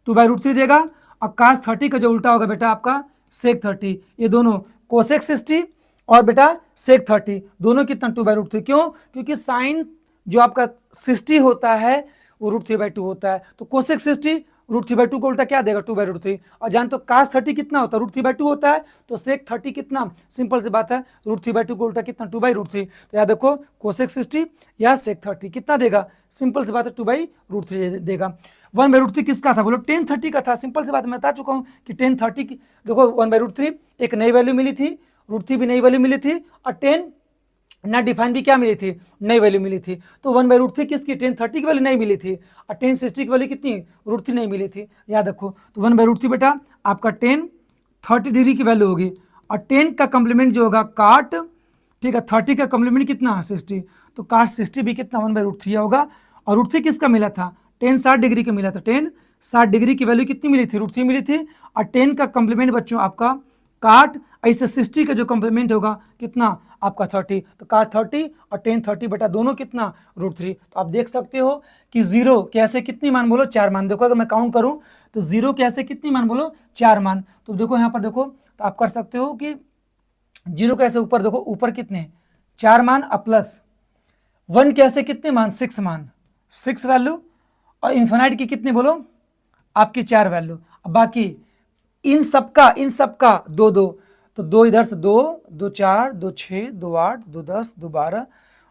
2/√3 देगा, और कास 30 का जो उल्टा होगा बेटा आपका सेक 30, ये दोनों कोसेक 60 और बेटा सेक 30 दोनों कितना 2/√3, क्यों क्योंकि साइन जो आपका 60 होता है वो √3/2 होता है, तो कोसेक 60 √3/2 को उल्टा क्या देगा 2/√3, और जान तो कास 30 कितना होता है √3/2 होता है, तो सेक 30 कितना सिंपल सी बात है √3/2 को उल्टा कितना 2/√3, तो याद देखो कोसेक 60 या सेक 30 कितना देगा सिंपल सी बात है 2/√3 देगा। 1/√3 किसका था बोलो 1030 का था, सिंपल सी बात मैं बता चुका हूँ कि 1030 की देखो 1/√3 एक नई वैल्यू मिली थी, √3 भी नई वैल्यू मिली थी, और 10 नॉट डिफाइन भी क्या मिली थी नई वैल्यू मिली थी, तो 1/√3 किसकी 1030 की वैल्यू नहीं मिली थी, और 1060 की वैल्यू कितनी √3 नहीं मिली थी, याद रखो। तो 1/√3 बेटा आपका 1030 डिग्री की वैल्यू होगी, और 10 का कम्प्लीमेंट जो होगा काट, ठीक है 30 का कम्प्लीमेंट कितना 60, तो काट 60 भी कितना 1/√3 होगा। और √3 किसका मिला था 10 60 डिग्री का मिला था, 10 60 डिग्री की वैल्यू कितनी मिली थी √3 मिली थी, और 10 का कम्प्लीमेंट बच्चों आपका काट ऐसे 60 का जो कम्प्लीमेंट होगा कितना आपका 30, तो काट 30 और 1030 बेटा दोनों कितना √3। तो आप देख सकते हो कि 0 के ऐसे कितनी मान बोलो 4 मान, देखो अगर मैं काउंट करूं तो 0 के ऐसे कितनी मान बोलो 4 मान, तो देखो यहाँ पर देखो तो आप कर सकते हो कि 0 के ऐसे ऊपर देखो ऊपर कितने 4 मान और प्लस 1 के ऐसे कितने मान 6 मान 6 वैल्यू, और इन्फिनाइट की कितने बोलो आपकी 4 वैल्यू, बाकी इन सबका 2 2, तो 2 इधर से 2 2 4 2 6 2 8 2 10 2 12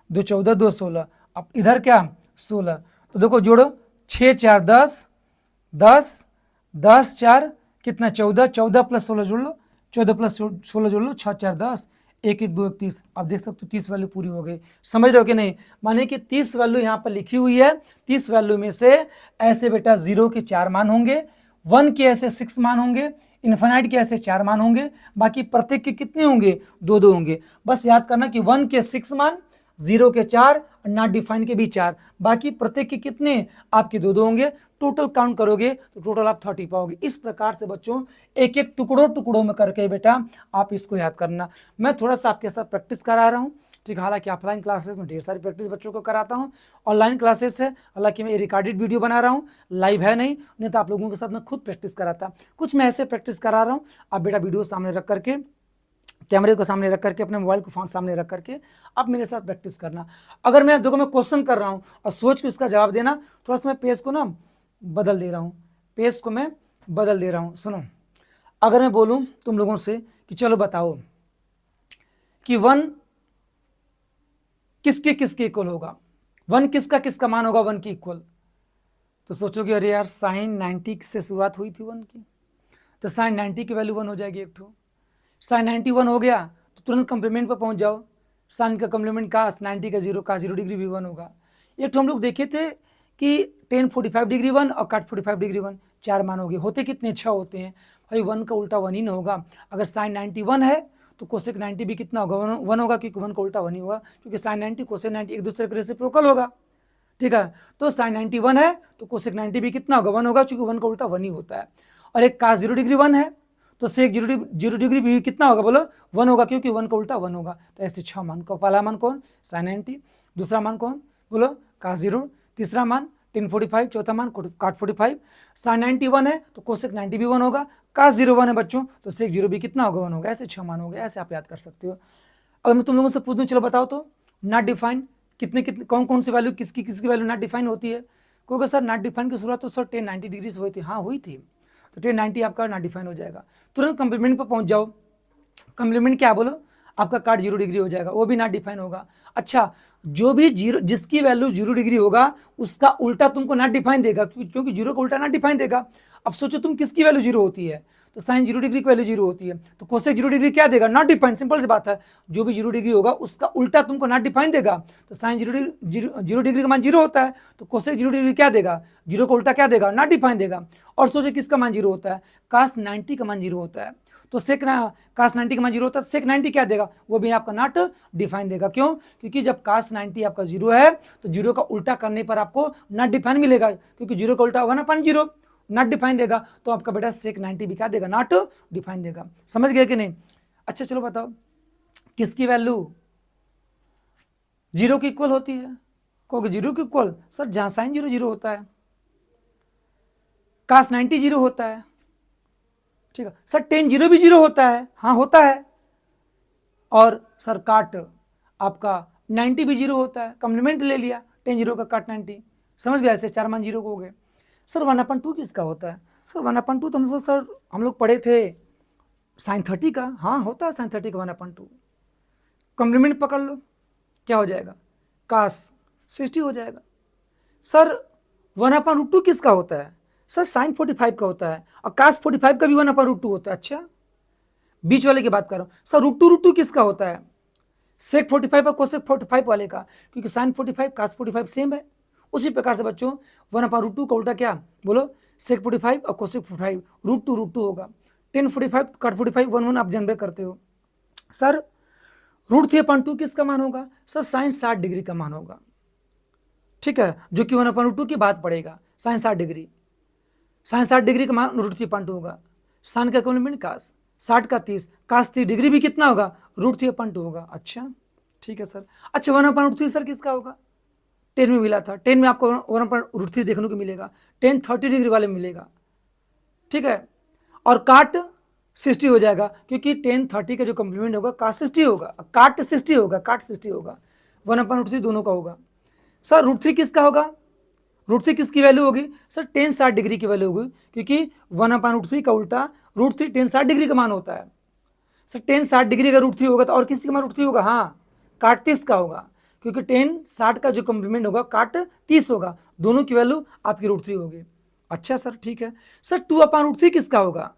2 14 2 16, अब इधर क्या 16, तो देखो जोड़ो 6 4 10 10 10 4 कितना 14, 14 प्लस 16 जोड़ लो, 14 प्लस 16 जोड़ लो, 6 4 10 1 1 2 1 30, आप देख सकते हो 30 वैल्यू पूरी हो गई, समझ रहे हो कि नहीं। माने कि 30 वैल्यू यहाँ पर लिखी हुई है, 30 वैल्यू में से ऐसे बेटा 0 के 4 मान होंगे, 1 के ऐसे 6 मान होंगे, इन्फिनाइट के ऐसे 4 मान होंगे, बाकी प्रत्येक के कितने होंगे 2 2 होंगे। बस याद करना कि 1 के 6 मान, जीरो के 4 और नॉट डिफाइन के भी 4, बाकी प्रत्येक के कितने आपके 2 होंगे। टोटल काउंट करोगे तो टोटल आप 30 पाओगे। इस प्रकार से बच्चों एक एक टुकड़ों में करके बेटा आप इसको याद करना। मैं थोड़ा सा आपके साथ प्रैक्टिस करा रहा हूँ, ठीक है। हालांकि ऑफलाइन क्लासेस में ढेर सारी प्रैक्टिस बच्चों को कराता हूँ, ऑनलाइन क्लासेस है, हालांकि मैं रिकॉर्डेड वीडियो बना रहा हूँ, लाइव है नहीं तो आप लोगों के साथ मैं खुद प्रैक्टिस कराता। कुछ मैं ऐसे प्रैक्टिस करा रहा हूँ, आप बेटा वीडियो सामने रख करके, कैमरे को सामने रख करके, अपने मोबाइल को सामने रख करके आप मेरे साथ प्रैक्टिस करना। अगर मैं देखो मैं क्वेश्चन कर रहा हूँ और सोच के उसका जवाब देना, थोड़ा सा मैं पेज को ना बदल दे रहा हूँ, पेज को मैं बदल दे रहा हूँ। सुनो, अगर मैं बोलूँ तुम लोगों से कि चलो बताओ कि 1 किसके किसके इक्वल होगा, 1 किसका मान होगा 1 की इक्वल, तो सोचोगे अरे यार साइन 90 से शुरुआत हुई थी 1 की, तो साइन 90 की वैल्यू 1 हो जाएगी एक ठो। साइन 91 हो गया तो तुरंत कंप्लीमेंट पर पहुंच जाओ, साइन का कंप्लीमेंट कास 90 का 0 डिग्री भी 1 होगा। एक तो हम लोग देखे थे कि टेन 45 डिग्री 1 और काट 45 डिग्री 1, 4 मान हो गए, होते कितने 6 होते हैं भाई, 1 का उल्टा 1 ही ना होगा। अगर साइन 91 है तो कोसेक 90 भी कितना होगा 1 होगा, क्योंकि 1 का उल्टा 1 ही होगा, क्योंकि साइन 90 कोसेक 90 एक दूसरे के रेसिप्रोकल होगा, ठीक है। तो साइन 91 है तो कोसेक 90 भी कितना होगा 1 होगा, क्योंकि 1 का उल्टा 1 ही होता है। और एक कास 0 डिग्री 1 है तो सेक 0 डिग्री भी कितना होगा बोलो 1 होगा, क्योंकि 1 का उल्टा 1 होगा। तो ऐसे 6 मान को, पहला मान कौन साइन 90, दूसरा मान कौन बोलो कास 0, तीसरा मान टेन 45, चौथा मान काट 45। साइन 91 है तो कोसेक 90 भी 1 होगा, कास 0 1 है बच्चों तो सेक 0 भी कितना होगा 1 होगा। ऐसे 6 मान हो गए, ऐसे आप याद कर सकते हो। अगर मैं तुम लोगों से पूछ दूं चलो बताओ तो नॉट डिफाइन कितने कितने कौन सी वैल्यू किसकी वैल्यू नॉट डिफाइन होती है, क्योंकि सर नॉट डिफाइन की शुरुआत तो सर 10 90 डिग्री से हुई थी, हाँ हुई थी, तो 10 90 आपका नॉट डिफाइन हो जाएगा। तुरंत कंप्लीमेंट पर पहुंच जाओ, कंप्लीमेंट क्या बोलो आपका काट 0 डिग्री हो जाएगा, वो भी नॉट डिफाइन होगा। अच्छा, जो भी 0 जिसकी वैल्यू 0 डिग्री होगा उसका उल्टा तुमको नॉट डिफाइन देगा, क्योंकि 0 का उल्टा नॉट डिफाइन देगा। अब सोचो तुम किसकी वैल्यू 0 होती है, तो साइन 0 डिग्री की वैल्यू 0 होती है, तो कोसेक 0 डिग्री क्या देगा नॉट डिफाइन, सिंपल सी बात है। जो भी 0 डिग्री होगा उसका उल्टा तुमको नॉट डिफाइन देगा, तो साइन 0 डिग्री का मान 0 होता है, तो कोसेक 0 डिग्री क्या देगा 0 का उल्टा क्या देगा नॉट डिफाइन देगा। और सोचो किसका मान 0 होता है, कास 90 का मान 0 होता है, तो सेक कास 90 का मान 0 होता है, सेक 90 क्या देगा वो भी आपका नॉट डिफाइन देगा। क्यों, क्योंकि जब कास 90 आपका 0 है तो 0 का उल्टा करने पर आपको नॉट डिफाइन मिलेगा, क्योंकि 0 का उल्टा 1/0 नॉट डिफाइन देगा, तो आपका बेटा सेक 90 भी क्या देगा नॉट डिफाइन देगा। समझ गए कि नहीं। अच्छा चलो बताओ किसकी वैल्यू 0 की इक्वल होती है, क्योंकि 0 की इक्वल सर जहां साइन 0 0 होता है, कास 90 0 होता है, ठीक है सर टेन 0 भी 0 होता है, हाँ होता है, और सर काट आपका 90 भी 0 होता है, कॉम्प्लीमेंट ले लिया 10 0 का काट 90, समझ गया, ऐसे 4 मान 0 को हो गए। सर 1/2 किसका होता है, सर 1/2 तो सर हम लोग पढ़े थे साइन 30 का, हाँ होता है साइन 30 का 1/2, कॉम्प्लीमेंट पकड़ लो क्या हो जाएगा कास 60 हो जाएगा। सर 1/2 किसका होता है, सर साइन 45 का होता है, और कास 45 का भी 1/2 होता है। अच्छा बीच वाले की बात कर रहा हूँ। सर √2 किसका होता है, सेक 45 और कोसेक 45 वाले का, क्योंकि साइन 45 कास 45 सेम है। उसी प्रकार से बच्चों 1/2 का उल्टा क्या बोलो सेक 45 और कोसेक 45 √2 होगा, 10 45 काट 45 1 1 आप जनरेट करते हो। सर √3/2 किसका मान होगा, सर साइन 60 डिग्री का मान होगा, ठीक है, जो कि 1/2 की बात पड़ेगा, साइन 60 डिग्री, साइन 60 डिग्री का मान √3/2 होगा, साइन का कॉम्प्लीमेंट कास 60 का 30, कास 30 डिग्री भी कितना होगा √3/2 होगा। अच्छा ठीक है सर। अच्छा 1/3 सर किसका होगा, 10 में मिला था, 10 में आपको 1/3 देखने को मिलेगा, 10 30 डिग्री वाले में मिलेगा, ठीक है, और काट 60 हो जाएगा, क्योंकि 10 30 का जो कॉम्प्लीमेंट होगा काट 60 होगा, काट 60 होगा, काट 60 होगा, 1/3 दोनों का होगा। सर √3 किसका होगा, √3 किसकी वैल्यू होगी, सर 10 60 डिग्री की वैल्यू होगी, क्योंकि 1/3 का उल्टा √3 10 60 डिग्री का मान होता है। सर 10 60 डिग्री का √3 होगा तो और किसका मान √3 होगा, हाँ काट 30 का होगा, क्योंकि 10 60 का जो कॉम्प्लीमेंट होगा काट 30 होगा, दोनों की वैल्यू आपकी √3 होगी। अच्छा सर ठीक है। सर 2/√3 किसका होगा,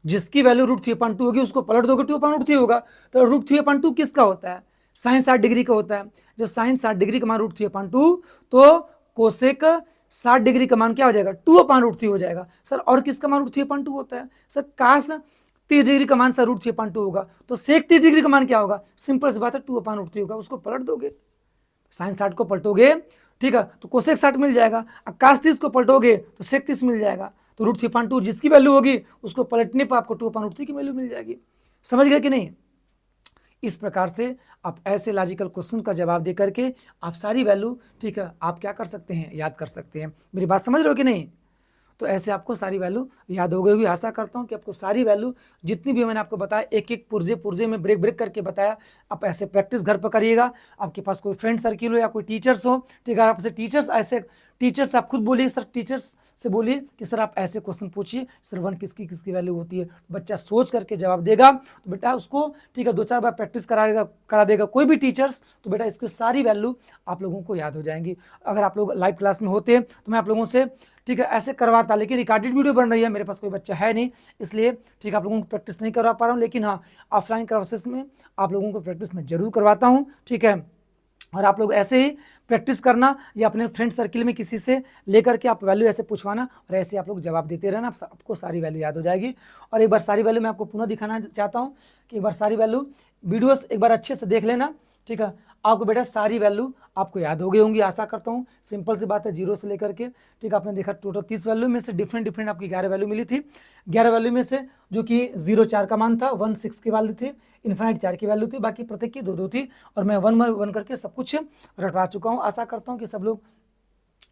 जिसकी वैल्यू √3/2 होगी उसको पलट दोगे 2/√3 होगा, तो √3/2 किसका होता है, साइन 60 डिग्री का होता है। जब साइन 60 डिग्री का मान √3/2 तो कोसेक 60 डिग्री का मान क्या हो जाएगा 2/√3 हो जाएगा। सर और किसका मान √3/2 होता है, सर कास 30 डिग्री का मान सर √3/2 होगा, तो सेक 30 डिग्री का मान क्या होगा, सिंपल सी बात है 2/√3 होगा, उसको पलट दोगे साइन 60 को पलटोगे, ठीक है, तो कोसेक 60 मिल जाएगा। अब कास 30 को पलटोगे तो सेक 30 मिल जाएगा। तो √3/2 जिसकी वैल्यू होगी उसको पलटने पर आपको 2/√3 की वैल्यू मिल जाएगी। समझ गए कि नहीं? इस प्रकार से आप ऐसे लॉजिकल क्वेश्चन का जवाब दे करके आप सारी वैल्यू, ठीक है, आप क्या कर सकते हैं, याद कर सकते हैं। मेरी बात समझ रहे हो कि नहीं? तो ऐसे आपको सारी वैल्यू याद हो गई होगी। आशा करता हूँ कि आपको सारी वैल्यू जितनी भी मैंने आपको बताया, एक एक पुर्जे में ब्रेक ब्रेक करके बताया, आप ऐसे प्रैक्टिस घर पर करिएगा। आपके पास कोई फ्रेंड सर्किल हो या कोई टीचर्स हो, ठीक है, आपसे टीचर्स आप खुद बोलिए, सर टीचर्स से बोलिए कि सर आप ऐसे क्वेश्चन पूछिए, सर 1 किसकी किसकी वैल्यू होती है। बच्चा सोच करके जवाब देगा तो बेटा उसको, ठीक है, 2-4 बार प्रैक्टिस करा देगा कोई भी टीचर्स, तो बेटा इसकी सारी वैल्यू आप लोगों को याद हो जाएंगी। अगर आप लोग लाइव क्लास में होते तो मैं आप लोगों से, ठीक है, ऐसे करवाता, लेकिन रिकॉर्डेड वीडियो बन रही है, मेरे पास कोई बच्चा है नहीं, इसलिए ठीक है आप लोगों को प्रैक्टिस नहीं करवा पा रहा हूँ। लेकिन हाँ, ऑफलाइन क्लासेस में आप लोगों को प्रैक्टिस में जरूर करवाता हूँ, ठीक है। और आप लोग ऐसे ही प्रैक्टिस करना या अपने फ्रेंड सर्किल में किसी से लेकर के आप वैल्यू ऐसे पूछवाना और ऐसे आप लोग जवाब देते रहना, आपको सारी वैल्यू याद हो जाएगी। और एक बार सारी वैल्यू मैं आपको पुनः दिखाना चाहता हूँ कि एक बार सारी वैल्यू वीडियोस एक बार अच्छे से देख लेना, ठीक है। आपको बेटा सारी वैल्यू आपको याद हो गई होंगी, आशा करता हूँ। सिंपल सी बात है, 0 से लेकर के, ठीक है, आपने देखा टोटल 30 वैल्यू में से डिफरेंट आपकी 11 वैल्यू मिली थी। 11 वैल्यू में से जो कि 0 4 का मान था, 1 6 की वैल्यू थी, इन्फाइनाइट 4 की वैल्यू थी, बाकी प्रत्येक की 2 थी, और मैं 1 करके सब कुछ रटवा चुका हूँ। आशा करता हूँ कि सब लोग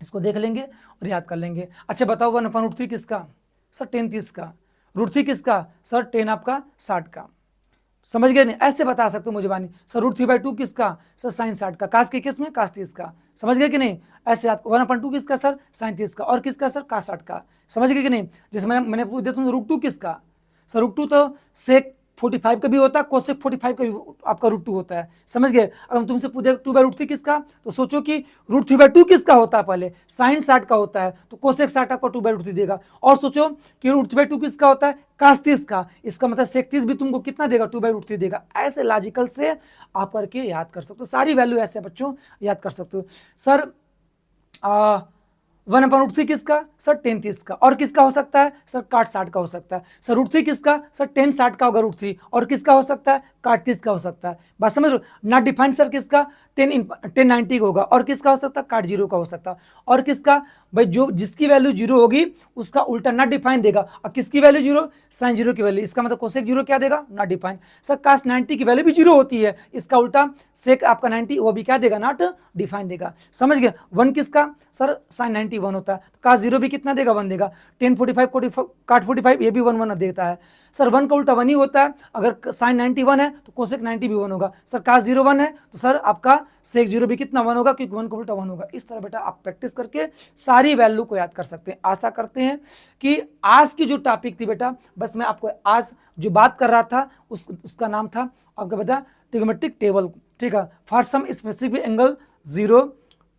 इसको देख लेंगे और याद कर लेंगे। अच्छा बताओ 1/√3 किसका? सर 10 30 का। √3 किसका? सर 10 आपका 60 का। समझ गए नहीं? ऐसे बता सकते हो मुझे बानी, सर √3/2 किसका? सर साइन 60 का। कास के केस में कास 30 का। समझ गए कि नहीं? ऐसे 1/2 किसका? सर साइन 30 का। और किसका? सर कास 60 का। समझ गए कि नहीं? जैसे मैंने पूछ दिया तुम √2 किसका? सर √2 तो सेक 45 का भी होता है, कोसेक 45 का भी आपका √2 होता है। समझ गए? अगर तुमसे पूछे 2/√3 किसका, तो सोचो कि √3/2 किसका होता है, पहले साइन 60 का होता है, तो कोसेक 60 आपका 2/√3 देगा। और सोचो कि √3/2 किसका होता है, कास 30 का, इसका मतलब सेक 30 भी तुमको कितना देगा, 2/√3 देगा। ऐसे लॉजिकल से आप करके याद कर सकते हो, सारी वैल्यू ऐसे बच्चों याद कर सकते हो। सर 1/√3 किसका? सर 10 30 का। और किसका हो सकता है? सर काट 60 का हो सकता है। सर √3 किसका? सर 10 60 का होगा √3। और किसका हो सकता है? काट 30 का हो सकता है। बात समझ लो। नॉट डिफाइंड सर किसका? 10 90 का होगा। और किसका हो सकता है? काट 0 का हो सकता है। और किसका? भाई जो जिसकी वैल्यू 0 होगी उसका उल्टा नॉट डिफाइंड देगा। और किसकी वैल्यू 0? साइन 0 की वैल्यू, इसका मतलब कोसेक 0 क्या देगा? Not defined. सर कास 90 की वैल्यू भी 0 होती है, इसका उल्टा सेक आपका 90 वो भी क्या देगा? नॉट डिफाइंड देगा। समझ गए? 1 किसका? सर साइन 90 1 होता है, कास 0 भी कितना देगा? 1 देगा। 10 45 काट 45 ये भी 1 1 देता है। सर 1 का उल्टा 1 ही होता है, अगर साइन 90 1 है तो कोसेक 90 भी 1 होगा। सर कास 0 1 है तो सर आपका सेक 0 भी कितना? 1 होगा, क्योंकि 1 का उल्टा 1 होगा। इस तरह बेटा आप प्रैक्टिस करके सारी वैल्यू को याद कर सकते हैं। आशा करते हैं कि आज की जो टॉपिक थी बेटा, बस मैं आपको आज जो बात कर रहा था उसका नाम था आपका बेटा ट्रिग्नोमेट्रिक टेबल, ठीक है, फॉर सम स्पेसिफिक एंगल 0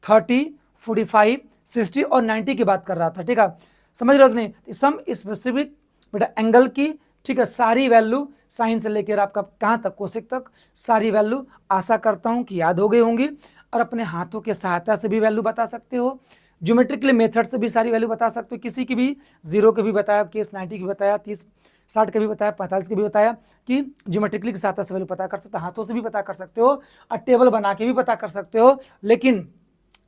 30 45 60 और 90 की बात कर रहा था, ठीक है। समझ रहे हो कि नहीं? सम स्पेसिफिक बेटा एंगल की, ठीक है, सारी वैल्यू साइन से लेकर आपका कहाँ तक, कोसेक तक, सारी वैल्यू आशा करता हूँ कि याद हो गई होंगी। और अपने हाथों के सहायता से भी वैल्यू बता सकते हो, ज्योमेट्रिकली मेथड से भी सारी वैल्यू बता सकते हो। किसी की भी 0 के भी बताया, केस 90 की बताया, 30 60 का भी बताया, 45 के भी बताया कि ज्योमेट्रिकली की सहायता से वैल्यू पता कर सकते हो, हाथों से भी पता कर सकते हो और टेबल बना के भी पता कर सकते हो। लेकिन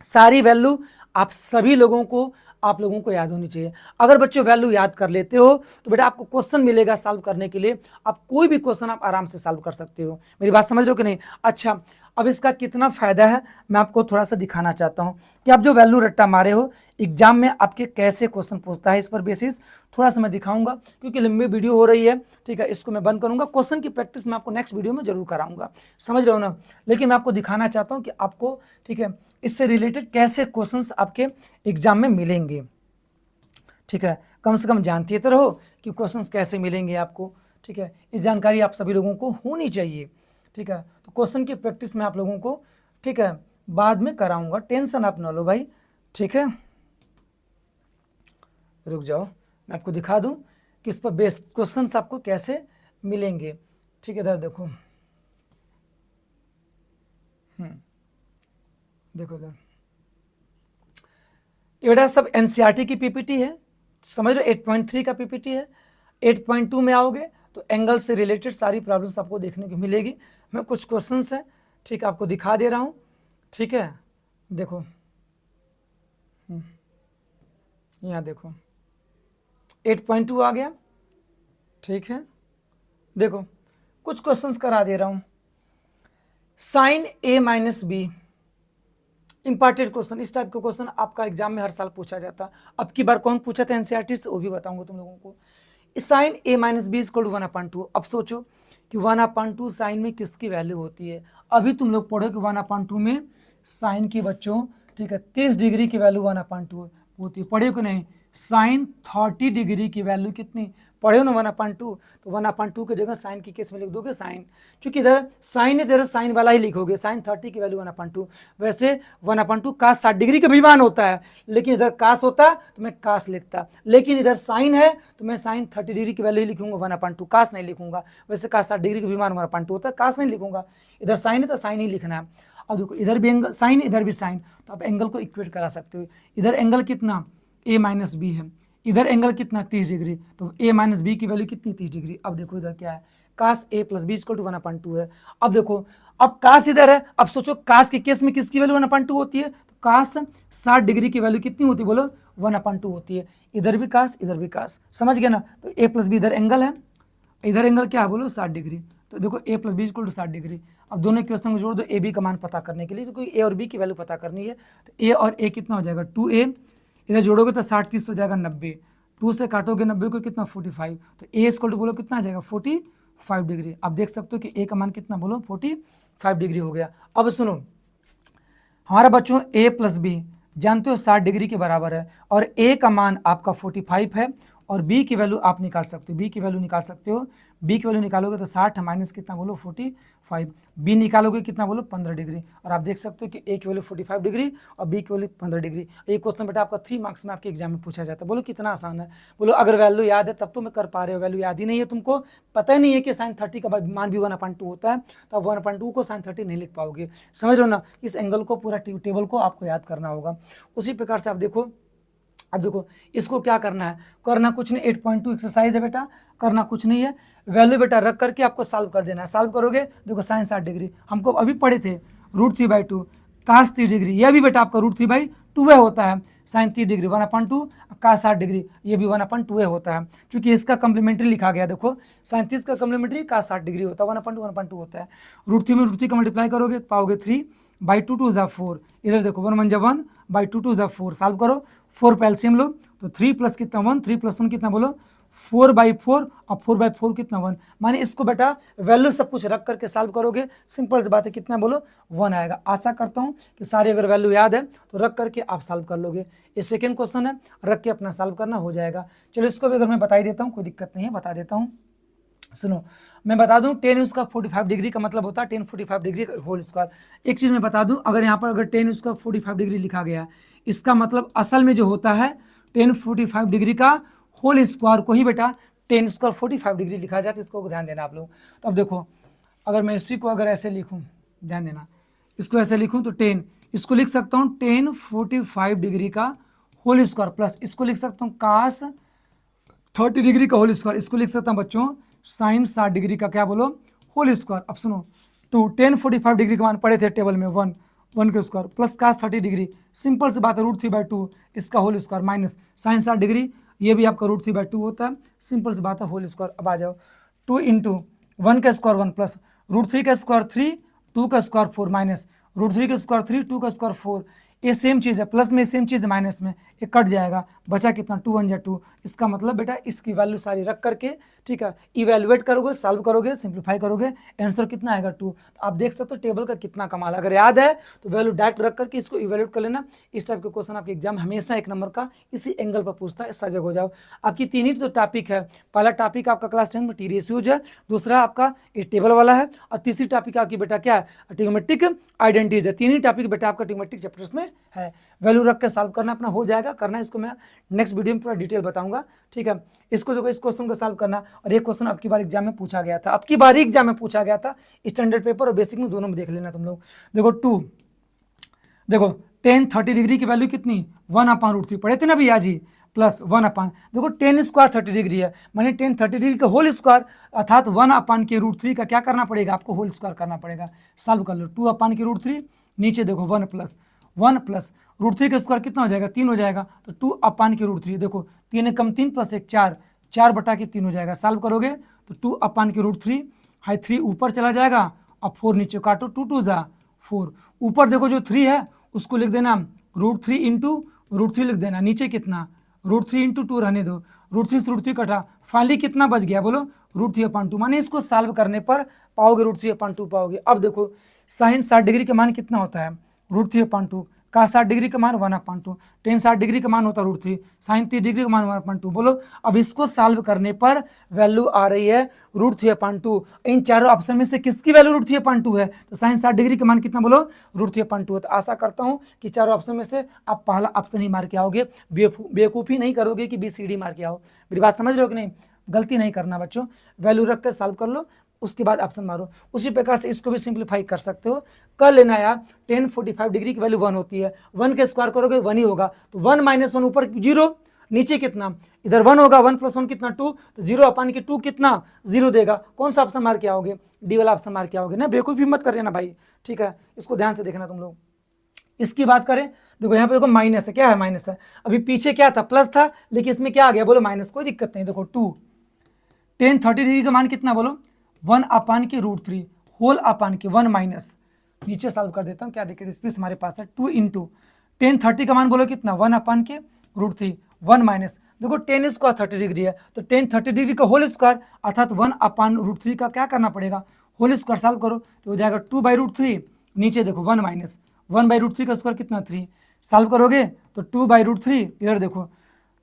सारी वैल्यू आप सभी लोगों को, आप लोगों को याद होनी चाहिए। अगर बच्चों वैल्यू याद कर लेते हो तो बेटा आपको क्वेश्चन मिलेगा सॉल्व करने के लिए, आप कोई भी क्वेश्चन आप आराम से सॉल्व कर सकते हो। मेरी बात समझ रहे हो कि नहीं? अच्छा, अब इसका कितना फायदा है मैं आपको थोड़ा सा दिखाना चाहता हूं कि आप जो वैल्यू रट्टा मारे हो एग्जाम में आपके कैसे क्वेश्चन पूछता है, इस पर बेसिस थोड़ा सा मैं दिखाऊंगा, क्योंकि लंबी वीडियो हो रही है, ठीक है। इसको मैं बंद करूंगा, क्वेश्चन की प्रैक्टिस मैं आपको नेक्स्ट वीडियो में जरूर कराऊंगा, समझ रहे हो ना। लेकिन मैं आपको दिखाना चाहता हूँ कि आपको, ठीक है, इससे रिलेटेड कैसे क्वेश्चंस आपके एग्जाम में मिलेंगे, ठीक है। कम से कम जानते तो रहो कि क्वेश्चंस कैसे मिलेंगे आपको, ठीक है। इस जानकारी आप सभी लोगों को होनी चाहिए, ठीक है। तो क्वेश्चन की प्रैक्टिस में आप लोगों को, ठीक है, बाद में कराऊंगा, टेंशन आप ना लो भाई, ठीक है। रुक जाओ, मैं आपको दिखा दूं कि इस पर बेस्ड क्वेश्चंस आपको कैसे मिलेंगे, ठीक है। इधर देखो, देखो इधर, ये बेटा सब एनसीईआरटी की पीपीटी है, समझ लो 8.3 का पीपीटी है। 8.2 में आओगे तो एंगल से रिलेटेड सारी प्रॉब्लम्स आपको देखने को मिलेगी। मैं कुछ क्वेश्चंस हैं, ठीक है, आपको दिखा दे रहा हूँ, ठीक है। देखो यहाँ देखो 8.2 आ गया, ठीक है। देखो कुछ क्वेश्चंस करा दे रहा हूं। Sign A minus B, important question, इस टाइप के क्वेश्चन आपका एग्जाम में हर साल पूछा जाता। अब की बार कौन पूछा था एनसीईआरटी से, वो भी बताऊंगा तुम लोगों को। Sine A minus B equal to 1/2। अब सोचो कि 1/2 साइन में किसकी वैल्यू होती है। अभी तुम लोग पढ़ो कि 1/2 में साइन की बच्चों, ठीक है, 30 डिग्री की वैल्यू 1/2 होती है। पढ़े को नहीं, साइन 30 डिग्री की वैल्यू कितनी पढ़े हो ना 1/2, तो 1/2 की जगह साइन की केस में लिख दोगे साइन, क्योंकि इधर साइन है, इधर साइन वाला ही लिखोगे। साइन 30 की वैल्यू 1/2। वैसे 1/2 कास 60 डिग्री का भी मान होता है, लेकिन इधर कास होता तो मैं कास लिखता, लेकिन इधर साइन है तो मैं साइन 30 डिग्री की वैल्यू ही लिखूंगा 1/2, कास नहीं लिखूंगा। वैसे कास 60 डिग्री का भी मान 1/2 होता है, कास नहीं लिखूंगा। इधर साइन है तो साइन ही लिखना है। अब देखो इधर भी एंगल साइन, इधर भी साइन, तो आप एंगल को इक्वेट करा सकते हो। इधर एंगल कितना a माइनस बी है, इधर एंगल कितना 30 डिग्री, तो a माइनस बी की वैल्यू कितनी 30 डिग्री। अब देखो इधर क्या है, cos a plus B equal to 1/2 है। अब देखो अब कास इधर है, अब सोचो कास के केस में किसकी वैल्यू 1/2 होती है, तो कास 60 डिग्री की वैल्यू कितनी होती है, बोलो 1/2 होती है। इधर भी कास, इधर भी कास, समझ गया ना। तो a प्लस बी इधर एंगल है, इधर एंगल क्या है बोलो 60 डिग्री। तो देखो a plus B equal to 60 degree. अब दोनों इक्वेशन को जोड़ दो, ए बी का मान पता करने के लिए, तो कोई a और b की वैल्यू पता करनी है। तो a और a कितना हो जाएगा 2a, इधर जोड़ोगे तो 60 30 हो जाएगा 90, 2 से काटोगे 90 को कितना 45, तो a इक्वल टू बोलो कितना आ जाएगा 45 डिग्री। आप देख सकते हो कि a का मान कितना बोलो 45 डिग्री हो गया। अब सुनो हमारा बच्चों a प्लस बी जानते हो 60 डिग्री के बराबर है, और a का मान आपका 45 है, और b की वैल्यू आप निकाल सकते हो, b की वैल्यू निकाल सकते हो। b की वैल्यू निकालोगे तो 60 माइनस कितना बोलो 45, b निकालोगे कितना बोलो 15 डिग्री। और आप देख सकते हो कि a की वैल्यू 45 डिग्री और b की वैल्यू 15 डिग्री। ये क्वेश्चन बेटा आपका 3 मार्क्स में आपके एग्जाम में पूछा जाता है। बोलो कितना आसान है, बोलो अगर वैल्यू याद है तब तो मैं कर पा रहे हो, वैल्यू याद ही नहीं है तुमको, पता ही नहीं है कि साइन 30 का मान भी 1/2 होता है, तो आप 1/2 को साइन 30 नहीं लिख पाओगे। समझ रहे हो ना, इस एंगल को पूरा टेबल को आपको याद करना होगा। उसी प्रकार से आप देखो, अब देखो इसको क्या करना है, करना कुछ नहीं, 8.2 एक्सरसाइज है बेटा, करना कुछ नहीं है, वैल्यू बेटा रख करके आपको सॉल्व कर देना है। सॉल्व करोगे देखो साइन 60 डिग्री हमको अभी पढ़े थे, √3/2 कास 30 डिग्री, यह भी बेटा आपका √3/2 होता है। साइन 30 डिग्री 1/2, कास 60 डिग्री ये भी 1/2 होता है, क्योंकि इसका कम्प्लीमेंट्री लिखा गया। देखो साइन 30 का कम्प्लीमेंट्री कास 60 डिग्री होता है, 1/2 होता है। √3 में √3 का मल्टीप्लाई करोगे पाओगे 3/2 2 = 4, इधर देखो 1 1 1/2 2 = 4, सॉल्व करो 4 पे एलसीएम लो, तो 3 प्लस कितना 1, 3 प्लस 1 कितना बोलो 4/4, और 4/4 कितना 1, माने इसको बेटा वैल्यू सब कुछ रख करके सॉल्व करोगे, सिंपल सी बात है, कितना बोलो 1 आएगा। आशा करता हूँ कि सारी अगर वैल्यू याद है तो रख करके आप सॉल्व कर लोगे। ये सेकेंड क्वेश्चन है, रख के अपना सॉल्व करना हो जाएगा। चलो इसको भी अगर मैं बता ही देता हूँ, कोई दिक्कत नहीं है, बता देता हूँ। सुनो मैं बता दूं, 10 उसका 45 डिग्री का मतलब होता है 10 45 डिग्री होल स्क्वायर। एक चीज़ मैं बता दूं, अगर यहाँ पर अगर 10 उसका 45 डिग्री लिखा गया, इसका मतलब असल में जो होता है 10 45 डिग्री का होल स्क्वायर को ही बेटा 10 स्क्वायर 45 डिग्री लिखा जाता है। इसको ध्यान देना आप लोग। तो अब देखो अगर मैं इसी को अगर ऐसे लिखूँ, ध्यान देना, इसको ऐसे लिखूँ तो 10 इसको लिख सकता हूँ 10 45 डिग्री का होल स्क्वायर, प्लस इसको लिख सकता हूँ कास 30 डिग्री का होल स्क्वायर, इसको लिख सकता हूँ बच्चों साइन 60 डिग्री का क्या बोलो होल स्क्वायर। अब सुनो 10 45 डिग्री का मान पढ़े थे टेबल में 1 के square, plus cos 30 degree, simple सी बात है √3/2 इसका whole square, minus sine 60 degree ये भी आपका √3/2 होता है, सिंपल सी बात है होल स्क्वायर। अब आ जाओ 2 × 1 का स्क्वायर 1 प्लस √3 का स्क्वायर 3 2 का स्क्वायर 4 माइनस √3 का स्क्वायर 3 2 का स्क्वायर 4, ये सेम चीज़ है, प्लस में सेम चीज़ माइनस में ये कट जाएगा, बचा कितना 2 1 = 2। इसका मतलब बेटा इसकी वैल्यू सारी रख करके, ठीक है, इवेलुएट करोगे, सॉल्व करोगे, सिंप्लीफाई करोगे, आंसर कितना आएगा 2। तो आप देख सकते हो टेबल का कितना कमाल, अगर याद है तो वैल्यू डायरेक्ट रख करके इसको इवेलुएट कर लेना। इस टाइप के क्वेश्चन आपके एग्जाम हमेशा 1 नंबर का इसी एंगल पर पूछता है, सजग हो जाओ। आपकी 3 ही जो टॉपिक है, पहला टॉपिक आपका क्लास 10 में टी रेशियोज है, दूसरा आपका ये टेबल वाला है, और तीसरी टॉपिक आपकी बेटा क्या है ट्रिग्नोमेट्रिक आइडेंटिटीज है। 3 ही टॉपिक बेटा आपका ट्रिग्नोमेट्रिक चैप्टर्स में है। वैल्यू रख के सॉल्व करना अपना हो जाएगा, करना इसको मैं नेक्स्ट वीडियो में पूरा डिटेल बताऊंगा, ठीक है। इसको देखो इस क्वेश्चन को सॉल्व करना, और एक क्वेश्चन आपकी बार एग्जाम में पूछा गया था, आपकी बार एग्जाम में पूछा गया था, स्टैंडर्ड पेपर और बेसिक में दोनों में देख लेना तुम लोग। देखो 2 देखो 10 30 डिग्री की वैल्यू कितनी 1/√3 पढ़े थे ना भैया जी, प्लस 1 देखो 10 स्क्वायर 30 डिग्री है, माने 10 30 डिग्री का होल स्क्वायर, अर्थात 1/√3 का क्या करना पड़ेगा आपको होल स्क्वायर करना पड़ेगा। सॉल्व कर लो 2/√3 नीचे देखो 1 प्लस 1 प्लस √3 का स्क्वायर कितना हो जाएगा 3 हो जाएगा, तो 2 अपान के √3, देखो 3 एकम 3 प्लस 1 4, 4 बटा के 3 हो जाएगा। सॉल्व करोगे तो 2 अपान के √3, हाई 3 ऊपर चला जाएगा और 4 नीचे काटो, 2 2 जा 4, ऊपर देखो जो 3 है उसको लिख देना √3 इंटू √3 लिख देना, नीचे कितना √3 इंटू 2 रहने दो, √3 से √3 कटा, फाइनली कितना बच गया बोलो √3/2। माने इसको सॉल्व करने पर पाओगे √3/2 पाओगे। अब देखो साइन 60 डिग्री का मान कितना होता है √3/2, का 60 डिग्री का मान 1/2, टेन 60 डिग्री का मान होता है √3, साइन 30 डिग्री का मान 1/2। बोलो अब इसको सॉल्व करने पर वैल्यू आ रही है √3/2। इन चारों ऑप्शन में से किसकी वैल्यू √3/2 है, तो साइन 60 डिग्री का मान कितना बोलो √3/2 है। तो आशा करता हूँ कि चारों ऑप्शन में से आप पहला ऑप्शन ही मार के आओगे, बेवकूफ़ी नहीं करोगे कि BCD मार के आओ। मेरी बात समझ रहे हो कि नहीं, गलती नहीं करना बच्चों, वैल्यू रख कर सॉल्व कर लो, उसके बाद ऑप्शन मारो। उसी प्रकार से इसको भी सिंप्लीफाई कर सकते हो, कर लेना यार। 10 45 डिग्री की वैल्यू 1 होती है, 1 के स्क्वायर करोगे 1 ही होगा, तो 1 - 1 ऊपर 0, नीचे कितना इधर 1 होगा, 1 + 1 कितना 2, तो 0 अपान के 2 कितना 0 देगा। कौन सा ऑप्शन मार के आओगे, डी वाला ऑप्शन मार के आओगे ना, बेवकूफ़ी मत कर लेना भाई, ठीक है। इसको ध्यान से देखना तुम लोग। इसकी बात करें, देखो यहाँ पे देखो माइनस है, क्या है माइनस है, अभी पीछे क्या था प्लस था, लेकिन इसमें क्या आ गया बोलो माइनस, कोई दिक्कत नहीं। देखो 2 10 30 डिग्री का मान कितना बोलो 1 अपान के √3 होल अपान के 1 माइनस, नीचे सॉल्व कर देता हूँ, क्या दिक्कत स्पेस हमारे पास है, 2 इंटू 10 30 का मान बोलो कितना 1 अपान के √3 1 माइनस, देखो 10 स्क्वायर 30 डिग्री है, तो 10 30 डिग्री का होल स्क्वायर अर्थात 1 अपान √3 का क्या करना पड़ेगा होल स्क्वायर, सॉल्व करो तो हो जाएगा 2/√3, नीचे देखो 1 माइनस 1/√3 का स्क्वायर कितना 3, सॉल्व करोगे तो 2/√3, इधर देखो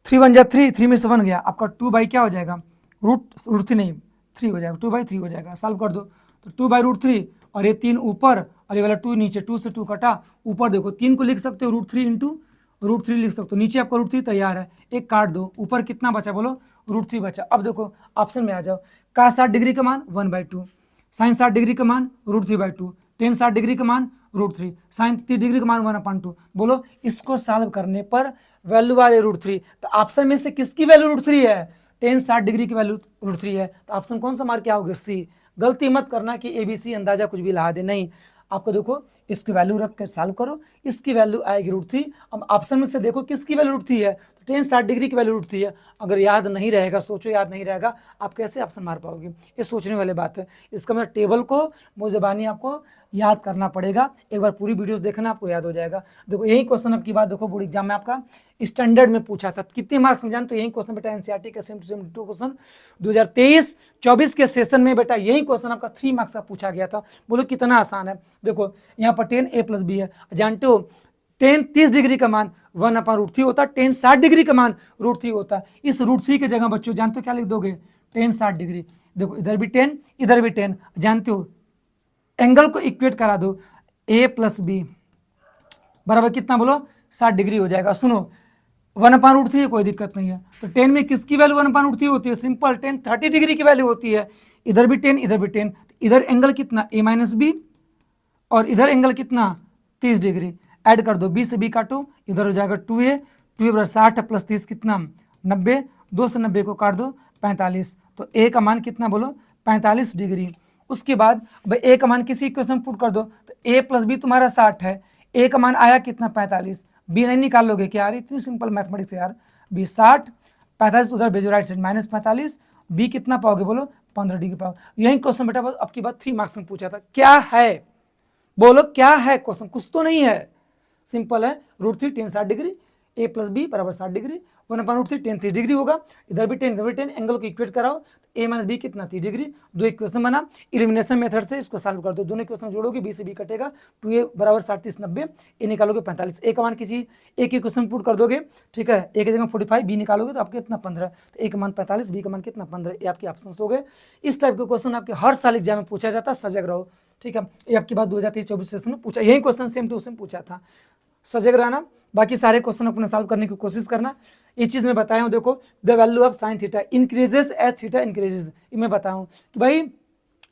3 1 जा 3, 3 में से 1 गया, आपका 2 क्या हो जाएगा √3 नहीं 3 हो जाएगा, 2/3 हो जाएगा। सॉल्व कर दो तो 2/√3 और ये 3 ऊपर और ये वाला 2 नीचे, 2 से 2 कटा, ऊपर देखो 3 को लिख सकते हो √3 इंटू √3 लिख सकते हो, नीचे आपका √3 तैयार है, एक काट दो, ऊपर कितना बचा बोलो √3 बचा। अब देखो ऑप्शन में आ जाओ, का 60 डिग्री का मान 1/2, साइन 60 डिग्री का मान √3/2, टेन 60 डिग्री का मान √3, साइन 30 डिग्री का मान 1/2। बोलो इसको सॉल्व करने पर वैल्यू वाले √3, तो ऑप्शन में से किसकी वैल्यू √3 है, टेन 60 डिग्री की वैल्यू √3 है, तो ऑप्शन कौन सा मार के आओगे सी। गलती मत करना कि ABC अंदाजा कुछ भी लगा दे, नहीं, आपको देखो इसकी वैल्यू रख कर सॉल्व करो, इसकी वैल्यू आएगी √3। अब ऑप्शन में से देखो किसकी वैल्यू √3 है, तो टेन 60 डिग्री की वैल्यू √3 है। अगर याद नहीं रहेगा, सोचो याद नहीं रहेगा, आप कैसे ऑप्शन मार पाओगे, ये सोचने वाली बात है। इसका मतलब टेबल को मुज़बानी आपको याद करना पड़ेगा, एक बार पूरी वीडियोस देखना आपको याद हो जाएगा। देखो यही क्वेश्चन अब की बात देखो बोर्ड एग्जाम में आपका स्टैंडर्ड में पूछा था, कितने मार्क्स में जान, तो यही क्वेश्चन बेटा NCERT का सेम टू सेम क्वेश्चन 2023-24 के सेशन में बेटा यही क्वेश्चन आपका 3 मार्क्स का पूछा गया था। बोलो कितना आसान है, देखो यहाँ पर 10 A + B है, जानते हो 10 30 डिग्री का मान 1/√3 होता है, 10 60 डिग्री का मान √3 होता है। इस √3 की जगह बच्चों जानते हो क्या लिख दोगे 10 60 डिग्री, देखो इधर भी 10 इधर भी 10, जानते हो एंगल को इक्वेट करा दो A + B बराबर कितना बोलो 60 डिग्री हो जाएगा। सुनो 1/√3 कोई दिक्कत नहीं है, तो 10 में किसकी वैल्यू 1/√3 होती है, सिंपल 10 30 डिग्री की वैल्यू होती है, इधर भी 10 इधर भी 10, इधर एंगल कितना A - B और इधर एंगल कितना 30 डिग्री, ऐड कर दो, B से B काटो, इधर हो जाएगा 2A 60 + 30 कितना 90, 2 से 90 को काट दो 45, तो A का मान कितना बोलो 45 डिग्री। उसके बाद भाई A का मान किसी इक्वेशन में पुट कर दो, तो A + B तुम्हारा 60 है, A का मान आया कितना 45, B नहीं निकाल लोगे क्या यार, इतनी सिंपल मैथमेटिक्स यार, B 60 45 उधर भेजो राइट साइड -45, B कितना पाओगे बोलो 15 डिग्री पाओ। यही क्वेश्चन बेटा अब की बात 3 मार्क्स में पूछा था, क्या है बोलो क्या है क्वेश्चन, कुछ तो नहीं है, सिंपल है √3 10 60 डिग्री, A + B बराबर 60 डिग्री, 1/√3 10 30 डिग्री होगा, इधर भी 10 इधर भी 10, एंगल को इक्वेट कराओ, A - B कितना 30 डिग्री, दो इक्वेशन बना, एलिमिनेशन मेथड से इसको सॉल्व कर दो, दोनों इक्वेशन जोड़ोगे B से B कटेगा, 2A बराबर 60 30 90, A निकालोगे 45, A का मान किसी एक इक्वेशन पुट कर दोगे, ठीक है, A की जगह 45 B निकालोगे तो आपके कितना 15, तो A का मान 45 B का मान कितना 15, ये आपके ऑप्शन हो गए। इस टाइप के क्वेश्चन आपके हर साल एग्जाम में पूछा जाता है, सजग रहो, ठीक है। ये आपकी बात 2023-24 सेशन में पूछा, यही क्वेश्चन सेम टू सेम पूछा था, सजग रहना, बाकी सारे क्वेश्चन अपने सॉल्व करने की कोशिश करना। ये चीज़ मैं बताया हूँ, देखो the value of sine theta increases as theta increases, ये मैं बताया हूँ कि भाई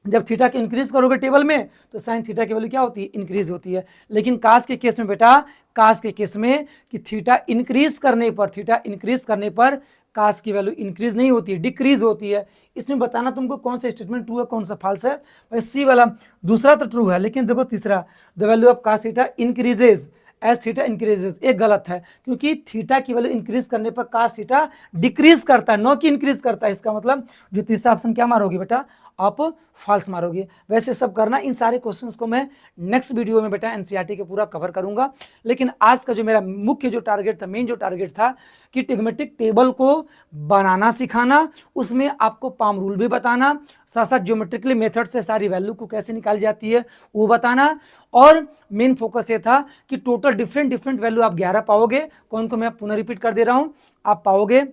जब थीटा के इंक्रीज करोगे टेबल में तो साइन थीटा की वैल्यू क्या होती है इंक्रीज होती है, लेकिन कास के केस में बेटा, कास के केस में कि थीटा इंक्रीज करने पर कास की वैल्यू इंक्रीज नहीं होती है, डिक्रीज होती है। इसमें बताना तुमको कौन सा स्टेटमेंट ट्रू है कौन सा फॉल्स है, भाई सी वाला दूसरा तो ट्रू है, लेकिन देखो तीसरा the value of cos theta increases as theta increases, ये गलत है, क्योंकि थीटा की वैल्यू इंक्रीज करने पर कास थीटा डिक्रीज करता है, नो कि इंक्रीज करता है। इसका मतलब जो तीसरा ऑप्शन क्या मारोगे बेटा, आप फॉल्स मारोगे। वैसे सब करना, इन सारे क्वेश्चंस को मैं नेक्स्ट वीडियो में बेटा एनसीईआरटी के पूरा कवर करूंगा। लेकिन आज का जो मेरा मुख्य जो टारगेट था, मेन जो टारगेट था कि ट्रिग्नोमेट्रिक टेबल को बनाना सिखाना, उसमें आपको पाम रूल भी बताना, साथ साथ ज्योमेट्रिकली मेथड से सारी वैल्यू को कैसे निकाली जाती है वो बताना, और मेन फोकस ये था कि टोटल डिफरेंट डिफरेंट वैल्यू आप 11 पाओगे। कौन को मैं पुनः रिपीट कर दे रहा हूं, आप पाओगे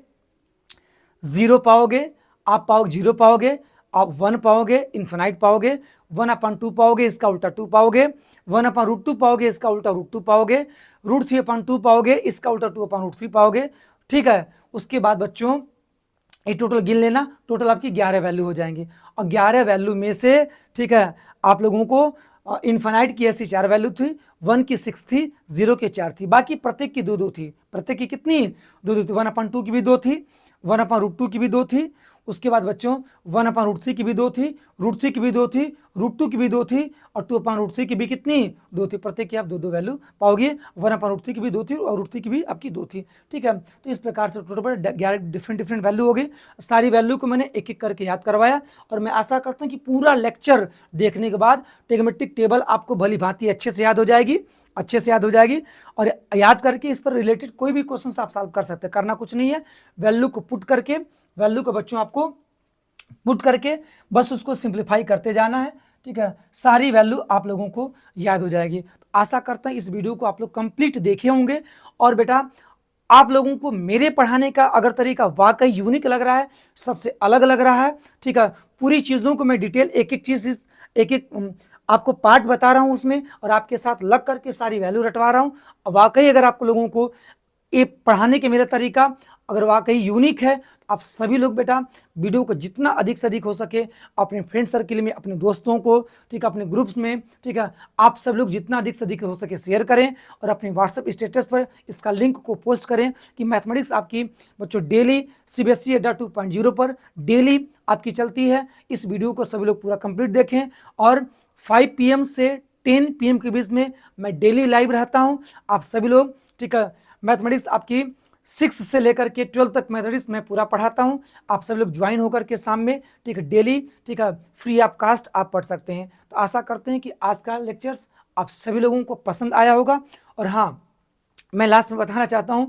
0 पाओगे, आप पाओगे 0 पाओगे, आप 1 पाओगे, इन्फिनाइट पाओगे, 1/2 पाओगे, इसका उल्टा 2 पाओगे, 1/√2 पाओगे, इसका उल्टा √2 पाओगे, √3/2 पाओगे, इसका उल्टा 2/√3 पाओगे। ठीक है, उसके बाद बच्चों ये टोटल गिन लेना, टोटल आपकी 11 वैल्यू हो जाएंगी, और 11 वैल्यू में से ठीक है आप लोगों को इन्फिनाइट की ऐसी 4 वैल्यू थी, 1 की 6 थी, 0 की 4 थी, बाकी प्रत्येक की 2-2 थी। प्रत्येक की कितनी, 2-2 थी। 1/2 की भी 2 थी, 1/√2 की भी 2 थी, उसके बाद बच्चों 1/√3 की भी 2 थी, √3 की भी 2 थी, √2 की भी 2 थी, और 2/√3 की भी कितनी, 2 थी। प्रत्येक की आप 2-2 वैल्यू पाओगे, 1/√3 की भी 2 थी और √3 की भी आपकी 2 थी। ठीक है, तो इस प्रकार से टोटल पर 11 डिफरेंट डिफरेंट वैल्यू हो गई। सारी वैल्यू को मैंने एक एक करके याद करवाया, और मैं आशा करता हूँ कि पूरा लेक्चर देखने के बाद ट्रिग्नोमेट्रिक टेबल आपको भली भांति अच्छे से याद हो जाएगी, अच्छे से याद हो जाएगी, और याद करके इस पर रिलेटेड कोई भी क्वेश्चन आप सॉल्व कर सकते हैं। करना कुछ नहीं है, वैल्यू को पुट करके, वैल्यू को बच्चों आपको पुट करके बस उसको सिंप्लीफाई करते जाना है। ठीक है, सारी वैल्यू आप लोगों को याद हो जाएगी। तो आशा करता हूं इस वीडियो को आप लोग कंप्लीट देखे होंगे, और बेटा आप लोगों को मेरे पढ़ाने का अगर तरीका वाकई यूनिक लग रहा है, सबसे अलग लग रहा है, ठीक है, पूरी चीज़ों को मैं डिटेल एक एक चीज़ एक एक आपको पार्ट बता रहा हूं उसमें, और आपके साथ लग करके सारी वैल्यू रटवा रहा हूं। वाकई अगर आप लोगों को ये पढ़ाने के मेरा तरीका अगर वाकई यूनिक है, तो आप सभी लोग बेटा वीडियो को जितना अधिक से अधिक हो सके अपने फ्रेंड सर्किल में, अपने दोस्तों को, ठीक है, अपने ग्रुप्स में, ठीक है, आप सब लोग जितना अधिक से अधिक हो सके शेयर करें, और अपने व्हाट्सएप स्टेटस पर इसका लिंक को पोस्ट करें कि मैथमेटिक्स आपकी बच्चों डेली CBSE अड्डा 2.0 पर डेली आपकी चलती है। इस वीडियो को सभी लोग पूरा कंप्लीट देखें, और 5 PM से 10 PM के बीच में मैं डेली लाइव रहता हूं। आप सभी लोग, ठीक है, मैथमेटिक्स आपकी 6 से लेकर के 12 तक मैथमेटिक्स मैं पूरा पढ़ाता हूं। आप सब लोग ज्वाइन होकर के सामने, ठीक है, डेली, ठीक है, फ्री ऑफ कास्ट आप पढ़ सकते हैं। तो आशा करते हैं कि आज का लेक्चर्स आप सभी लोगों को पसंद आया होगा। और हाँ, मैं लास्ट में बताना चाहता हूं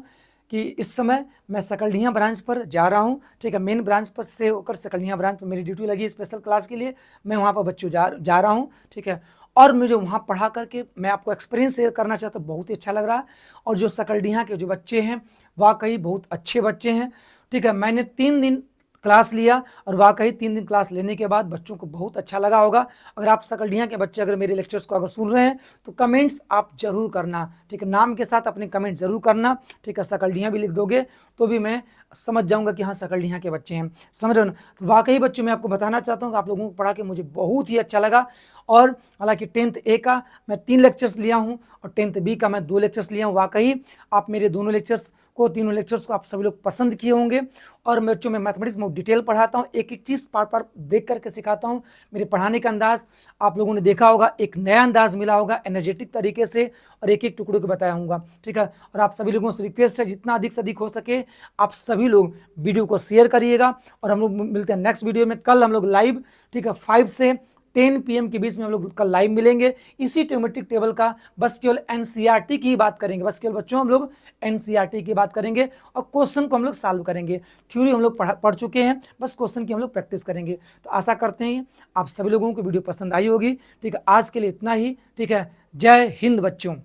कि इस समय मैं सकलडीहा ब्रांच पर जा रहा हूं, ठीक है, मेन ब्रांच पर से होकर सकलडीहा ब्रांच पर मेरी ड्यूटी लगी है स्पेशल क्लास के लिए। मैं वहां पर बच्चों जा रहा हूं, ठीक है, और मुझे वहाँ पढ़ा करके मैं आपको एक्सपीरियंस शेयर करना चाहता हूँ, बहुत ही अच्छा लग रहा है। और जो सकलडीहा के जो बच्चे हैं वाकई बहुत अच्छे बच्चे हैं, ठीक है, मैंने 3 दिन क्लास लिया, और वाकई 3 दिन क्लास लेने के बाद बच्चों को बहुत अच्छा लगा होगा। अगर आप सकलडीहा के बच्चे अगर मेरे लेक्चर्स को अगर सुन रहे हैं तो कमेंट्स आप जरूर करना, ठीक है, नाम के साथ अपने कमेंट जरूर करना, ठीक है, सकलडीहा भी लिख दोगे तो भी मैं समझ जाऊंगा कि हाँ सकलडीहा के बच्चे हैं, समझ रहे हो ना। तो वाकई बच्चों मैं आपको बताना चाहता हूँ कि आप लोगों को पढ़ा के मुझे बहुत ही अच्छा लगा। और हालांकि 10th A का मैं 3 लेक्चर्स लिया हूँ, और 10th B का मैं 2 लेक्चर्स लिया हूँ। वाकई आप मेरे दोनों लेक्चर्स को, तीनों लेक्चर्स को आप सभी लोग पसंद किए होंगे। और बच्चों में मैथमेटिक्स में डिटेल पढ़ाता हूँ, एक एक चीज़ पार्ट पार्ट ब्रेक करके सिखाता हूँ। मेरे पढ़ाने का अंदाज आप लोगों ने देखा होगा, एक नया अंदाज मिला होगा एनर्जेटिक तरीके से, और एक एक टुकड़ों को बताया होगा, ठीक है। और आप सभी लोगों से रिक्वेस्ट है जितना अधिक से अधिक हो सके आप सभी लोग वीडियो को शेयर करिएगा। और हम लोग मिलते हैं नेक्स्ट वीडियो में। कल हम लोग लाइव, ठीक है, 5 से 10 PM के बीच में हम लोग कल लाइव मिलेंगे। इसी ट्रिग्नोमेट्रिक टेबल का बस केवल NCERT की ही बात करेंगे, बस केवल बच्चों हम लोग NCERT की बात करेंगे, और क्वेश्चन को हम लोग सॉल्व करेंगे। थ्योरी हम लोग पढ़ चुके हैं, बस क्वेश्चन की हम लोग प्रैक्टिस करेंगे। तो आशा करते हैं आप सभी लोगों को वीडियो पसंद आई होगी, ठीक है। आज के लिए इतना ही, ठीक है। जय हिंद बच्चों।